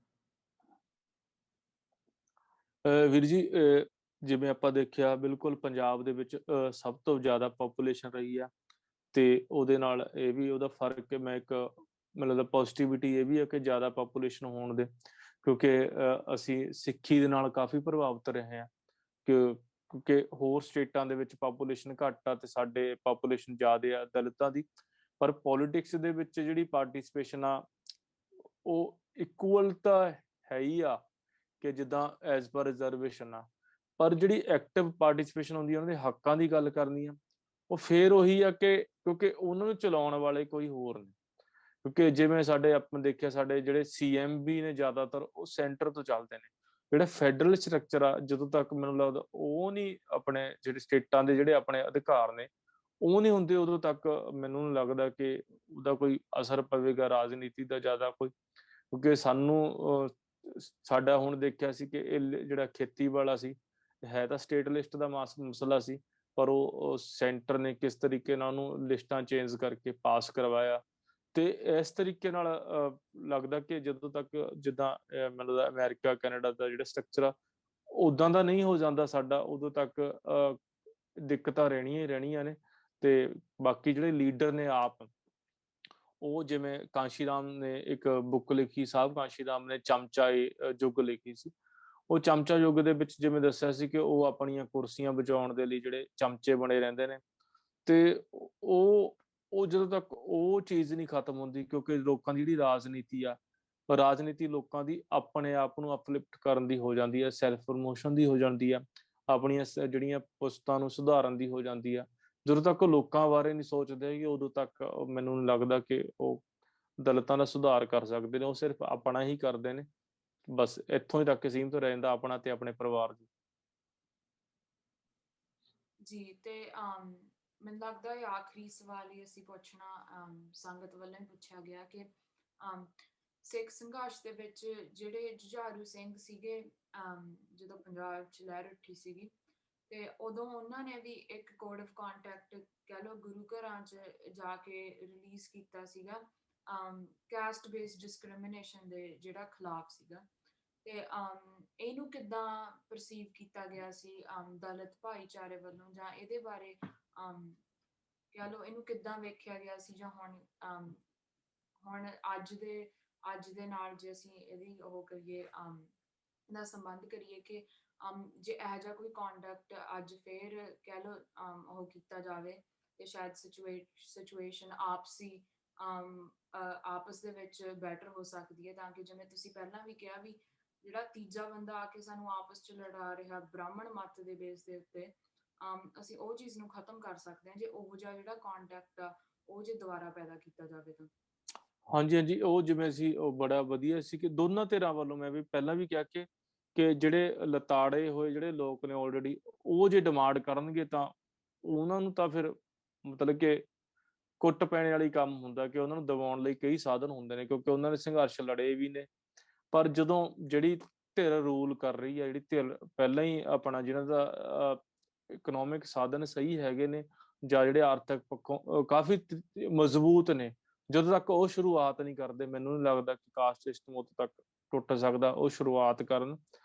ਵੀਰ ਜੀ, ਜਿਵੇਂ ਆਪਾਂ ਦੇਖਿਆ ਬਿਲਕੁਲ ਪੰਜਾਬ ਦੇ ਵਿੱਚ ਸਭ ਤੋਂ ਜ਼ਿਆਦਾ ਪਾਪੂਲੇਸ਼ਨ ਰਹੀ ਆ, ਤੇ ਉਹਦੇ ਨਾਲ ਇਹ ਵੀ ਉਹਦਾ ਫਰਕ ਮੈਂ ਇੱਕ ਮੈਨੂੰ ਲੱਗਦਾ ਪੋਜ਼ਿਟਿਵਿਟੀ ਇਹ ਵੀ ਹੈ ਕਿ ਜ਼ਿਆਦਾ ਪਾਪੂਲੇਸ਼ਨ ਹੋਣ ਦੇ, ਕਿਉਂਕਿ ਅਸੀਂ ਸਿੱਖੀ ਦੇ ਨਾਲ ਕਾਫੀ ਪ੍ਰਭਾਵਿਤ ਰਹੇ ਹਾਂ। ਕਿਉਂਕਿ ਹੋਰ ਸਟੇਟਾਂ ਦੇ ਵਿੱਚ ਪਾਪੂਲੇਸ਼ਨ ਘੱਟ ਆ ਤੇ ਸਾਡੇ ਪਾਪੂਲੇਸ਼ਨ ਜ਼ਿਆਦਾ ਆ ਦਲਿਤਾਂ ਦੀ, ਪਰ ਪੋਲੀਟਿਕਸ ਦੇ ਵਿੱਚ ਜਿਹੜੀ ਪਾਰਟੀਸਪੇਸ਼ਨ ਆ ਉਹ ਇਕੁਅਲ ਤਾਂ ਹੈ ਹੀ ਆ ਕਿ ਜਿੱਦਾਂ ਐਜ਼ ਪਰ ਰਿਜ਼ਰਵੇਸ਼ਨ ਆ, ਪਰ ਜਿਹੜੀ ਐਕਟਿਵ ਪਾਰਟੀਸਪੇਸ਼ਨ ਹੁੰਦੀ ਆ ਉਹਨਾਂ ਦੇ ਹੱਕਾਂ ਦੀ ਗੱਲ ਕਰਨੀ ਆ, ਉਹ ਫੇਰ ਉਹੀ ਆ ਕਿ ਕਿਉਂਕਿ ਉਹਨਾਂ ਨੂੰ ਚਲਾਉਣ ਵਾਲੇ ਕੋਈ ਹੋਰ ਨੇ। ਕਿਉਂਕਿ ਜਿਵੇਂ ਸਾਡੇ ਆਪਾਂ ਦੇਖਿਆ ਸਾਡੇ ਜਿਹੜੇ CM ਵੀ ਨੇ ਜ਼ਿਆਦਾਤਰ ਉਹ ਸੈਂਟਰ ਤੋਂ ਚੱਲਦੇ ਨੇ। ਜਿਹੜਾ ਫੈਡਰਲ ਸਟਰਕਚਰ ਆ ਜਦੋਂ ਤੱਕ ਮੈਨੂੰ ਲੱਗਦਾ ਉਹ ਨਹੀਂ ਆਪਣੇ ਜਿਹੜੇ ਸਟੇਟਾਂ ਦੇ ਜਿਹੜੇ ਆਪਣੇ ਅਧਿਕਾਰ ਨੇ ਉਹ ਨਹੀਂ ਹੁੰਦੇ ਉਦੋਂ ਤੱਕ ਮੈਨੂੰ ਨਹੀਂ ਲੱਗਦਾ ਕਿ ਉਹਦਾ ਕੋਈ ਅਸਰ ਪਵੇਗਾ ਰਾਜਨੀਤੀ ਦਾ ਜ਼ਿਆਦਾ ਕੋਈ। ਕਿਉਂਕਿ ਸਾਨੂੰ ਸਾਡਾ ਹੁਣ ਦੇਖਿਆ ਸੀ ਕਿ ਇਹ ਜਿਹੜਾ ਖੇਤੀ ਵਾਲਾ ਸੀ ਹੈ ਤਾਂ ਸਟੇਟ ਲਿਸਟ ਦਾ ਮਸਲਾ ਸੀ, ਪਰ ਉਹ ਸੈਂਟਰ ਨੇ ਕਿਸ ਤਰੀਕੇ ਨਾਲ ਉਹਨੂੰ ਲਿਸਟਾਂ ਚੇਂਜ ਕਰਕੇ ਪਾਸ ਕਰਵਾਇਆ। ਤੇ ਇਸ ਤਰੀਕੇ ਨਾਲ ਲੱਗਦਾ ਕਿ ਜਦੋਂ ਤੱਕ ਜਿੱਦਾਂ ਮੈਨੂੰ ਲੱਗਦਾ ਅਮਰੀਕਾ ਕੈਨੇਡਾ ਦਾ ਜਿਹੜਾ ਸਟਰਕਚਰ ਆ ਉਦਾਂ ਦਾ ਨਹੀਂ ਹੋ ਜਾਂਦਾ ਸਾਡਾ, ਉਦੋਂ ਤੱਕ ਦਿੱਕਤਾਂ ਰਹਿਣੀਆਂ ਹੀ ਰਹਿਣੀਆਂ ਨੇ। ਤੇ ਬਾਕੀ ਜਿਹੜੇ ਲੀਡਰ ਨੇ ਆਪ ਉਹ ਜਿਵੇਂ ਕਾਂਸ਼ੀ ਰਾਮ ਨੇ ਇੱਕ ਬੁੱਕ ਲਿਖੀ, ਸਾਹਿਬ ਕਾਂਸ਼ੀ ਰਾਮ ਨੇ ਚਮਚਾ ਯੁੱਗ ਲਿਖੀ ਸੀ। ਉਹ ਚਮਚਾ ਯੁੱਗ ਦੇ ਵਿੱਚ ਜਿਵੇਂ ਦੱਸਿਆ ਸੀ ਕਿ ਉਹ ਆਪਣੀਆਂ ਕੁਰਸੀਆਂ ਬਚਾਉਣ ਦੇ ਲਈ ਜਿਹੜੇ ਚਮਚੇ ਬਣੇ ਰਹਿੰਦੇ ਨੇ, ਤੇ ਉਹ ਜਦੋਂ ਤੱਕ ਉਹ ਚੀਜ਼ ਨਹੀਂ ਖਤਮ ਹੁੰਦੀ, ਕਿਉਂਕਿ ਲੋਕਾਂ ਦੀ ਜਿਹੜੀ ਰਾਜਨੀਤੀ ਆ, ਰਾਜਨੀਤੀ ਲੋਕਾਂ ਦੀ ਆਪਣੇ ਆਪ ਨੂੰ ਅਪਲਿਫਟ ਕਰਨ ਦੀ ਹੋ ਜਾਂਦੀ ਹੈ, ਸੈਲਫ ਪ੍ਰਮੋਸ਼ਨ ਦੀ ਹੋ ਜਾਂਦੀ ਆ, ਆਪਣੀਆਂ ਜਿਹੜੀਆਂ ਪੁਸਤਾਂ ਨੂੰ ਸੁਧਾਰਨ ਦੀ ਹੋ ਜਾਂਦੀ ਆ। ਜਦੋਂ ਤੱਕ ਉਹ ਲੋਕਾਂ ਬਾਰੇ ਨਹੀਂ ਸੋਚਦੇ ਕਿ ਉਦੋਂ ਤੱਕ ਮੈਨੂੰ ਨਹੀਂ ਲੱਗਦਾ ਕਿ ਉਹ ਦਲਿਤਾਂ ਦਾ ਸੁਧਾਰ ਕਰ ਸਕਦੇ ਨੇ। ਉਹ ਸਿਰਫ ਆਪਣਾ ਹੀ ਕਰਦੇ ਨੇ, ਬਸ ਇੱਥੋਂ ਹੀ ਤੱਕ ਸੀਮਿਤ ਰਹਿ ਜਾਂਦਾ ਆਪਣਾ ਤੇ ਆਪਣੇ ਪਰਿਵਾਰ ਦੀ। ਜੀ ਤੇ ਮੈਨੂੰ ਲੱਗਦਾ ਹੈ ਆਖਰੀ ਸਵਾਲ ਹੀ ਅਸੀਂ ਪੁੱਛਣਾ ਸੰਗਤ ਵੱਲੋਂ ਹੀ ਪੁੱਛਿਆ ਗਿਆ ਕਿ ਸਿੱਖ ਸੰਘਰਸ਼ ਦੇ ਵਿੱਚ ਜਿਹੜੇ ਜੁਝਾਰੂ ਸਿੰਘ ਸੀਗੇ ਜਦੋਂ ਪੰਜਾਬ 'ਚ ਲਹਿਰ ਉੱਠੀ ਸੀਗੀ ਤੇ ਉਦੋਂ ਉਹਨਾਂ ਨੇ ਵੀ ਇੱਕ ਕੋਡ ਆਫ ਕੰਡਕਟ ਕਹਿ ਲਓ ਗੁਰੂ ਘਰਾਂ 'ਚ ਜਾ ਕੇ ਰਿਲੀਜ਼ ਕੀਤਾ ਸੀਗਾ ਕਾਸਟ ਬੇਸਡ ਡਿਸਕ੍ਰਿਮੀਨੇਸ਼ਨ ਦੇ ਜਿਹੜਾ ਖਿਲਾਫ ਸੀਗਾ। ਤੇ ਇਹਨੂੰ ਕਿੱਦਾਂ ਪਰਸੀਵ ਕੀਤਾ ਗਿਆ ਸੀ ਦਲਿਤ ਭਾਈਚਾਰੇ ਵੱਲੋਂ, ਜਾਂ ਇਹਦੇ ਬਾਰੇ ਕਹਿ ਲਓ ਇਹਨੂੰ ਕਿੱਦਾਂ ਵੇਖਿਆ ਗਿਆ ਸੀ, ਜਾਂ ਹੁਣ ਅੱਜ ਦੇ ਨਾਲ ਜੇ ਅਸੀਂ ਇਹਦੀ ਉਹ ਕਰੀਏ ਦਾ ਸੰਬੰਧ ਕਰੀਏ ਕਿ ਜੇ ਇਹੋ ਜਿਹਾ ਕੋਈ ਕੰਡਕਟ ਅੱਜ ਫੇਰ ਕਹਿ ਲਓ ਉਹ ਕੀਤਾ ਜਾਵੇ ਤੇ ਸ਼ਾਇਦ ਸਿਚੁਏਸ਼ਨ ਆਪਸ ਦੇ ਵਿੱਚ ਬੈਟਰ ਹੋ ਸਕਦੀ ਹੈ, ਤਾਂ ਕਿ ਜਿਵੇਂ ਤੁਸੀਂ ਪਹਿਲਾਂ ਵੀ ਕਿਹਾ ਵੀ ਜਿਹੜਾ ਤੀਜਾ ਬੰਦਾ ਆ ਕੇ ਸਾਨੂੰ ਆਪਸ 'ਚ ਲੜਾ ਰਿਹਾ ਬ੍ਰਾਹਮਣ ਮੱਤ ਦੇ ਬੇਸ ਦੇ ਉੱਤੇ, ਅਸੀਂ ਉਹ ਚੀਜ਼ ਨੂੰ ਖਤਮ ਕਰ ਸਕਦੇ ਹਾਂ ਜੇ ਉਹੋ ਜਿਹਾ ਜਿਹੜਾ ਕੰਟੈਕਟ ਆ ਉਹ ਜੇ ਦੁਬਾਰਾ ਪੈਦਾ ਕੀਤਾ ਜਾਵੇ ਤਾਂ। ਹਾਂਜੀ ਹਾਂਜੀ, ਉਹ ਜਿਵੇਂ ਸੀ ਉਹ ਬੜਾ ਵਧੀਆ ਸੀ ਕਿ ਦੋਨਾਂ ਧਿਰਾਂ ਵੱਲੋਂ ਮੈਂ ਵੀ ਪਹਿਲਾਂ ਵੀ ਕਿਹਾ ਕਿ ਜਿਹੜੇ ਲਤਾੜੇ ਹੋਏ ਜਿਹੜੇ ਲੋਕ ਨੇ ਆਲਰੇਡੀ ਉਹ ਜੇ ਡਿਮਾਂਡ ਕਰਨਗੇ ਤਾਂ ਉਹਨਾਂ ਨੂੰ ਤਾਂ ਫਿਰ ਮਤਲਬ ਕਿ ਕੁੱਟ ਪੈਣੇ ਵਾਲੀ ਕੰਮ ਹੁੰਦਾ ਕਿ ਉਹਨਾਂ ਨੂੰ ਦਬਾਉਣ ਲਈ ਕਈ ਸਾਧਨ ਹੁੰਦੇ ਨੇ, ਕਿਉਂਕਿ ਉਹਨਾਂ ਨੇ ਸੰਘਰਸ਼ ਲੜੇ ਵੀ ਨੇ। ਪਰ ਜਦੋਂ ਜਿਹੜੀ ਧਿਰ ਰੂਲ ਕਰ ਰਹੀ ਹੈ, ਜਿਹੜੀ ਧਿਰ ਪਹਿਲਾਂ ਹੀ ਆਪਣਾ ਜਿਹਨਾਂ ਦਾ ਇਕਨੋਮਿਕ ਸਾਧਨ ਸਹੀ ਹੈਗੇ ਨੇ ਜਾਂ ਜਿਹੜੇ ਆਰਥਿਕ ਪੱਖੋਂ ਕਾਫੀ ਮਜ਼ਬੂਤ ਨੇ, ਜਦੋਂ ਤੱਕ ਉਹ ਸ਼ੁਰੂਆਤ ਨਹੀਂ ਕਰਦੇ ਮੈਨੂੰ ਨਹੀਂ ਲੱਗਦਾ ਕਿ ਕਾਸਟ ਸਿਸਟਮ ਉਦੋਂ ਤੱਕ ਟੁੱਟ ਸਕਦਾ। ਉਹ ਸ਼ੁਰੂਆਤ ਕਰਨ,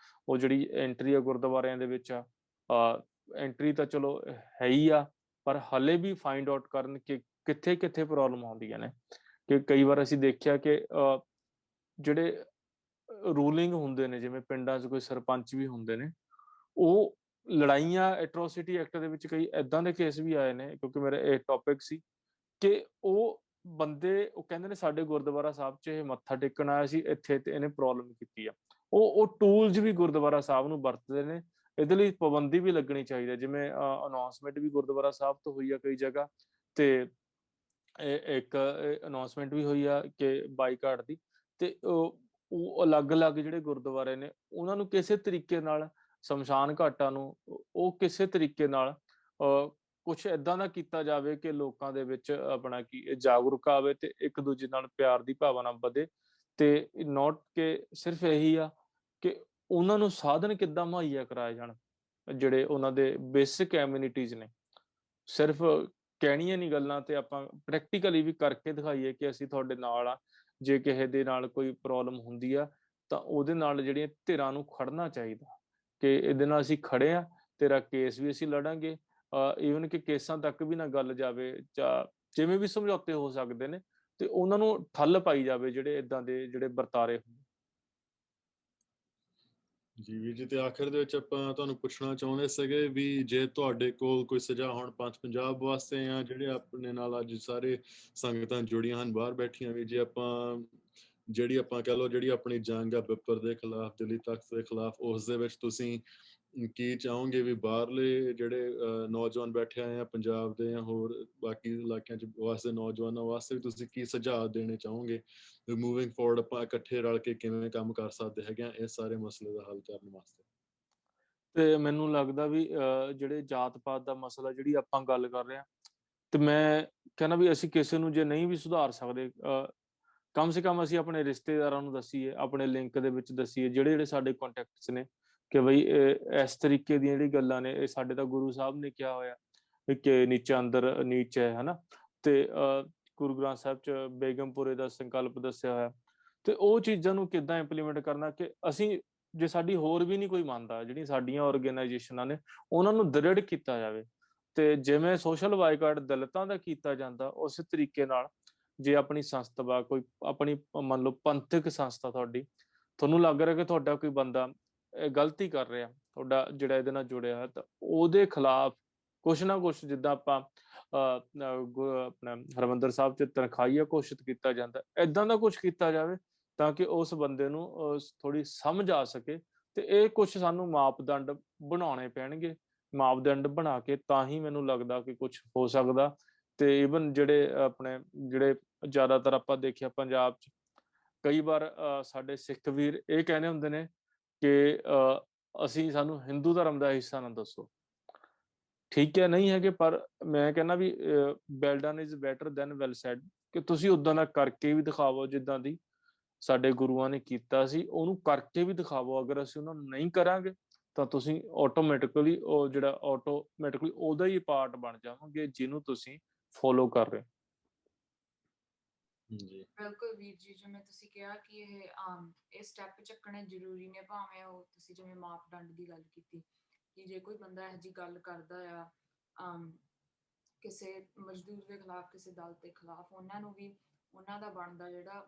ਉਹ ਜਿਹੜੀ ਐਂਟਰੀ ਆ ਗੁਰਦੁਆਰਿਆਂ ਦੇ ਵਿੱਚ ਆ ਐਂਟਰੀ ਤਾਂ ਚਲੋ ਹੈ ਹੀ ਆ, ਪਰ ਹਲੇ ਵੀ ਫਾਈਂਡ ਆਊਟ ਕਰਨ ਕਿ ਕਿੱਥੇ ਕਿੱਥੇ ਪ੍ਰੋਬਲਮ ਆਉਂਦੀਆਂ ਨੇ। ਕਿ ਕਈ ਵਾਰ ਅਸੀਂ ਦੇਖਿਆ ਕਿ ਜਿਹੜੇ ਰੂਲਿੰਗ ਹੁੰਦੇ ਨੇ, ਜਿਵੇਂ ਪਿੰਡਾਂ 'ਚ ਕੋਈ ਸਰਪੰਚ ਵੀ ਹੁੰਦੇ ਨੇ, ਉਹ ਲੜਾਈਆਂ ਐਟਰੋਸਿਟੀ ਐਕਟ ਦੇ ਵਿੱਚ ਕਈ ਏਦਾਂ ਦੇ ਕੇਸ ਵੀ ਆਏ ਨੇ, ਕਿਉਂਕਿ ਮੇਰਾ ਇਹ ਟੌਪਿਕ ਸੀ ਕਿ ਉਹ ਬੰਦੇ ਉਹ ਕਹਿੰਦੇ ਨੇ ਸਾਡੇ ਗੁਰਦੁਆਰਾ ਸਾਹਿਬ 'ਚ ਇਹ ਮੱਥਾ ਟੇਕਣ ਆਇਆ ਸੀ, ਇੱਥੇ ਤੇ ਇਹਨੇ ਪ੍ਰੋਬਲਮ ਕੀਤੀ ਆ। ਉਹ ਟੂਲਸ ਵੀ ਗੁਰਦੁਆਰਾ ਸਾਹਿਬ ਨੂੰ ਵਰਤਦੇ ਨੇ। ਇਹਦੇ ਲਈ ਪਾਬੰਦੀ ਵੀ ਲੱਗਣੀ ਚਾਹੀਦੀ ਹੈ, ਜਿਵੇਂ ਅਨਾਉਂਸਮੈਂਟ ਵੀ ਗੁਰਦੁਆਰਾ ਸਾਹਿਬ ਤੋਂ ਹੋਈ ਆ ਕਈ ਜਗ੍ਹਾ, ਤੇ ਇੱਕ ਅਨਾਉਂਸਮੈਂਟ ਵੀ ਹੋਈ ਆ ਕਿ ਬਾਈਕਾਟ ਦੀ। ਤੇ ਉਹ ਅਲੱਗ-ਅਲੱਗ ਜਿਹੜੇ ਗੁਰਦੁਆਰੇ ਨੇ, ਉਹਨਾਂ ਨੂੰ ਕਿਸੇ ਤਰੀਕੇ ਨਾਲ ਸ਼ਮਸ਼ਾਨ ਘਾਟਾਂ ਨੂੰ ਉਹ ਕਿਸੇ ਤਰੀਕੇ ਨਾਲ ਕੁਛ ਏਦਾਂ ਦਾ ਕੀਤਾ ਜਾਵੇ ਕਿ ਲੋਕਾਂ ਦੇ ਵਿੱਚ ਆਪਣਾ ਕੀ ਜਾਗਰੂਕ ਆਵੇ ਤੇ ਇੱਕ ਦੂਜੇ ਨਾਲ ਪਿਆਰ ਦੀ ਭਾਵਨਾ ਵਧੇ। ਤੇ ਨੋਟ ਕਿ ਸਿਰਫ ਇਹੀ ਆ ਕਿ ਉਹਨਾਂ ਨੂੰ ਸਾਧਨ ਕਿੱਦਾਂ ਮੁਹੱਈਆ ਕਰਾਏ ਜਾਣ, ਜਿਹੜੇ ਉਹਨਾਂ ਦੇ ਬੇਸਿਕ ਐਮਿਨਿਟੀਜ਼ ਨੇ। ਸਿਰਫ ਕਹਿਣੀਆਂ ਨਹੀਂ ਗੱਲਾਂ, ਤੇ ਆਪਾਂ ਪ੍ਰੈਕਟੀਕਲੀ ਵੀ ਕਰਕੇ ਦਿਖਾਈਏ ਕਿ ਅਸੀਂ ਤੁਹਾਡੇ ਨਾਲ ਆ। ਜੇ ਕਿਸੇ ਦੇ ਨਾਲ ਕੋਈ ਪ੍ਰੋਬਲਮ ਹੁੰਦੀ ਆ ਤਾਂ ਉਹਦੇ ਨਾਲ ਜਿਹੜੀਆਂ ਧਿਰਾਂ ਨੂੰ ਖੜਨਾ ਚਾਹੀਦਾ ਕਿ ਇਹਦੇ ਨਾਲ ਅਸੀਂ ਖੜੇ ਆ, ਤੇਰਾ ਕੇਸ ਵੀ ਅਸੀਂ ਲੜਾਂਗੇ। ਈਵਨ ਕਿ ਕੇਸਾਂ ਤੱਕ ਵੀ ਨਾ ਗੱਲ ਜਾਵੇ, ਜਾਂ ਜਿਵੇਂ ਵੀ ਸਮਝੌਤੇ ਹੋ ਸਕਦੇ ਨੇ, ਤੇ ਉਹਨਾਂ ਨੂੰ ਠੱਲ ਪਾਈ ਜਾਵੇ ਜਿਹੜੇ ਏਦਾਂ ਦੇ ਜਿਹੜੇ ਵਰਤਾਰੇ ਹੁੰਦੇ। ਜੀ ਵੀਰ ਜੀ, ਤੇ ਆਖਿਰ ਦੇ ਵਿੱਚ ਆਪਾਂ ਤੁਹਾਨੂੰ ਪੁੱਛਣਾ ਚਾਹੁੰਦੇ ਸੀਗੇ ਵੀ ਜੇ ਤੁਹਾਡੇ ਕੋਲ ਕੋਈ ਸੁਝਾਅ ਹੁਣ ਪੰਥ ਪੰਜਾਬ ਵਾਸਤੇ, ਜਾਂ ਜਿਹੜੇ ਆਪਣੇ ਨਾਲ ਅੱਜ ਸਾਰੇ ਸੰਗਤਾਂ ਜੁੜੀਆਂ ਹਨ ਬਾਹਰ ਬੈਠੀਆਂ, ਵੀ ਜੇ ਆਪਾਂ ਜਿਹੜੀ ਆਪਾਂ ਕਹਿ ਲਓ ਜਿਹੜੀ ਆਪਣੀ ਜੰਗ ਆ ਬਿੱਪਰ ਦੇ ਖਿਲਾਫ, ਦਿੱਲੀ ਤਖਤ ਦੇ ਖਿਲਾਫ, ਉਸ ਦੇ ਵਿੱਚ ਤੁਸੀਂ ਕੀ ਚਾਹੋਗੇ ਵੀ ਬਾਹਰਲੇ ਜਿਹੜੇ ਨੌਜਵਾਨ ਬੈਠੇ ਆ ਜਾਂ ਪੰਜਾਬ ਦੇ ਜਾਂ ਹੋਰ ਬਾਕੀ ਇਲਾਕਿਆਂ 'ਚ ਵਾਸਤੇ ਨੌਜਵਾਨਾਂ ਵਾਸਤੇ ਵੀ ਤੁਸੀਂ ਕੀ ਸੁਝਾਅ ਦੇਣੇ ਚਾਹੋਗੇ ਵੀ ਮੂਵਿੰਗ ਫੋਰਵਰਡ ਆਪਾਂ ਇਕੱਠੇ ਰਲ ਕੇ ਕਿਵੇਂ ਕੰਮ ਕਰ ਸਕਦੇ ਹੈਗੇ ਆ ਇਸ ਸਾਰੇ ਮਸਲੇ ਦਾ ਹੱਲ ਕਰਨ ਵਾਸਤੇ? ਤੇ ਮੈਨੂੰ ਲੱਗਦਾ ਵੀ ਜਿਹੜੇ ਜਾਤ ਪਾਤ ਦਾ ਮਸਲਾ ਜਿਹੜੀ ਆਪਾਂ ਗੱਲ ਕਰ ਰਹੇ ਹਾਂ, ਤੇ ਮੈਂ ਕਹਿੰਦਾ ਵੀ ਅਸੀਂ ਕਿਸੇ ਨੂੰ ਜੇ ਨਹੀਂ ਵੀ ਸੁਧਾਰ ਸਕਦੇ, ਕਮ ਸੇ ਕਮ ਅਸੀਂ ਆਪਣੇ ਰਿਸ਼ਤੇਦਾਰਾਂ ਨੂੰ ਦੱਸੀਏ, ਆਪਣੇ ਲਿੰਕ ਦੇ ਵਿੱਚ ਦੱਸੀਏ, ਜਿਹੜੇ ਜਿਹੜੇ ਸਾਡੇ ਕੰਟੈਕਟਸ ਨੇ, ਕਿ ਬਈ ਇਸ ਤਰੀਕੇ ਦੀਆਂ ਜਿਹੜੀ ਗੱਲਾਂ ਨੇ, ਇਹ ਸਾਡੇ ਤਾਂ ਗੁਰੂ ਸਾਹਿਬ ਨੇ ਕਿਹਾ ਹੋਇਆ ਕਿ ਨੀਚਾ ਅੰਦਰ ਨੀਚ ਹੈ, ਹਨਾ। ਤੇ ਗੁਰੂ ਗ੍ਰੰਥ ਸਾਹਿਬ 'ਚ ਬੇਗਮਪੁਰੇ ਦਾ ਸੰਕਲਪ ਦੱਸਿਆ ਹੋਇਆ। ਤੇ ਉਹ ਚੀਜ਼ਾਂ ਨੂੰ ਕਿੱਦਾਂ ਇੰਪਲੀਮੈਂਟ ਕਰਨਾ ਕਿ ਅਸੀਂ, ਜੇ ਸਾਡੀ ਹੋਰ ਵੀ ਨਹੀਂ ਕੋਈ ਮੰਨਦਾ, ਜਿਹੜੀਆਂ ਸਾਡੀਆਂ ਆਰਗੇਨਾਈਜੇਸ਼ਨਾਂ ਨੇ, ਉਹਨਾਂ ਨੂੰ ਦ੍ਰਿੜ ਕੀਤਾ ਜਾਵੇ। ਤੇ ਜਿਵੇਂ ਸੋਸ਼ਲ ਬਾਈਕਾਟ ਦਲਿਤਾਂ ਦਾ ਕੀਤਾ ਜਾਂਦਾ, ਉਸੇ ਤਰੀਕੇ ਨਾਲ ਜੇ ਆਪਣੀ ਸੰਸਥਾ ਕੋਈ ਆਪਣੀ ਮੰਨ ਲਓ ਪੰਥਕ ਸੰਸਥਾ ਤੁਹਾਡੀ, ਤੁਹਾਨੂੰ ਲੱਗ ਰਿਹਾ ਕਿ ਤੁਹਾਡਾ ਕੋਈ ਬੰਦਾ ਗਲਤੀ ਕਰ ਰਿਹਾ, ਤੁਹਾਡਾ ਜਿਹੜਾ ਇਹਦੇ ਨਾਲ ਜੁੜਿਆ ਹੈ, ਤਾਂ ਉਹਦੇ ਖਿਲਾਫ ਕੁਛ ਨਾ ਕੁਛ, ਜਿੱਦਾਂ ਆਪਾਂ ਆਪਣਾ ਹਰਿਮੰਦਰ ਸਾਹਿਬ 'ਚ ਤਨਖਾਹੀਆ ਘੋਸ਼ਿਤ ਕੀਤਾ ਜਾਂਦਾ, ਏਦਾਂ ਦਾ ਕੁਛ ਕੀਤਾ ਜਾਵੇ ਤਾਂ ਕਿ ਉਸ ਬੰਦੇ ਨੂੰ ਥੋੜ੍ਹੀ ਸਮਝ ਆ ਸਕੇ। ਤੇ ਇਹ ਕੁਛ ਸਾਨੂੰ ਮਾਪਦੰਡ ਬਣਾਉਣੇ ਪੈਣਗੇ। ਮਾਪਦੰਡ ਬਣਾ ਕੇ ਤਾਂ ਹੀ ਮੈਨੂੰ ਲੱਗਦਾ ਕਿ ਕੁਛ ਹੋ ਸਕਦਾ। ਤੇ ਈਵਨ ਜਿਹੜੇ ਆਪਣੇ ਜਿਹੜੇ ਜ਼ਿਆਦਾਤਰ ਆਪਾਂ ਦੇਖਿਆ ਪੰਜਾਬ 'ਚ, ਕਈ ਵਾਰ ਸਾਡੇ ਸਿੱਖ ਵੀਰ ਇਹ ਕਹਿੰਦੇ ਹੁੰਦੇ ਨੇ ਕਿ ਅਸੀਂ, ਸਾਨੂੰ ਹਿੰਦੂ ਧਰਮ ਦਾ ਹਿੱਸਾ ਨਾ ਦੱਸੋ। ਠੀਕ ਹੈ, ਨਹੀਂ ਹੈਗੇ, ਪਰ ਮੈਂ ਕਹਿੰਦਾ ਵੀ well done is better than well said, ਕਿ ਤੁਸੀਂ ਉਦਾਂ ਦਾ ਕਰਕੇ ਵੀ ਦਿਖਾਵੋ ਜਿੱਦਾਂ ਦੀ ਸਾਡੇ ਗੁਰੂਆਂ ਨੇ ਕੀਤਾ ਸੀ, ਉਹਨੂੰ ਕਰਕੇ ਵੀ ਦਿਖਾਵੋ। ਅਗਰ ਅਸੀਂ ਉਹਨਾਂ ਨੂੰ ਨਹੀਂ ਕਰਾਂਗੇ ਤਾਂ ਤੁਸੀਂ ਆਟੋਮੈਟਿਕਲੀ ਉਹ ਜਿਹੜਾ ਆਟੋਮੈਟਿਕਲੀ ਉਹਦਾ ਹੀ ਪਾਰਟ ਬਣ ਜਾਵਾਂਗੇ ਜਿਹਨੂੰ ਤੁਸੀਂ ਫੋਲੋ ਕਰ ਰਹੇ ਹੋ। ਜੀ ਬਿਲਕੁਲ ਵੀਰ ਜੀ, ਜਿਵੇਂ ਤੁਸੀਂ ਕਿਹਾ ਕਿ ਇਹ ਸਟੈਪ ਚੱਕਣੇ ਜ਼ਰੂਰੀ ਨੇ, ਭਾਵੇਂ ਉਹ ਤੁਸੀਂ ਜਿਵੇਂ ਮਾਪਦੰਡ ਦੀ ਗੱਲ ਕੀਤੀ ਕਿ ਜੇ ਕੋਈ ਬੰਦਾ ਇਹੋ ਜਿਹੀ ਗੱਲ ਕਰਦਾ ਆ ਕਿਸੇ ਮਜ਼ਦੂਰ ਦੇ ਖਿਲਾਫ, ਕਿਸੇ ਦਲ ਦੇ ਖਿਲਾਫ, ਉਹਨਾਂ ਨੂੰ ਵੀ ਉਹਨਾਂ ਦਾ ਬਣਦਾ ਜਿਹੜਾ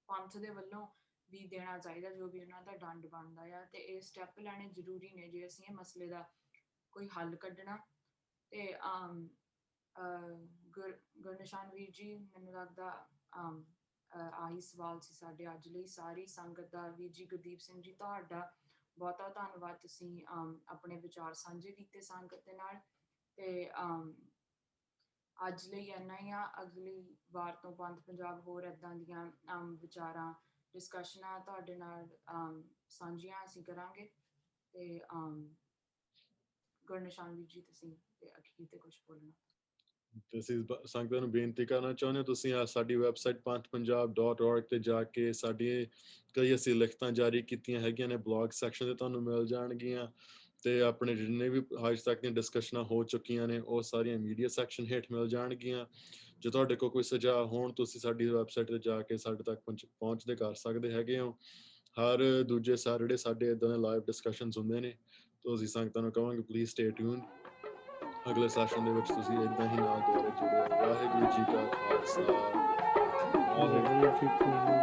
ਪੰਥ ਦੇ ਵੱਲੋਂ ਵੀ ਦੇਣਾ ਚਾਹੀਦਾ, ਜੋ ਵੀ ਉਹਨਾਂ ਦਾ ਦੰਡ ਬਣਦਾ ਆ। ਤੇ ਇਹ ਸਟੈਪ ਲੈਣੇ ਜ਼ਰੂਰੀ ਨੇ ਜੇ ਅਸੀਂ ਇਹ ਮਸਲੇ ਦਾ ਕੋਈ ਹੱਲ ਕੱਢਣਾ। ਤੇ ਗੁਰਨਿਸ਼ਾਨ ਵੀਰ ਜੀ, ਮੈਨੂੰ ਲੱਗਦਾ ਆਹੀ ਸਵਾਲ ਸੀ ਸਾਡੇ ਅੱਜ ਲਈ। ਸਾਰੀ ਸੰਗਤ ਦਾ ਵੀਰ ਜੀ, ਗੁਰਦੀਪ ਸਿੰਘ ਜੀ, ਤੁਹਾਡਾ ਬਹੁਤਾ ਧੰਨਵਾਦ, ਤੁਸੀਂ ਆਪਣੇ ਵਿਚਾਰ ਸਾਂਝੇ ਕੀਤੇ ਸੰਗਤ ਦੇ ਨਾਲ। ਤੇ ਅੱਜ ਲਈ ਇੰਨਾ ਹੀ ਆ। ਅਗਲੀ ਵਾਰ ਤੋਂ ਪੰਥ ਪੰਜਾਬ ਹੋਰ ਏਦਾਂ ਦੀਆਂ ਵਿਚਾਰਾਂ, ਡਿਸਕਸ਼ਨਾਂ ਤੁਹਾਡੇ ਨਾਲ ਸਾਂਝੀਆਂ ਅਸੀਂ ਕਰਾਂਗੇ। ਤੇ ਗੁਰਨਿਸ਼ਾਨ ਵੀਰ ਜੀ, ਤੁਸੀਂ ਅਖੀਰ ਤੇ ਕੁਝ ਬੋਲਣਾ? ਤੁਸੀਂ ਸੰਗਤਾਂ ਨੂੰ ਬੇਨਤੀ ਕਰਨਾ ਚਾਹੁੰਦੇ ਹੋ, ਤੁਸੀਂ ਸਾਡੀ ਵੈਬਸਾਈਟ panthpunjab.org ਤੇ ਜਾ ਕੇ ਸਾਡੀਆਂ ਕਈ ਅਸੀਂ ਲਿਖਤਾਂ ਜਾਰੀ ਕੀਤੀਆਂ ਹੈਗੀਆਂ ਨੇ, ਬਲੌਗ ਸੈਕਸ਼ਨ ਤੇ ਤੁਹਾਨੂੰ ਮਿਲ ਜਾਣਗੀਆਂ। ਤੇ ਆਪਣੇ ਜਿੰਨੇ ਵੀ ਅੱਜ ਤੱਕ ਦੀਆਂ ਡਿਸਕਸ਼ਨਾਂ ਹੋ ਚੁੱਕੀਆਂ ਨੇ ਉਹ ਸਾਰੀਆਂ ਮੀਡੀਆ ਸੈਕਸ਼ਨ ਹੇਠ ਮਿਲ ਜਾਣਗੀਆਂ। ਜੇ ਤੁਹਾਡੇ ਕੋਲ ਕੋਈ ਸੁਝਾਅ ਹੋਣ, ਤੁਸੀਂ ਸਾਡੀ ਵੈਬਸਾਈਟ ਤੇ ਜਾ ਕੇ ਸਾਡੇ ਤੱਕ ਪਹੁੰਚਦੇ ਕਰ ਸਕਦੇ ਹੈਗੇ ਹੋ। ਹਰ ਦੂਜੇ ਸੈਟਰਡੇ ਸਾਡੇ ਇੱਦਾਂ ਦੇ ਲਾਈਵ ਡਿਸਕਸ਼ਨਸ ਹੁੰਦੇ ਨੇ, ਤੋਂ ਅਸੀਂ ਸੰਗਤਾਂ ਨੂੰ ਕਹਾਂਗੇ ਪਲੀਜ਼ ਸਟੇ ਟਿਊਨਡ। ਅਗਲੇ ਸੈਸ਼ਨ ਦੇ ਵਿੱਚ ਤੁਸੀਂ ਇਦਾਂ ਹੀ ਨਾਲ ਦੁਆਰਾ ਜੁੜੋ। ਵਾਹਿਗੁਰੂ ਜੀ ਕਾ ਖਾਲਸਾ, ਵਾਹਿਗੁਰੂ ਵਾਹਿਗੁਰੂ ਜੀ ਕੀ